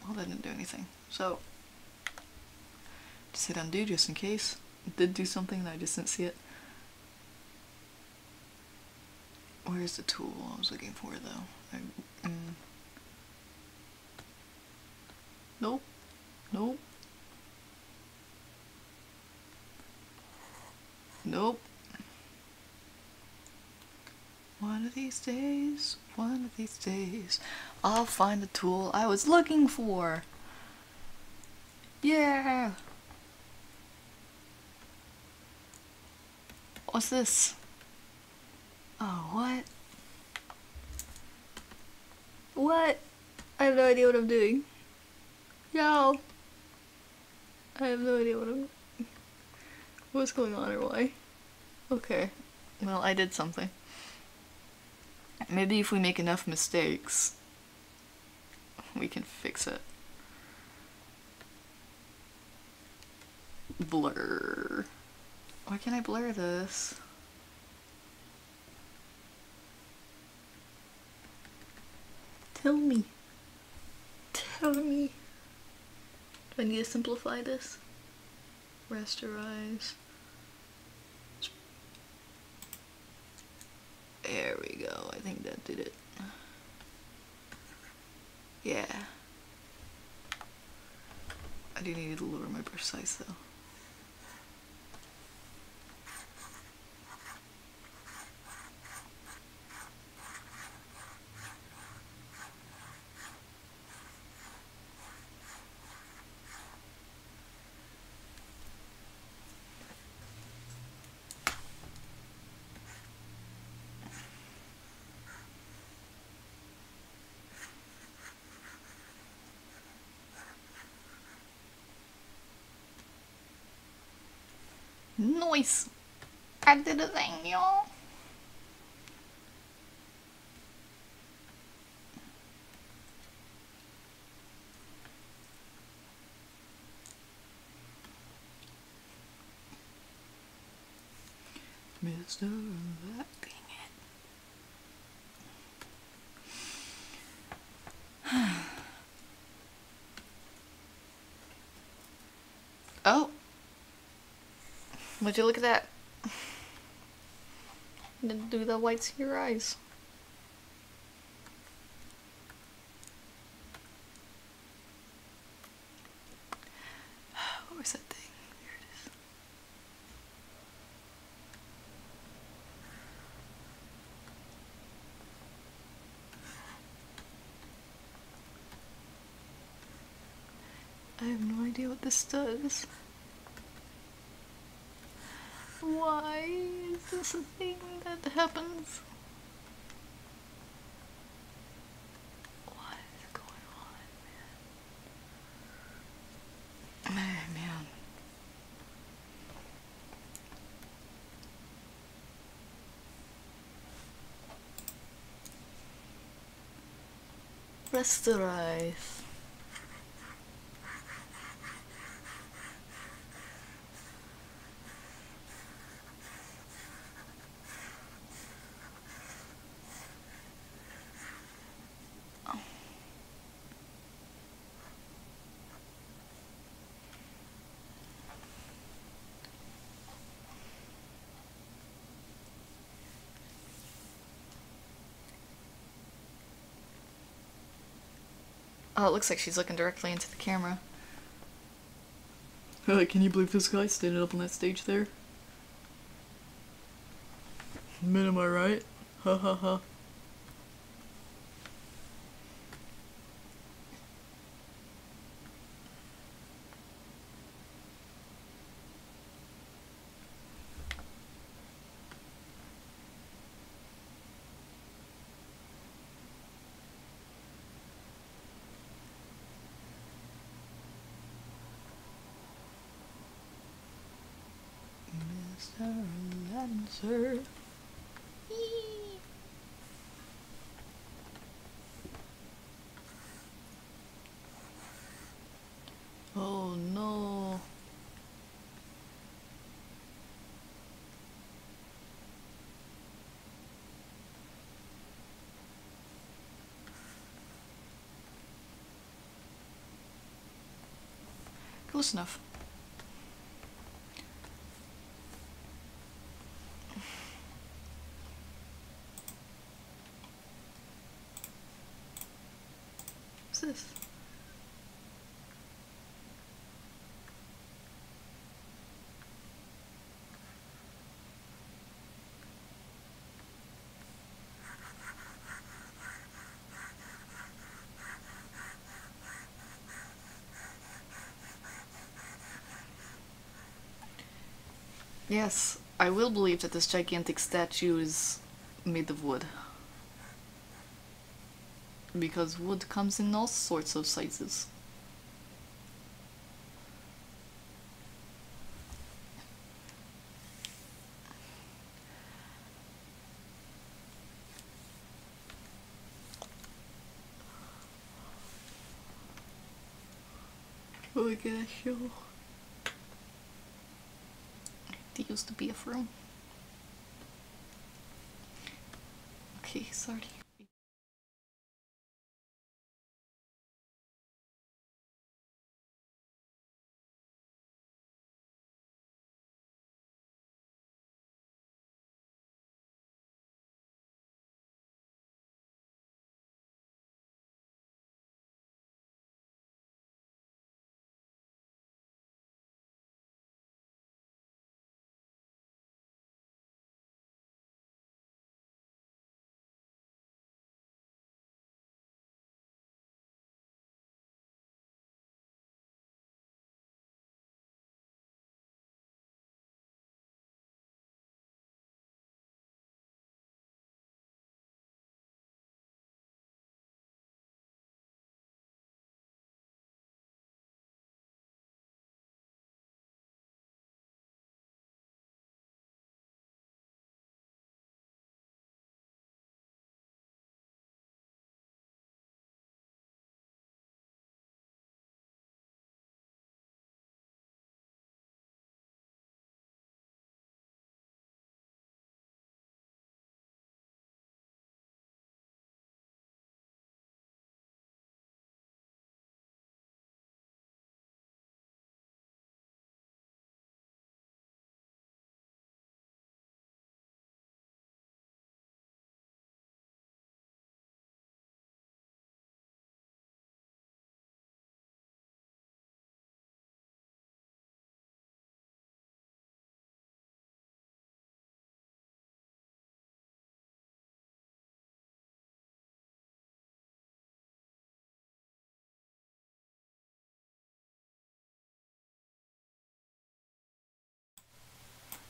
Well, that didn't do anything. So, just hit undo just in case. It did do something and I just didn't see it. Where's the tool I was looking for, though? Nope. Nope. Nope. One of these days, I'll find the tool I was looking for. Yeah. What's this? Oh, what? What? I have no idea what I'm doing. Yo. I have no idea what's going on or why. Okay. Well, I did something. Maybe if we make enough mistakes, we can fix it. Blur. Why can't I blur this? Tell me. Tell me. Do I need to simplify this? Rasterize. There we go. I think that did it. Yeah. I do need to lower my brush size though. Nice! I did a thing, y'all! Mr. That it. Oh! Would you look at that? Didn't do the whites in your eyes. What was that thing? Here it is. I have no idea what this does. Why is this a thing that happens? What is going on, man? Man. Rasterize. Oh, it looks like she's looking directly into the camera. Can you believe this guy standing up on that stage there? Man, am I right? Ha ha ha. Mr. Lancer. Oh no. Close enough. What's this? Yes, I will believe that this gigantic statue is made of wood. Because wood comes in all sorts of sizes. Oh my gosh, yo. It used to be a room. Okay, sorry.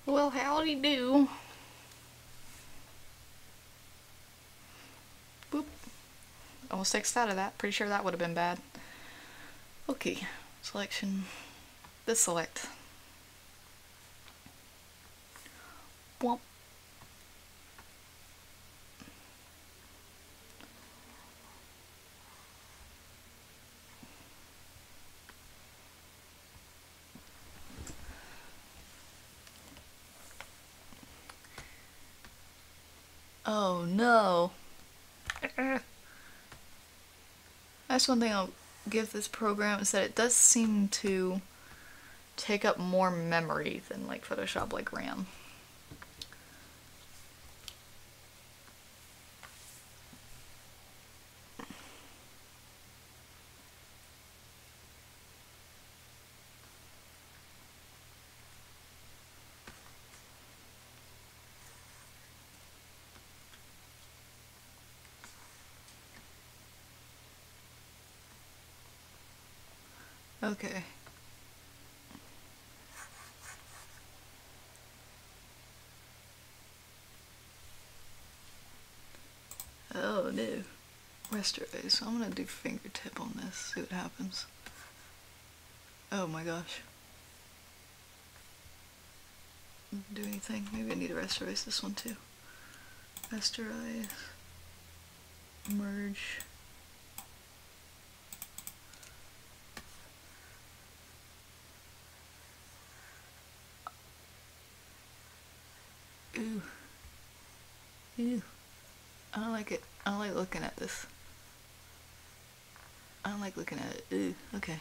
Well, howdy do. Boop. Almost X'd out of that. Pretty sure that would have been bad. Okay, selection. This select. Womp. Oh no. That's one thing I'll give this program is that it does seem to take up more memory than like Photoshop like RAM. Okay. Oh no. Rasterize. I'm gonna do fingertip on this, see what happens. Oh my gosh. Doesn't do anything. Maybe I need to rasterize this one too. Rasterize. Merge. Ooh. Ooh. I don't like it. I don't like looking at this. I don't like looking at it. Ooh, okay.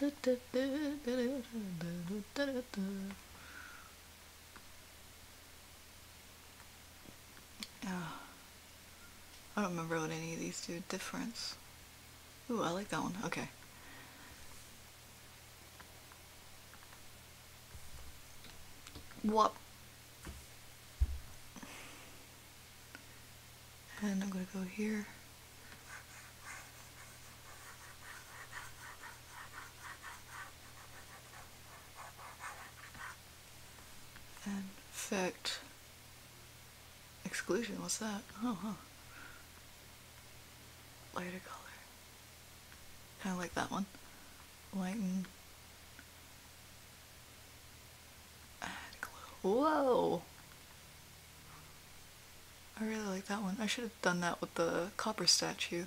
I don't remember what any of these do. Difference. Ooh, I like that one. Okay. What? And I'm gonna go here. And effect. Exclusion, what's that? Oh, huh. Lighter color. Kinda like that one. Lighten. Add glow. Whoa! I really like that one. I should have done that with the copper statue.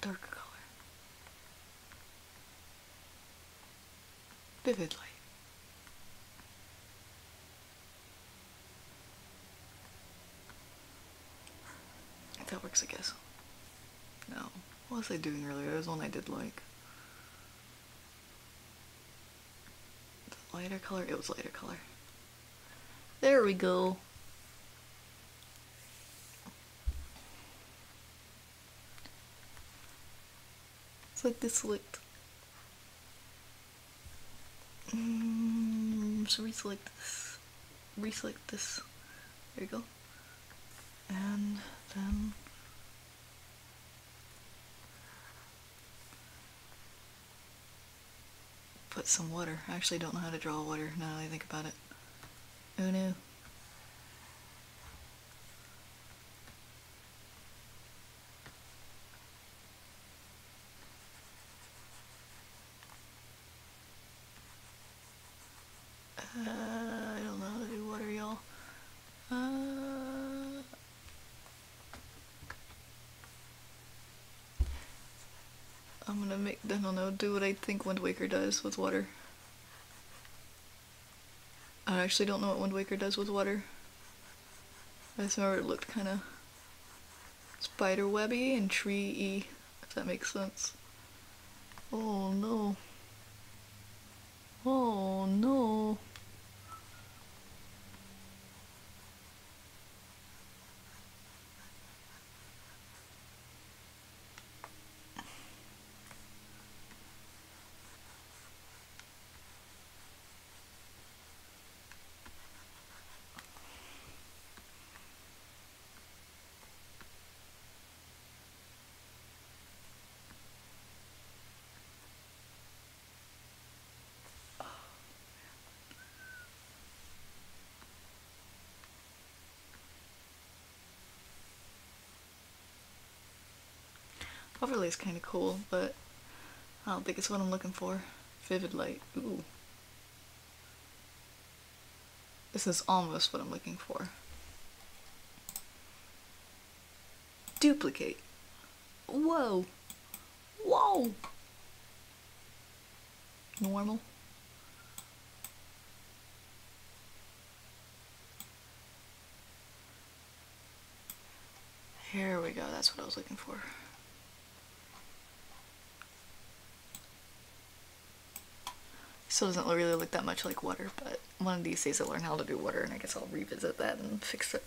Darker color. Vivid light. That works, I guess. No. What was I doing earlier? There was one I did like. The lighter color? It was lighter color. There we go. It's like this looked. So reselect this. Reselect this. There you go. And then put some water. I actually don't know how to draw water now that I think about it. Oh no. I don't know how to do water, y'all. I'm gonna make, I don't know, do what I think Wind Waker does with water. I actually don't know what Wind Waker does with water. I just remember it looked kind of spider webby and tree-y, if that makes sense. Oh no. Oh no. Overlay is kind of cool, but I don't think it's what I'm looking for. Vivid light. Ooh. This is almost what I'm looking for. Duplicate. Whoa. Whoa. Normal. Here we go. That's what I was looking for. Still doesn't really look that much like water, but one of these days I'll learn how to do water and I guess I'll revisit that and fix it.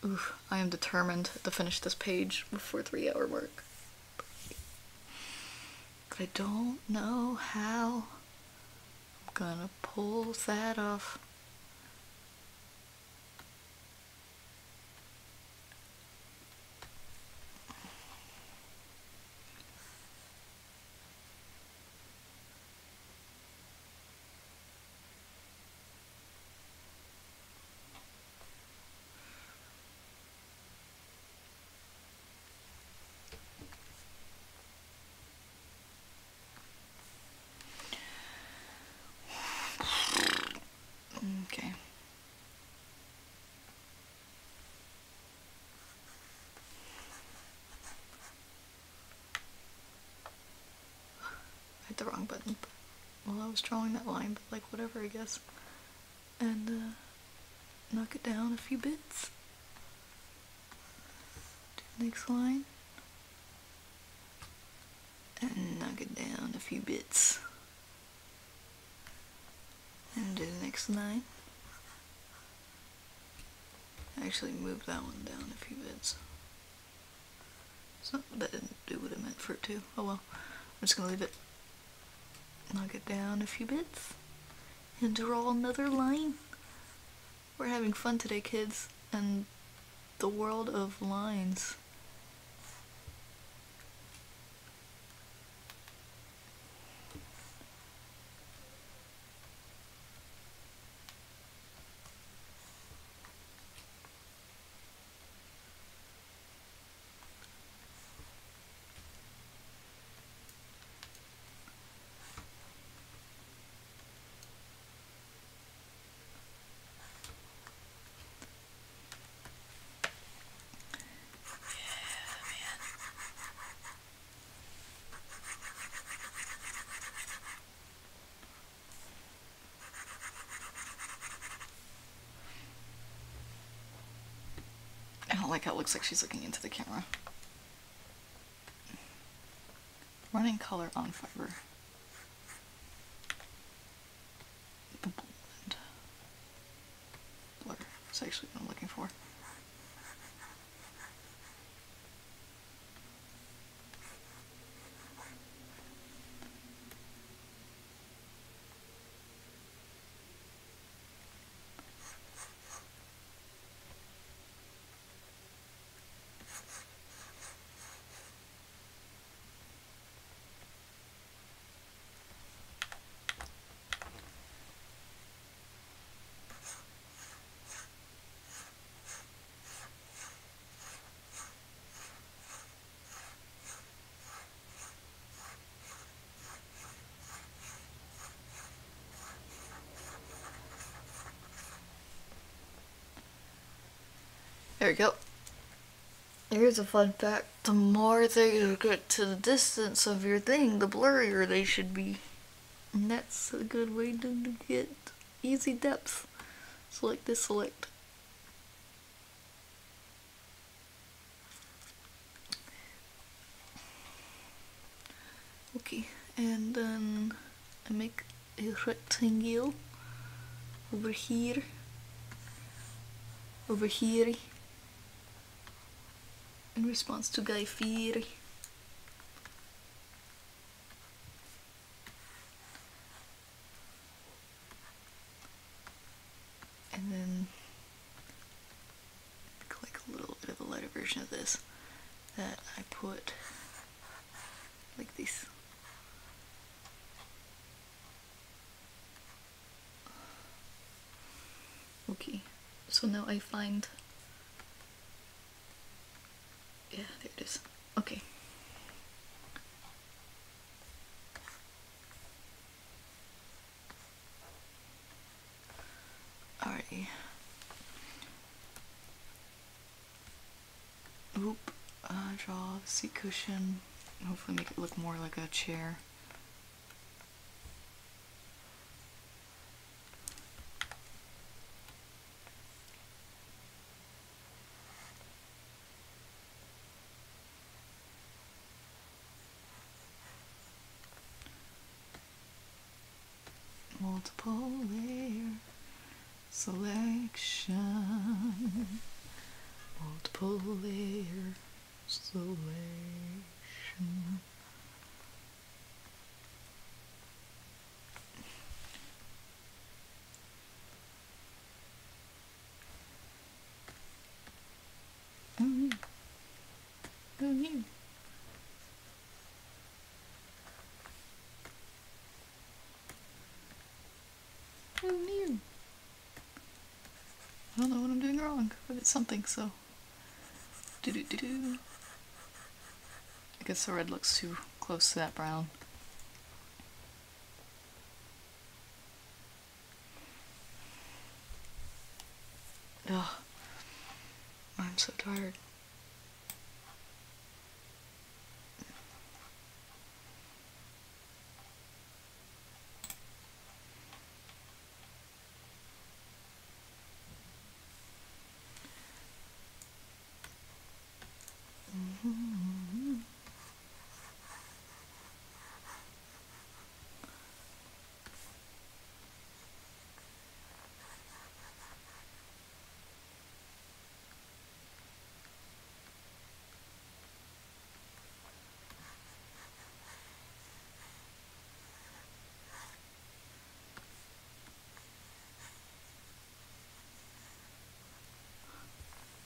Oof, I am determined to finish this page before 3-hour mark. But I don't know how I'm gonna pull that off. Okay. I hit the wrong button. Well, I was drawing that line, but like whatever, I guess. And knock it down a few bits. Do the next line. And knock it down a few bits. And do the next line. Actually move that one down a few bits. So that didn't do what I meant for it to. Oh well. I'm just gonna leave it. Knock it down a few bits. And draw another line. We're having fun today, kids. And the world of lines. I don't like how it looks like she's looking into the camera. Running color on fiber. Blend. Blur. That's actually what I'm looking for. There we go. Here's a fun fact. The more they get to the distance of your thing, the blurrier they should be. And that's a good way to get easy depth. Select this, select. Okay, and then I make a rectangle over here, in response to Guy Fieri. And then click a little bit of a lighter version of this that I put like this. Okay, so now I find, yeah, there it is. Okay. Alrighty. Oop. Draw the seat cushion. Hopefully make it look more like a chair. Multiple layer selection. Multiple layer selection. Who knew? Who knew? I don't know what I'm doing wrong, but it's something, so. Do-do-do-do. I guess the red looks too close to that brown. I'm so tired.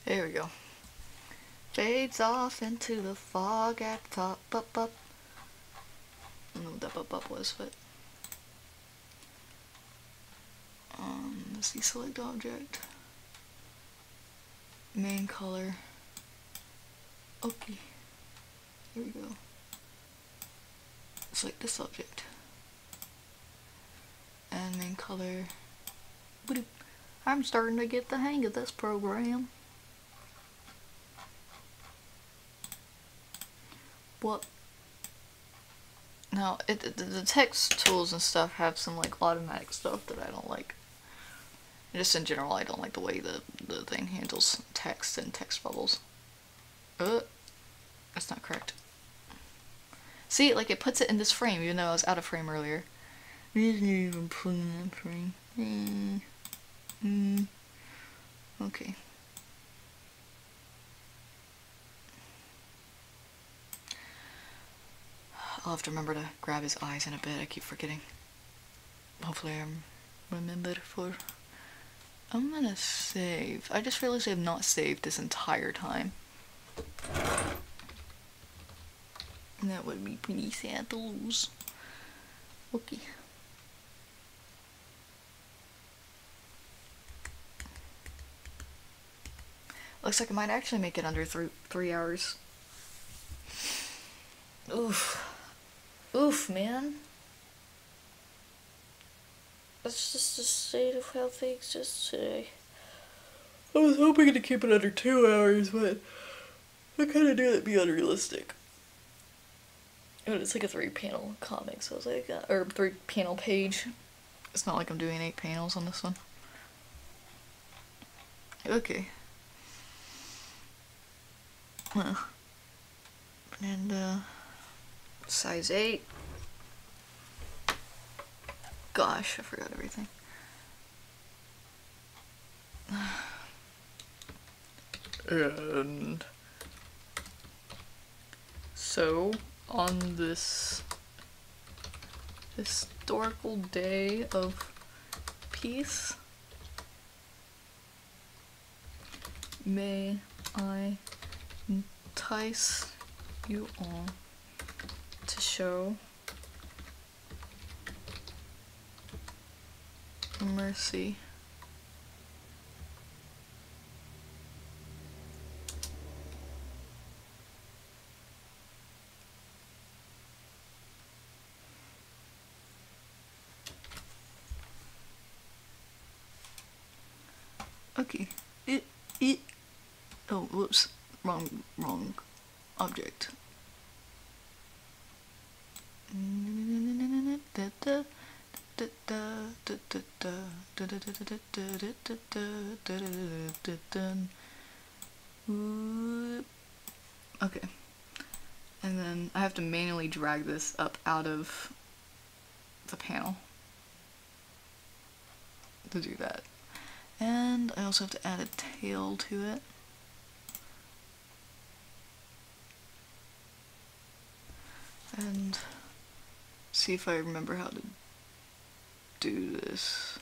There we go. Fades off into the fog at the top. Up, up. I don't know what that up was, but let's see, select object, main color. Okay, here we go. Select this object and main color. I'm starting to get the hang of this program. What? Now, the text tools and stuff have some like automatic stuff that I don't like. Just in general, I don't like the way the thing handles text and text bubbles. That's not correct. See, like it puts it in this frame, even though I was out of frame earlier. It isn't even putting in that frame. Okay. I'll have to remember to grab his eyes in a bit. I keep forgetting. Hopefully I'm remembered for. I'm gonna save. I just realized I have not saved this entire time. And that would be pretty sad to lose. Okay. Looks like I might actually make it under 3 hours. Oof. Oof, man. That's just the state of how things just today. I was hoping to keep it under 2 hours, but I kind of knew that'd be unrealistic. But it's like a 3-panel comic, so I was like, or 3-panel page. It's not like I'm doing 8 panels on this one. Okay. And size 8. Gosh, I forgot everything. And so on this historical day of peace, may I entice you all to show mercy. Okay. Oh, whoops. Wrong object. Okay. And then I have to manually drag this up out of the panel to do that. And I also have to add a tail to it. And see if I remember how to do this.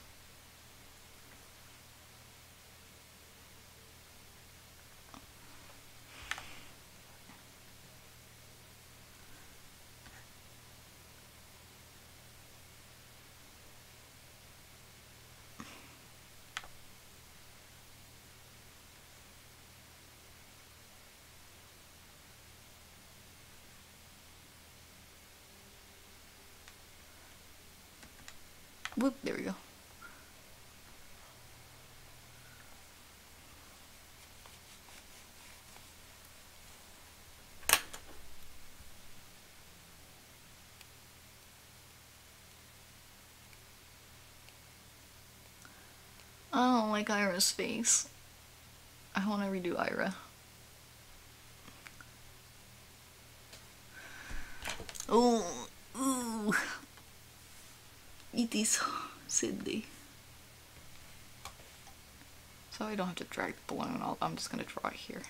Whoop, there we go. I don't like Ira's face. I want to redo Ira. Oh, ooh. It is Sydney. So I don't have to drag the balloon. I'm just gonna draw it here.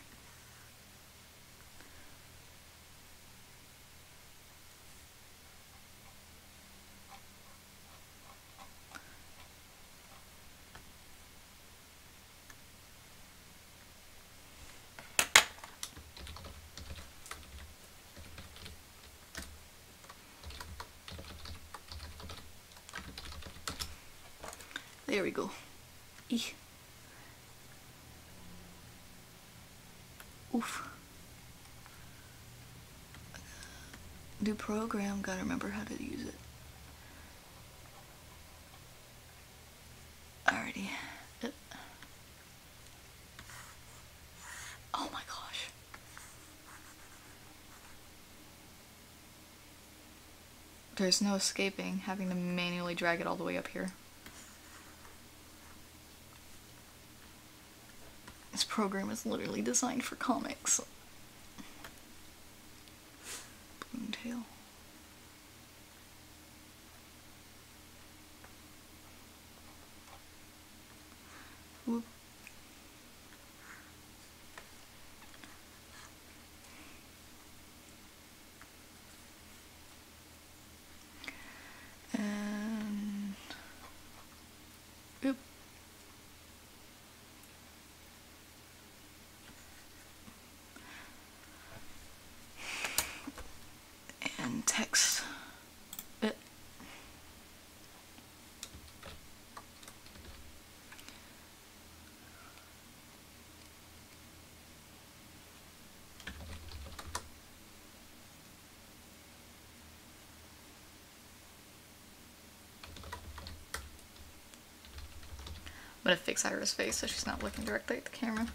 There we go. Eek. Oof. New program, gotta remember how to use it. Alrighty. Oh my gosh. There's no escaping having to manually drag it all the way up here. This program is literally designed for comics. Balloon tail. Whoop. And oop. And text. I'm gonna fix Ira's face so she's not looking directly at the camera.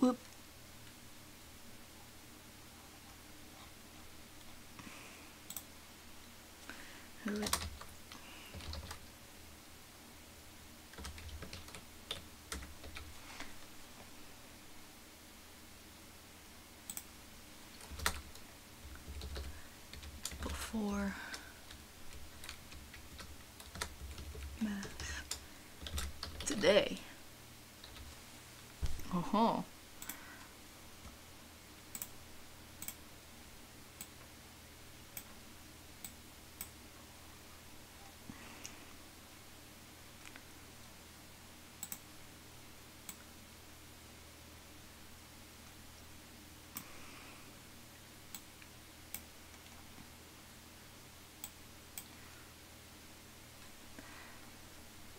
Whoop. Whoop. Before math today. Oh.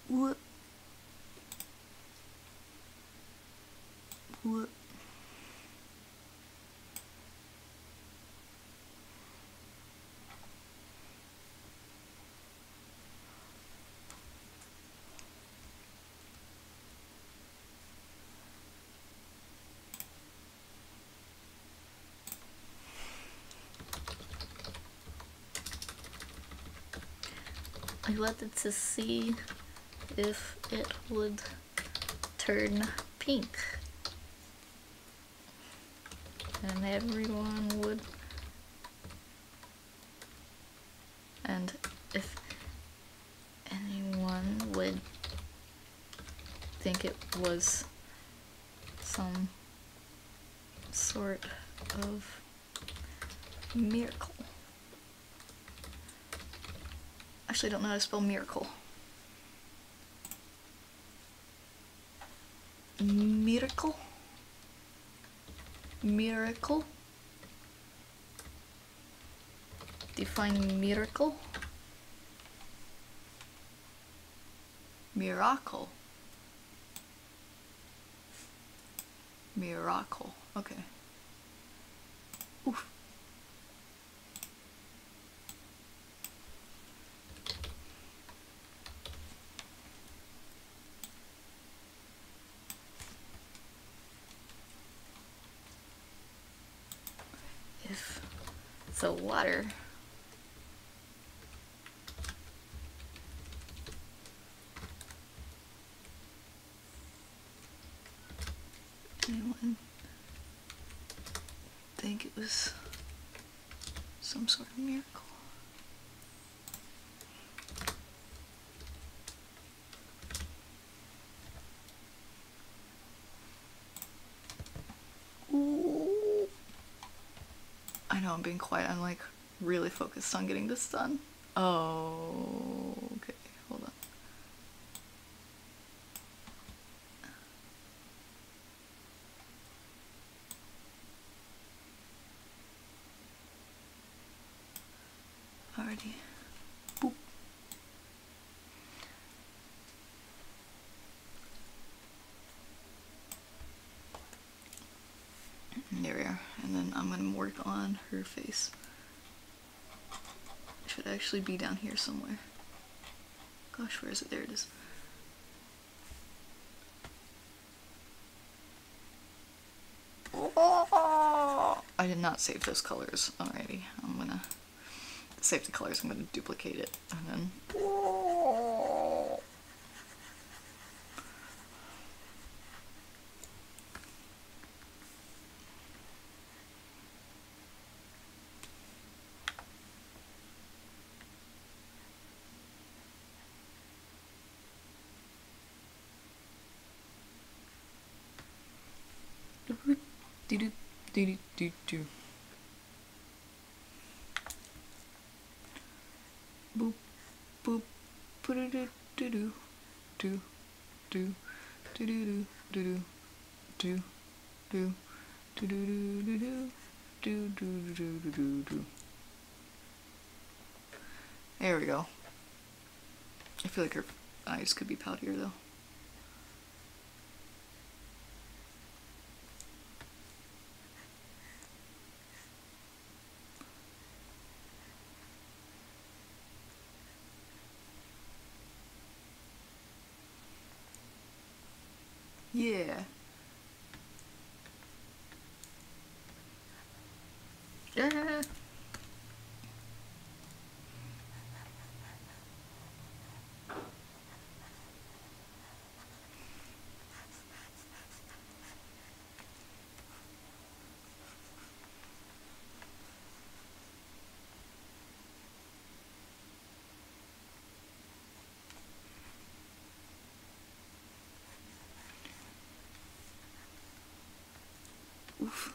Whoop. Whoop. I wanted to see if it would turn pink. And everyone would. And if anyone would think it was some sort of miracle. Actually, I don't know how to spell miracle. Miracle? Miracle? Define miracle? Miracle. Miracle. Okay. Oof. If the water anyone think it was some sort of miracle? Ooh. I know I'm being quiet. I'm like really focused on getting this done. Oh, okay. Hold on. Alrighty. Boop. There we are. And then I'm gonna work on her face. It should actually be down here somewhere. Gosh, where is it? There it is. Oh, I did not save those colors. Alrighty, I'm gonna save the colors. I'm gonna duplicate it and then. Oh. Do do do do do. Boop boop do do do do do do do do do do do do do do do do do do do. There we go. I feel like her eyes could be poutier though. Yeah. Yeah. Oof.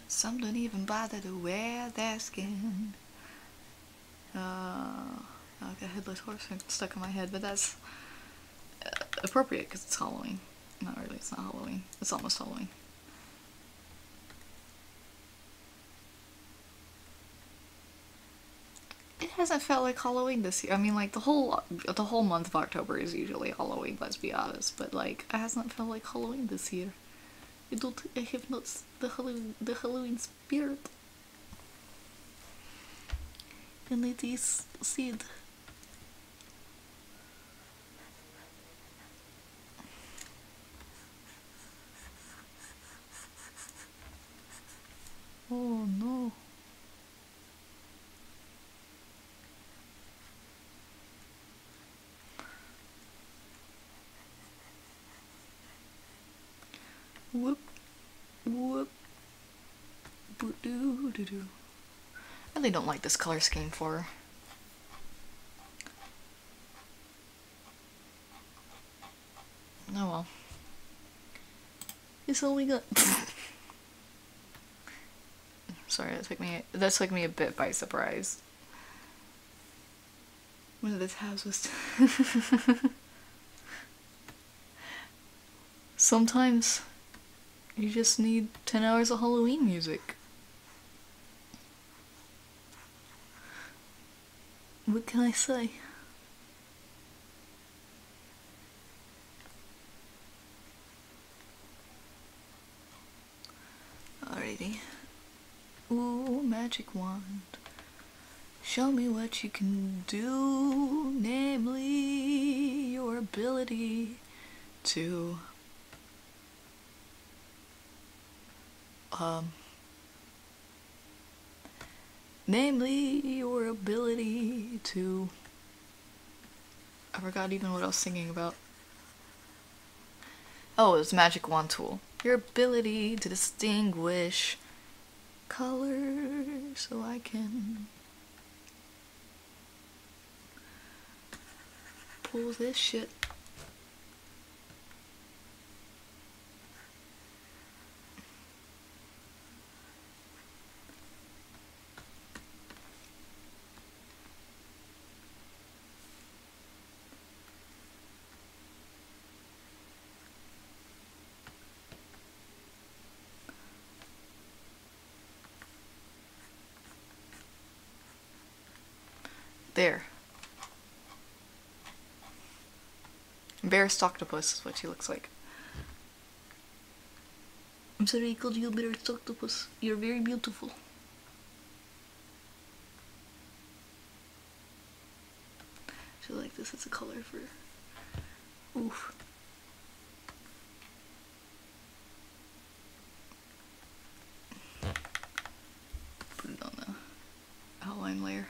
Some don't even bother to wear their skin. I've got a headless horse stuck in my head, but that's appropriate because it's Halloween. Not really, it's not Halloween. It's almost Halloween. It hasn't felt like Halloween this year. I mean, like the whole month of October is usually Halloween. Let's be honest, but like it hasn't felt like Halloween this year. I have not the Halloween spirit, and it is sad. Oh no. Whoop, whoop, boo doo doo doo. I really don't like this color scheme for her. Oh well. It's all we got. Sorry, that took me a bit by surprise. One of the tabs was sometimes you just need 10 hours of Halloween music. What can I say? Alrighty. Ooh, magic wand. Show me what you can do, namely your ability to I forgot even what I was singing about. Oh, it was magic wand tool. Your ability to distinguish colors, so I can pull this shit. There. Embarrassed octopus is what she looks like. I'm sorry I called you embarrassed octopus. You're very beautiful. So like this is a color for... Oof. Put it on the outline layer.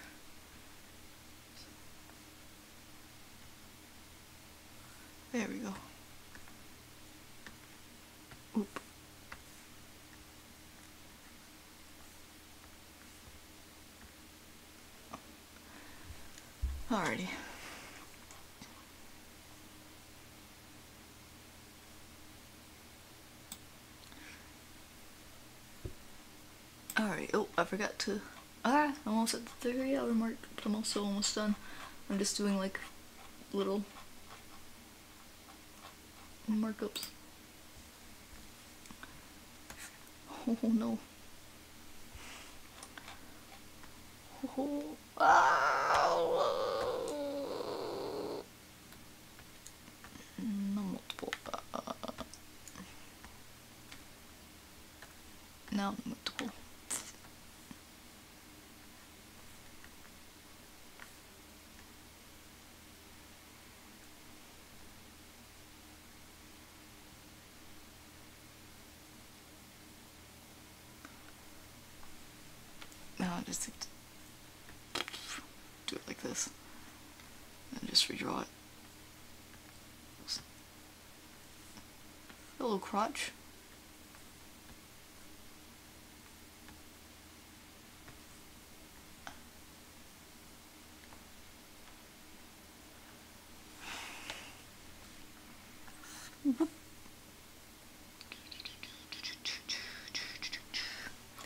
There we go. Oop. Alrighty. Alright, oh, I forgot to... I'm almost at the 3-hour mark, but I'm also almost done. I'm just doing like little markups. Oh no. Oh, no multiple. Now multiple. Now I just do it like this and just redraw it. A little crotch.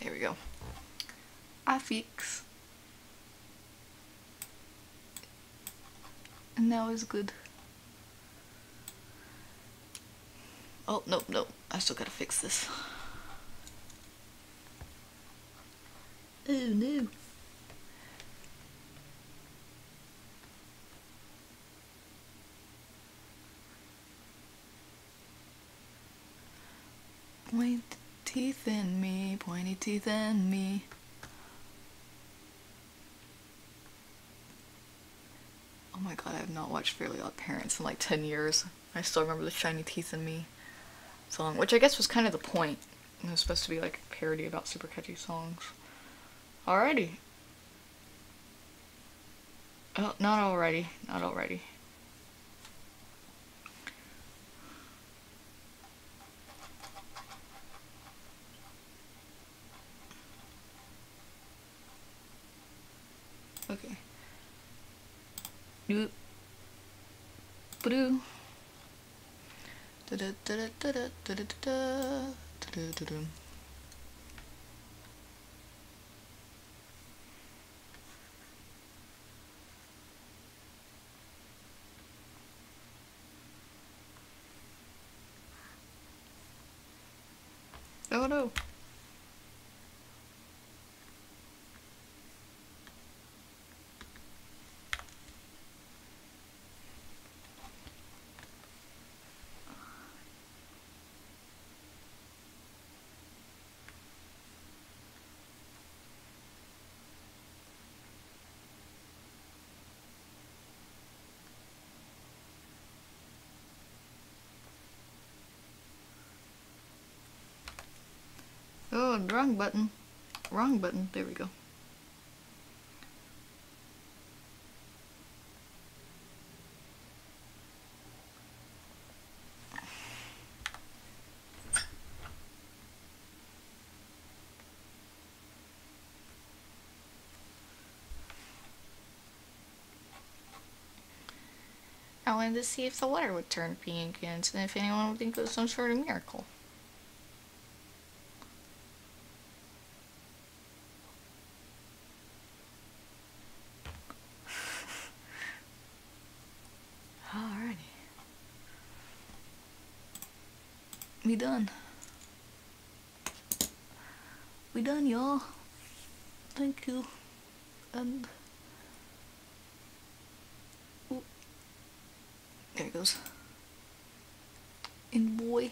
There we go. I fix. And now it's good. Oh, no. I still gotta fix this. Oh no. Pointy teeth in me, pointy teeth in me. Oh my god, I have not watched Fairly Odd Parents in like 10 years. I still remember the shiny teeth in me song, which I guess was kind of the point. It was supposed to be like a parody about super catchy songs. Alrighty. Oh, not already. Not already. Okay. Doop. Ba-doo. Da-da-da-da-da-da-da-da-da. Da-da-da-da. Oh no. Oh, wrong button. Wrong button. There we go. I wanted to see if the water would turn pink and if anyone would think it was some sort of miracle. Alrighty. We done. We done, y'all. Thank you. And... Ooh. There it goes. And boy.